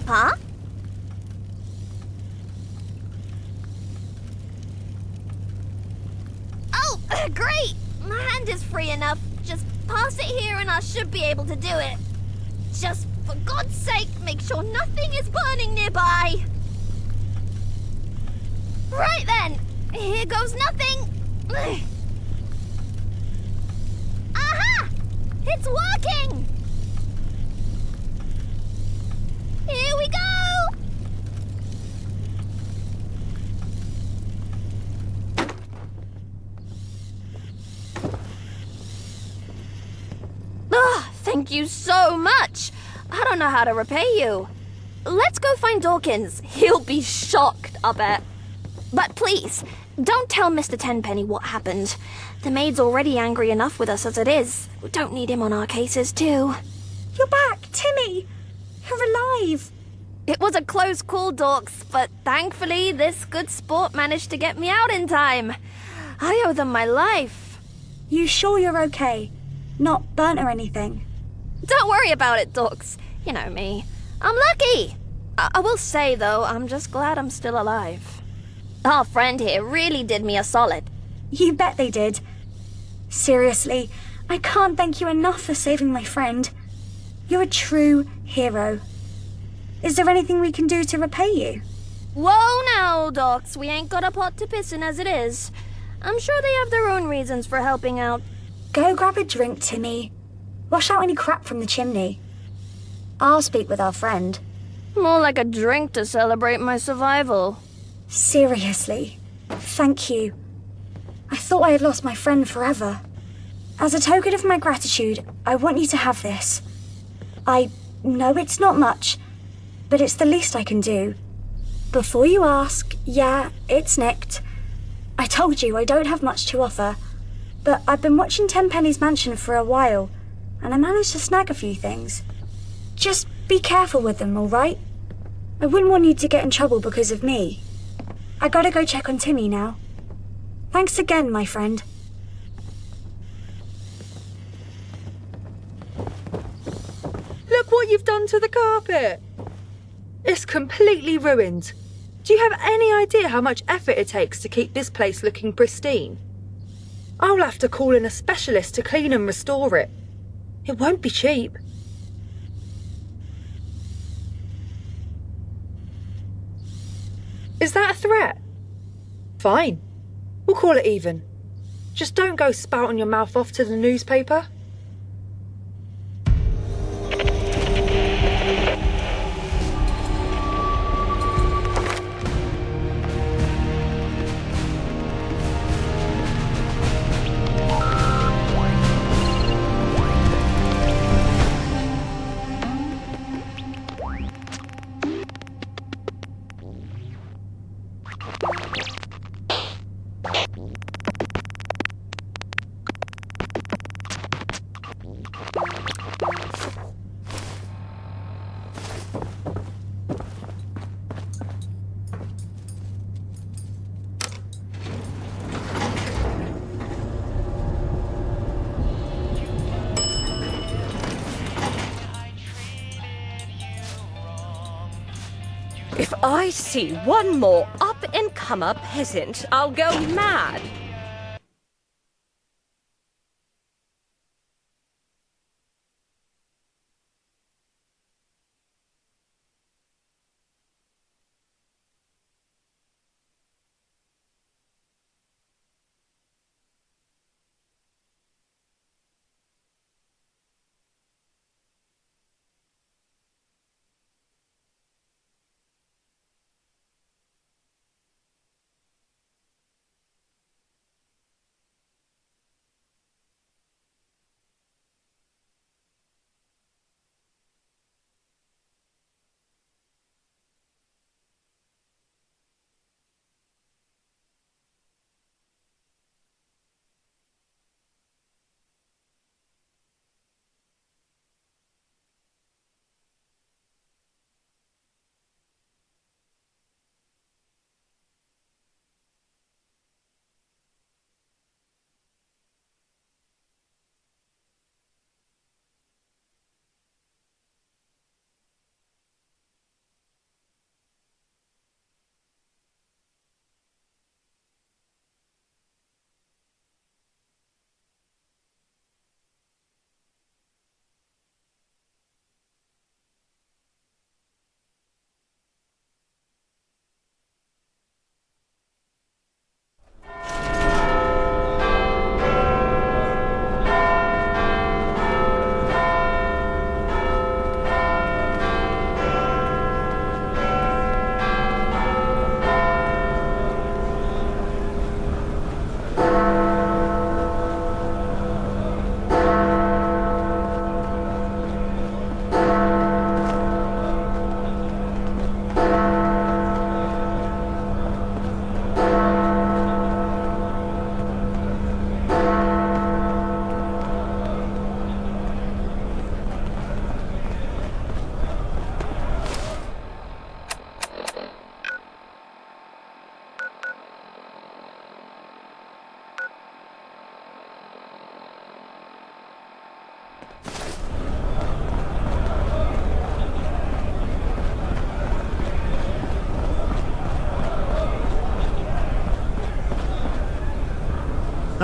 Huh? Oh, great! My hand is free enough. Just pass it here and I should be able to do it. Just for God's sake, make sure nothing is burning nearby. Right then, here goes nothing. Aha! It's working! Here we go! Thank you so much. I don't know how to repay you. Let's go find Dawkins. He'll be shocked, I bet. But please, don't tell Mr. Tenpenny what happened. The maid's already angry enough with us as it is. We don't need him on our cases, too. You're back, Timmy! You're alive! It was a close call, Dorks, but thankfully this good sport managed to get me out in time. I owe them my life. You sure you're okay? Not burnt or anything? Don't worry about it, Dorks. You know me. I'm lucky. I will say, though, I'm just glad I'm still alive. Our friend here really did me a solid. You bet they did. Seriously, I can't thank you enough for saving my friend. You're a true hero. Is there anything we can do to repay you? Whoa now, Docs. We ain't got a pot to piss in as it is. I'm sure they have their own reasons for helping out. Go grab a drink, Timmy. Wash out any crap from the chimney. I'll speak with our friend. More like a drink to celebrate my survival. Seriously, thank you. I thought I had lost my friend forever. As a token of my gratitude, I want you to have this. I know it's not much, but it's the least I can do. Before you ask, yeah, it's nicked. I told you I don't have much to offer, but I've been watching Tenpenny's mansion for a while, and I managed to snag a few things. Just be careful with them, all right? I wouldn't want you to get in trouble because of me. I gotta go check on Timmy now. Thanks again, my friend. Look what you've done to the carpet. It's completely ruined. Do you have any idea how much effort it takes to keep this place looking pristine? I'll have to call in a specialist to clean and restore it. It won't be cheap. Is that a threat? Fine. We'll call it even. Just don't go spouting your mouth off to the newspaper. If I see one more up-and-comer peasant, I'll go mad.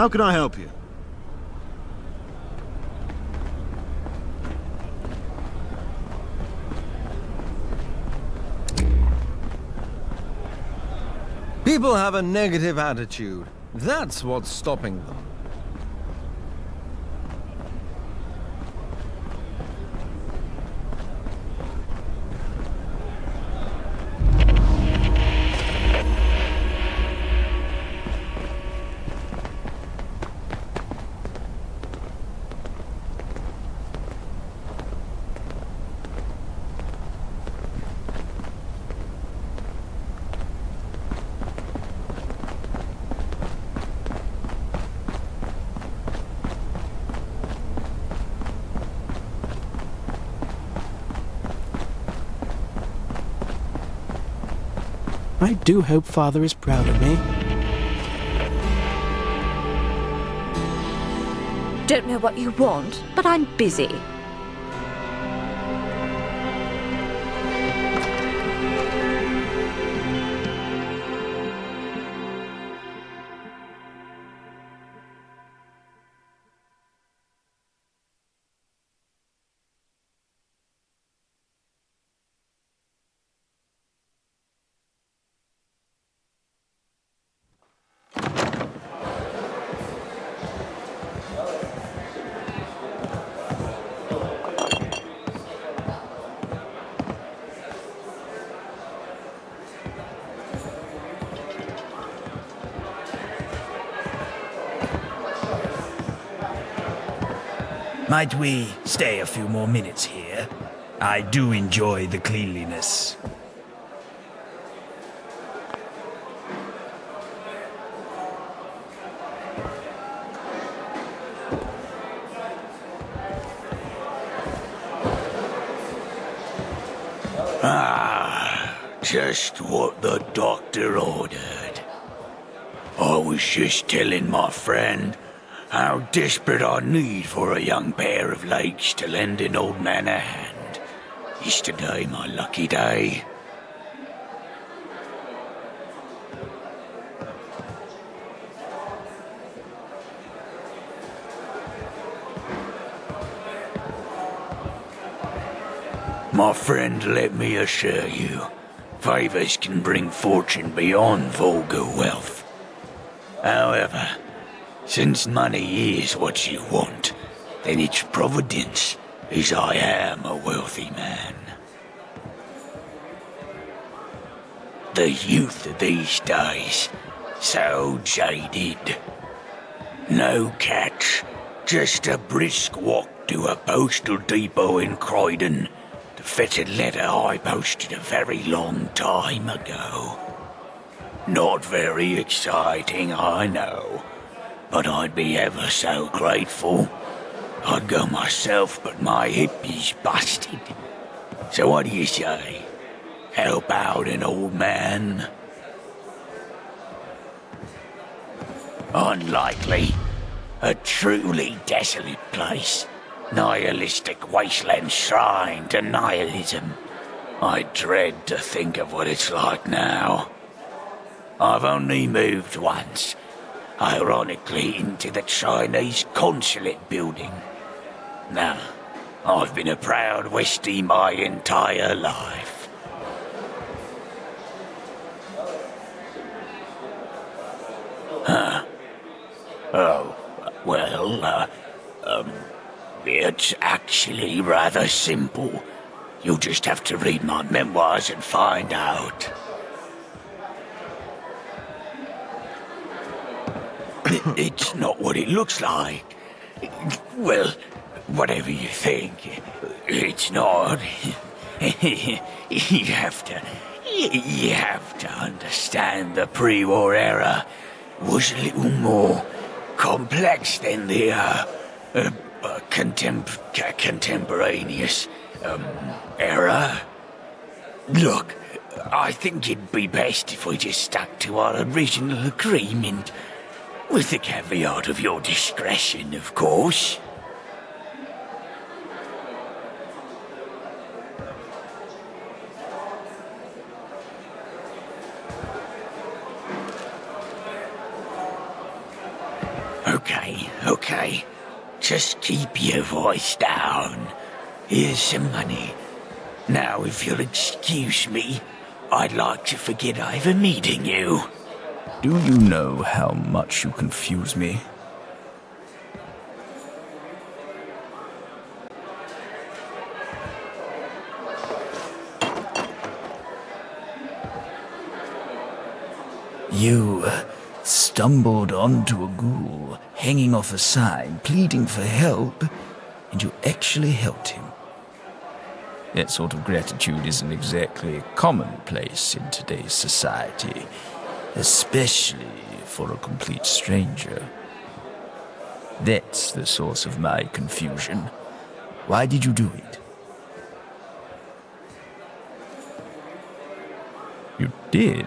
How can I help you? People have a negative attitude. That's what's stopping them. I do hope Father is proud of me. Don't know what you want, but I'm busy. Might we stay a few more minutes here? I do enjoy the cleanliness. Just what the doctor ordered. I was just telling my friend how desperate I need for a young pair of legs to lend an old man a hand. Is today my lucky day? My friend, let me assure you, favors can bring fortune beyond vulgar wealth. However, since money is what you want, then it's providence, as I am a wealthy man. The youth of these days, so jaded. No catch, just a brisk walk to a postal depot in Croydon to fetch a letter I posted a very long time ago. Not very exciting, I know, but I'd be ever so grateful. I'd go myself, but my hip is busted. So what do you say? Help out an old man? Unlikely. A truly desolate place. Nihilistic wasteland shrine to nihilism. I dread to think of what it's like now. I've only moved once, ironically into the Chinese consulate building. Now, I've been a proud Westie my entire life. Huh? Oh, well, it's actually rather simple. You'll just have to read my memoirs and find out. It's not what it looks like. Well, whatever you think, it's not. You have to understand the pre-war era was a little more complex than the contemporaneous era. Look, I think it'd be best if we just stuck to our original agreement. With the caveat of your discretion, of course. Okay, just keep your voice down. Here's some money. Now, if you'll excuse me, I'd like to forget ever meeting you. Do you know how much you confuse me? You stumbled onto a ghoul hanging off a sign pleading for help, and you actually helped him. That sort of gratitude isn't exactly commonplace in today's society, especially for a complete stranger. That's the source of my confusion. Why did you do it? You did?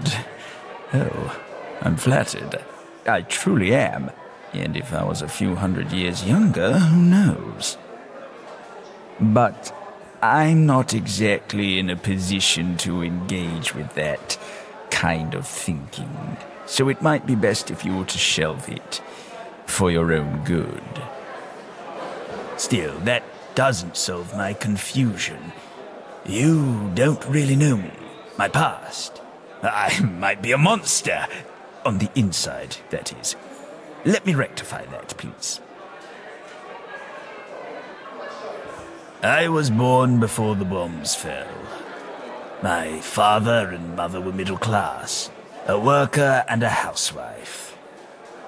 Oh, I'm flattered. I truly am. And if I was a few hundred years younger, who knows? But I'm not exactly in a position to engage with that kind of thinking, so it might be best if you were to shelve it for your own good. Still, that doesn't solve my confusion. You don't really know me, my past. I might be a monster. On the inside, that is. Let me rectify that, please. I was born before the bombs fell. My father and mother were middle class, a worker and a housewife.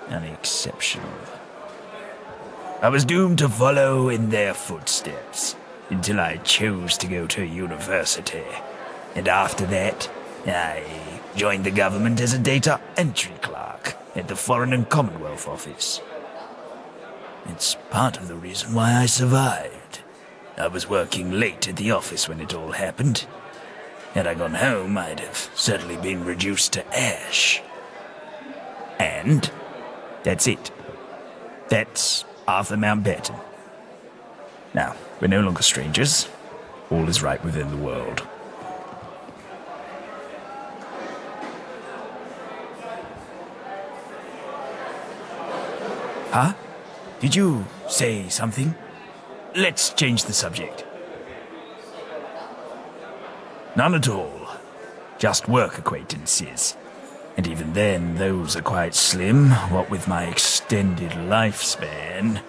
Unexceptional. I was doomed to follow in their footsteps until I chose to go to university. And after that, I joined the government as a data entry clerk at the Foreign and Commonwealth Office. It's part of the reason why I survived. I was working late at the office when it all happened. Had I gone home, I'd have certainly been reduced to ash. And that's it. That's Arthur Mountbatten. Now, we're no longer strangers. All is right within the world. Huh? Did you say something? Let's change the subject. None at all. Just work acquaintances. And even then, those are quite slim, what with my extended lifespan.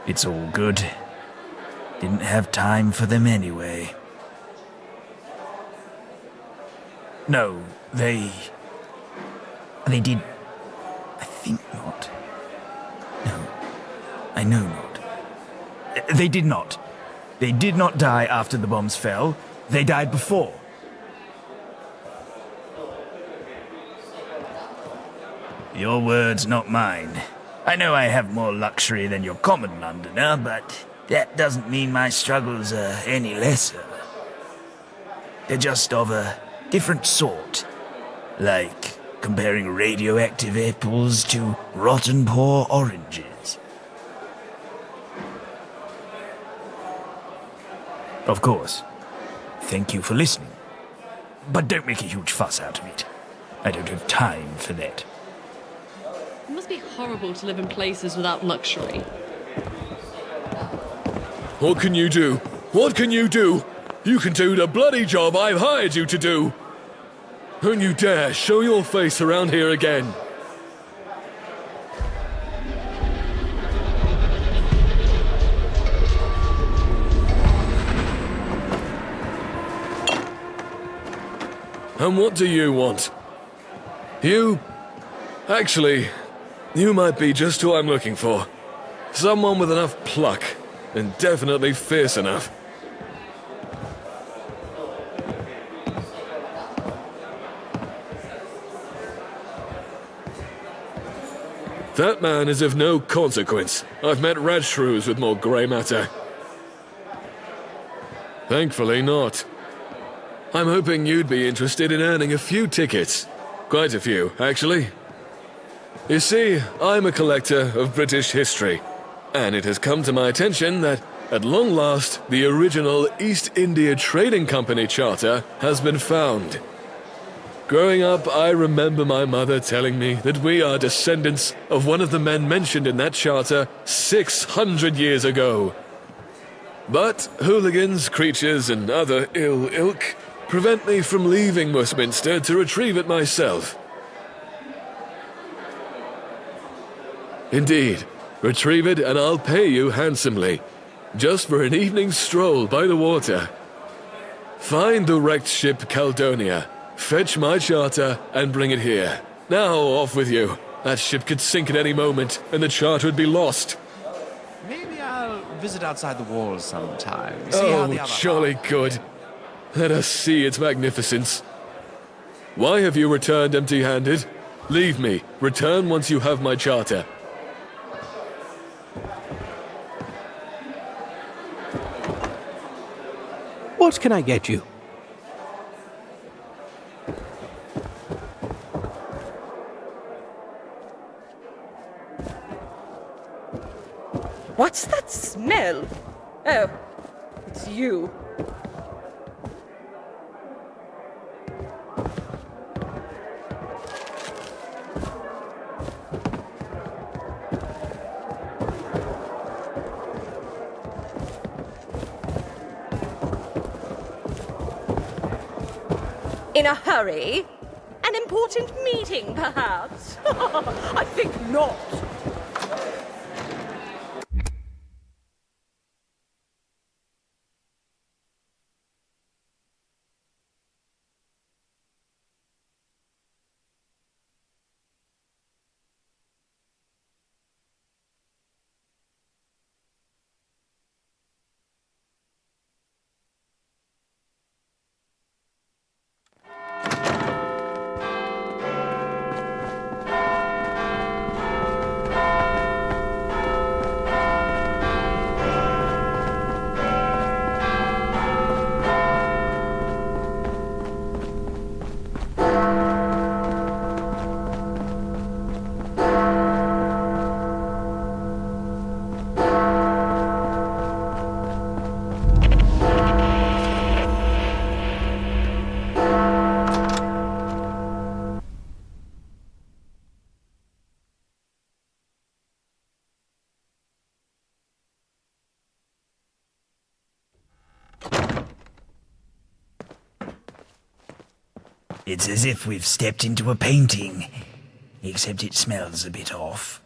It's all good. Didn't have time for them anyway. No, they did. I think not. No, I know not. They did not. They did not die after the bombs fell. They died before. Your words, not mine. I know I have more luxury than your common Londoner, but that doesn't mean my struggles are any lesser. They're just of a different sort. Like comparing radioactive apples to rotten poor oranges. Of course. Thank you for listening. But don't make a huge fuss out of it. I don't have time for that. It must be horrible to live in places without luxury. What can you do? What can you do? You can do the bloody job I've hired you to do. Don't you dare show your face around here again. And what do you want? Actually, you might be just who I'm looking for. Someone with enough pluck, and definitely fierce enough. That man is of no consequence. I've met rat shrews with more grey matter. Thankfully not. I'm hoping you'd be interested in earning a few tickets. Quite a few, actually. You see, I'm a collector of British history, and it has come to my attention that, at long last, the original East India Trading Company charter has been found. Growing up, I remember my mother telling me that we are descendants of one of the men mentioned in that charter 600 years ago. But hooligans, creatures, and other ill ilk prevent me from leaving Westminster to retrieve it myself. Indeed, retrieve it and I'll pay you handsomely, just for an evening stroll by the water. Find the wrecked ship Caledonia, fetch my charter, and bring it here. Now off with you. That ship could sink at any moment, and the charter would be lost. Maybe I'll visit outside the walls sometime. See how the other jolly good. Let us see its magnificence. Why have you returned empty-handed? Leave me. Return once you have my charter. What can I get you? What's that smell? Oh, it's you. In a hurry? An important meeting, perhaps? I think not. It's as if we've stepped into a painting, except it smells a bit off.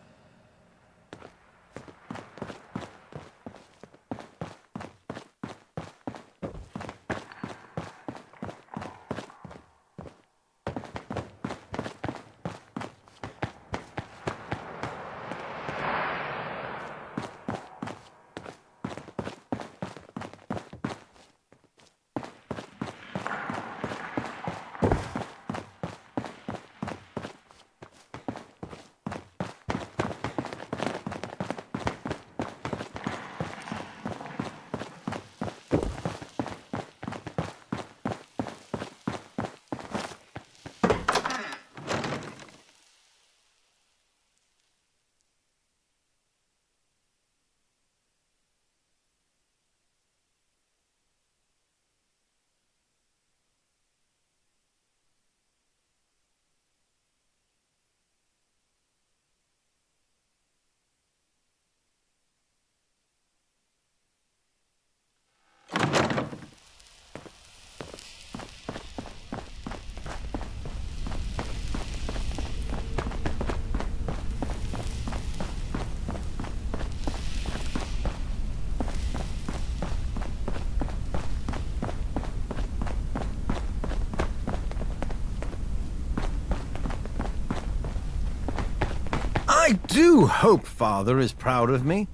I do hope Father is proud of me.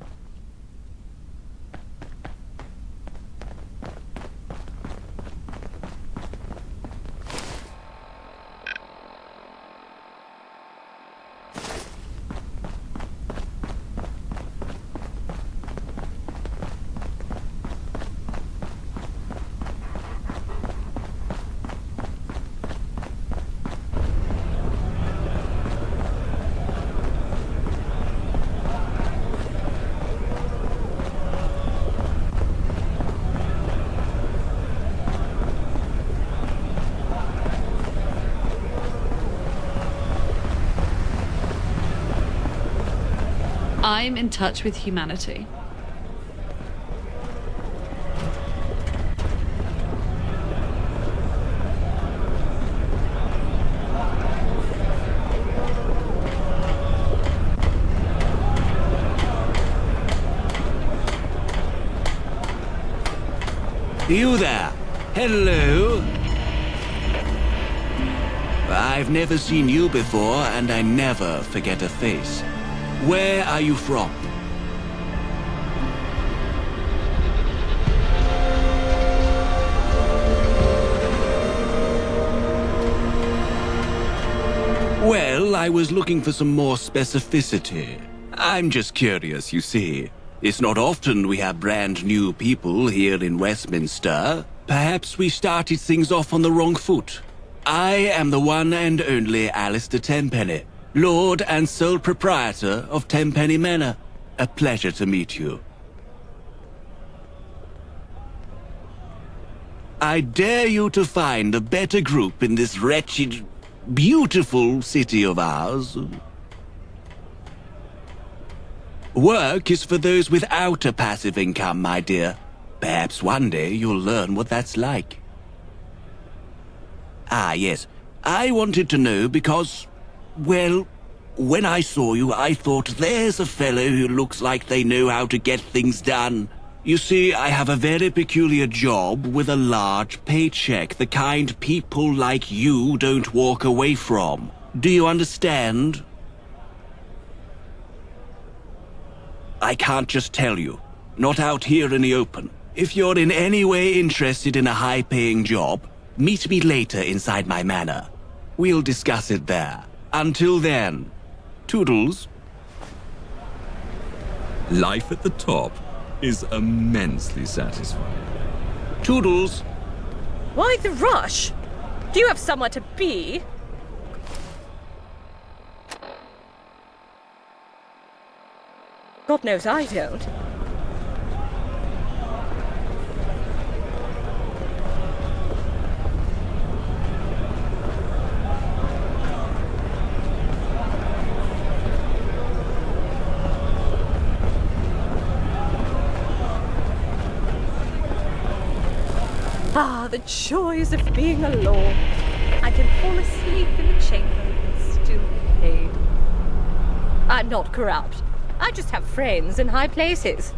I'm in touch with humanity. You there. Hello. I've never seen you before, and I never forget a face. Where are you from? Well, I was looking for some more specificity. I'm just curious, you see. It's not often we have brand new people here in Westminster. Perhaps we started things off on the wrong foot. I am the one and only Alistair Tenpenny, Lord and sole proprietor of Tenpenny Manor. A pleasure to meet you. I dare you to find a better group in this wretched, beautiful city of ours. Work is for those without a passive income, my dear. Perhaps one day you'll learn what that's like. Ah, yes. I wanted to know because, well, when I saw you, I thought there's a fellow who looks like they know how to get things done. You see, I have a very peculiar job with a large paycheck, the kind people like you don't walk away from. Do you understand? I can't just tell you. Not out here in the open. If you're in any way interested in a high-paying job, meet me later inside my manor. We'll discuss it there. Until then, toodles. Life at the top is immensely satisfying. Toodles. Why the rush? Do you have somewhere to be? God knows I don't. Ah, the joys of being a lord. I can fall asleep in the chamber and still be paid. I'm not corrupt. I just have friends in high places.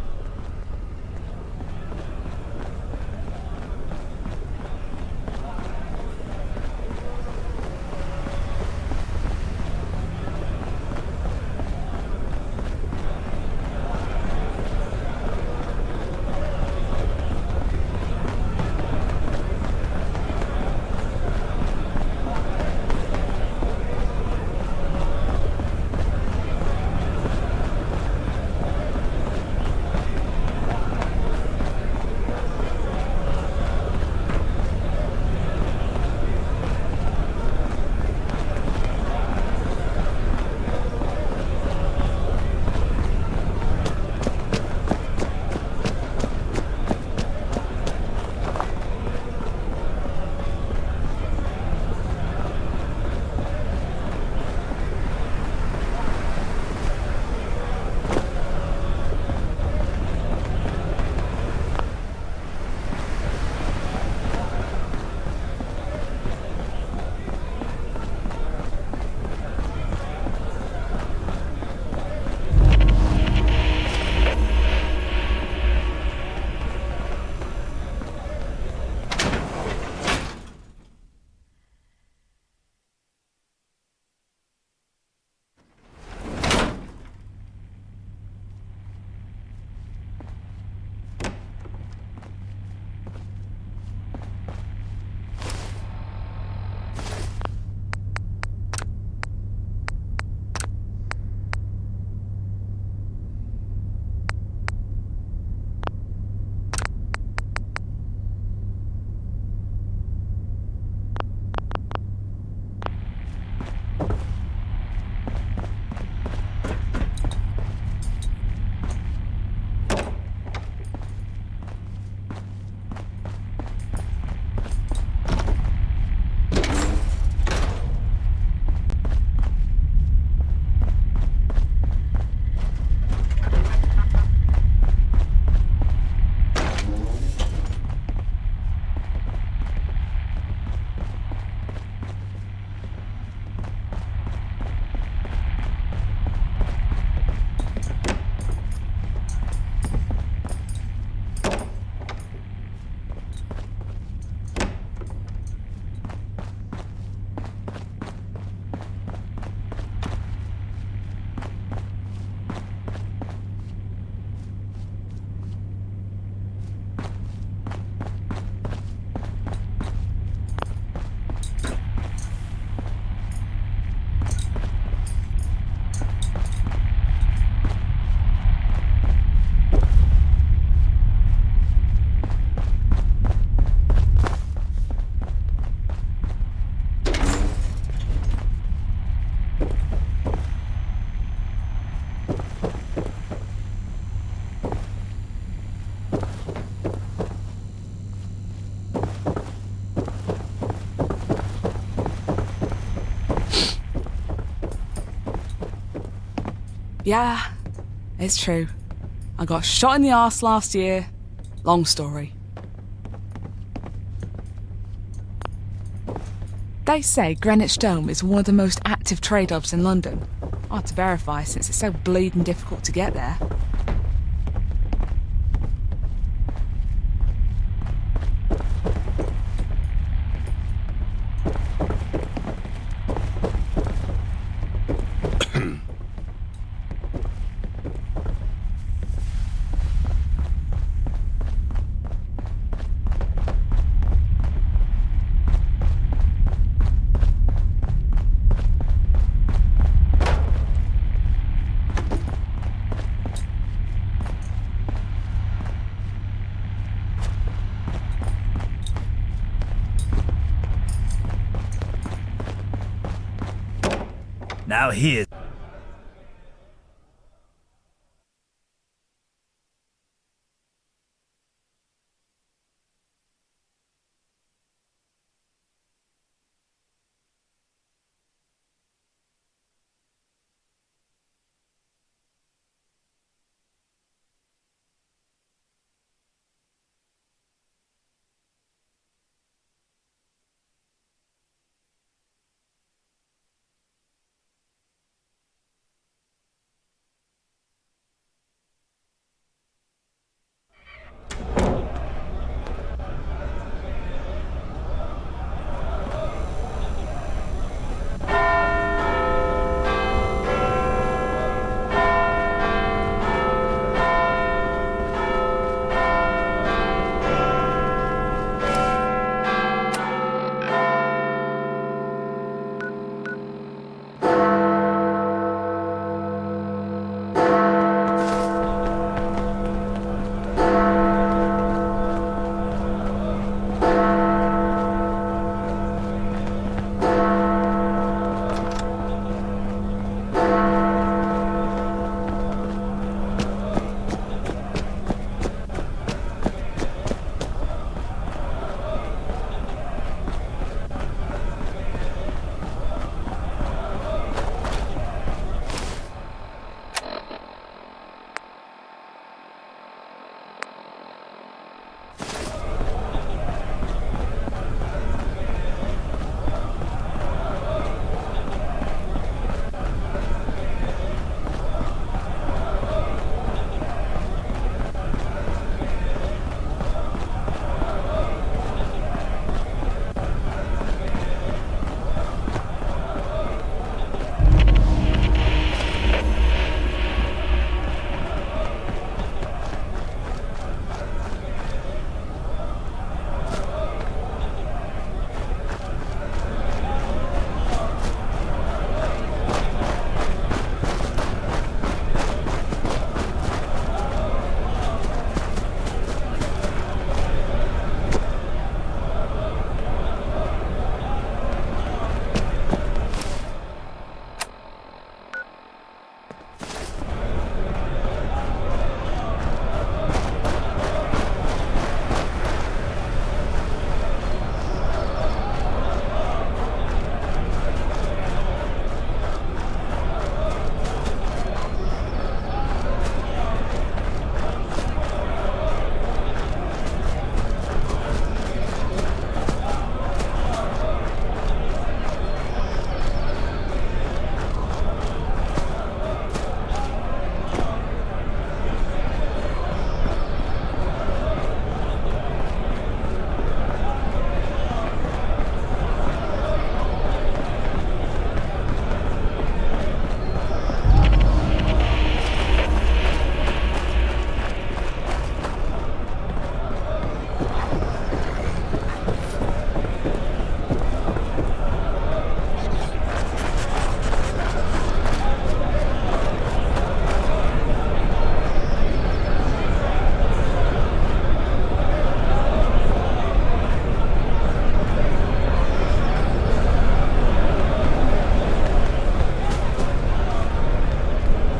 Yeah, it's true. I got shot in the arse last year. Long story. They say Greenwich Dome is one of the most active trade hubs in London. Hard to verify since it's so bleeding difficult to get there. Now here.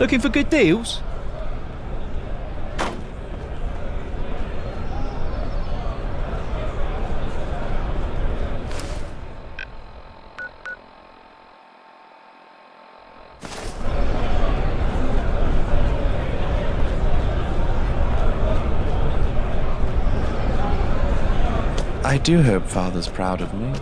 Looking for good deals? I do hope Father's proud of me.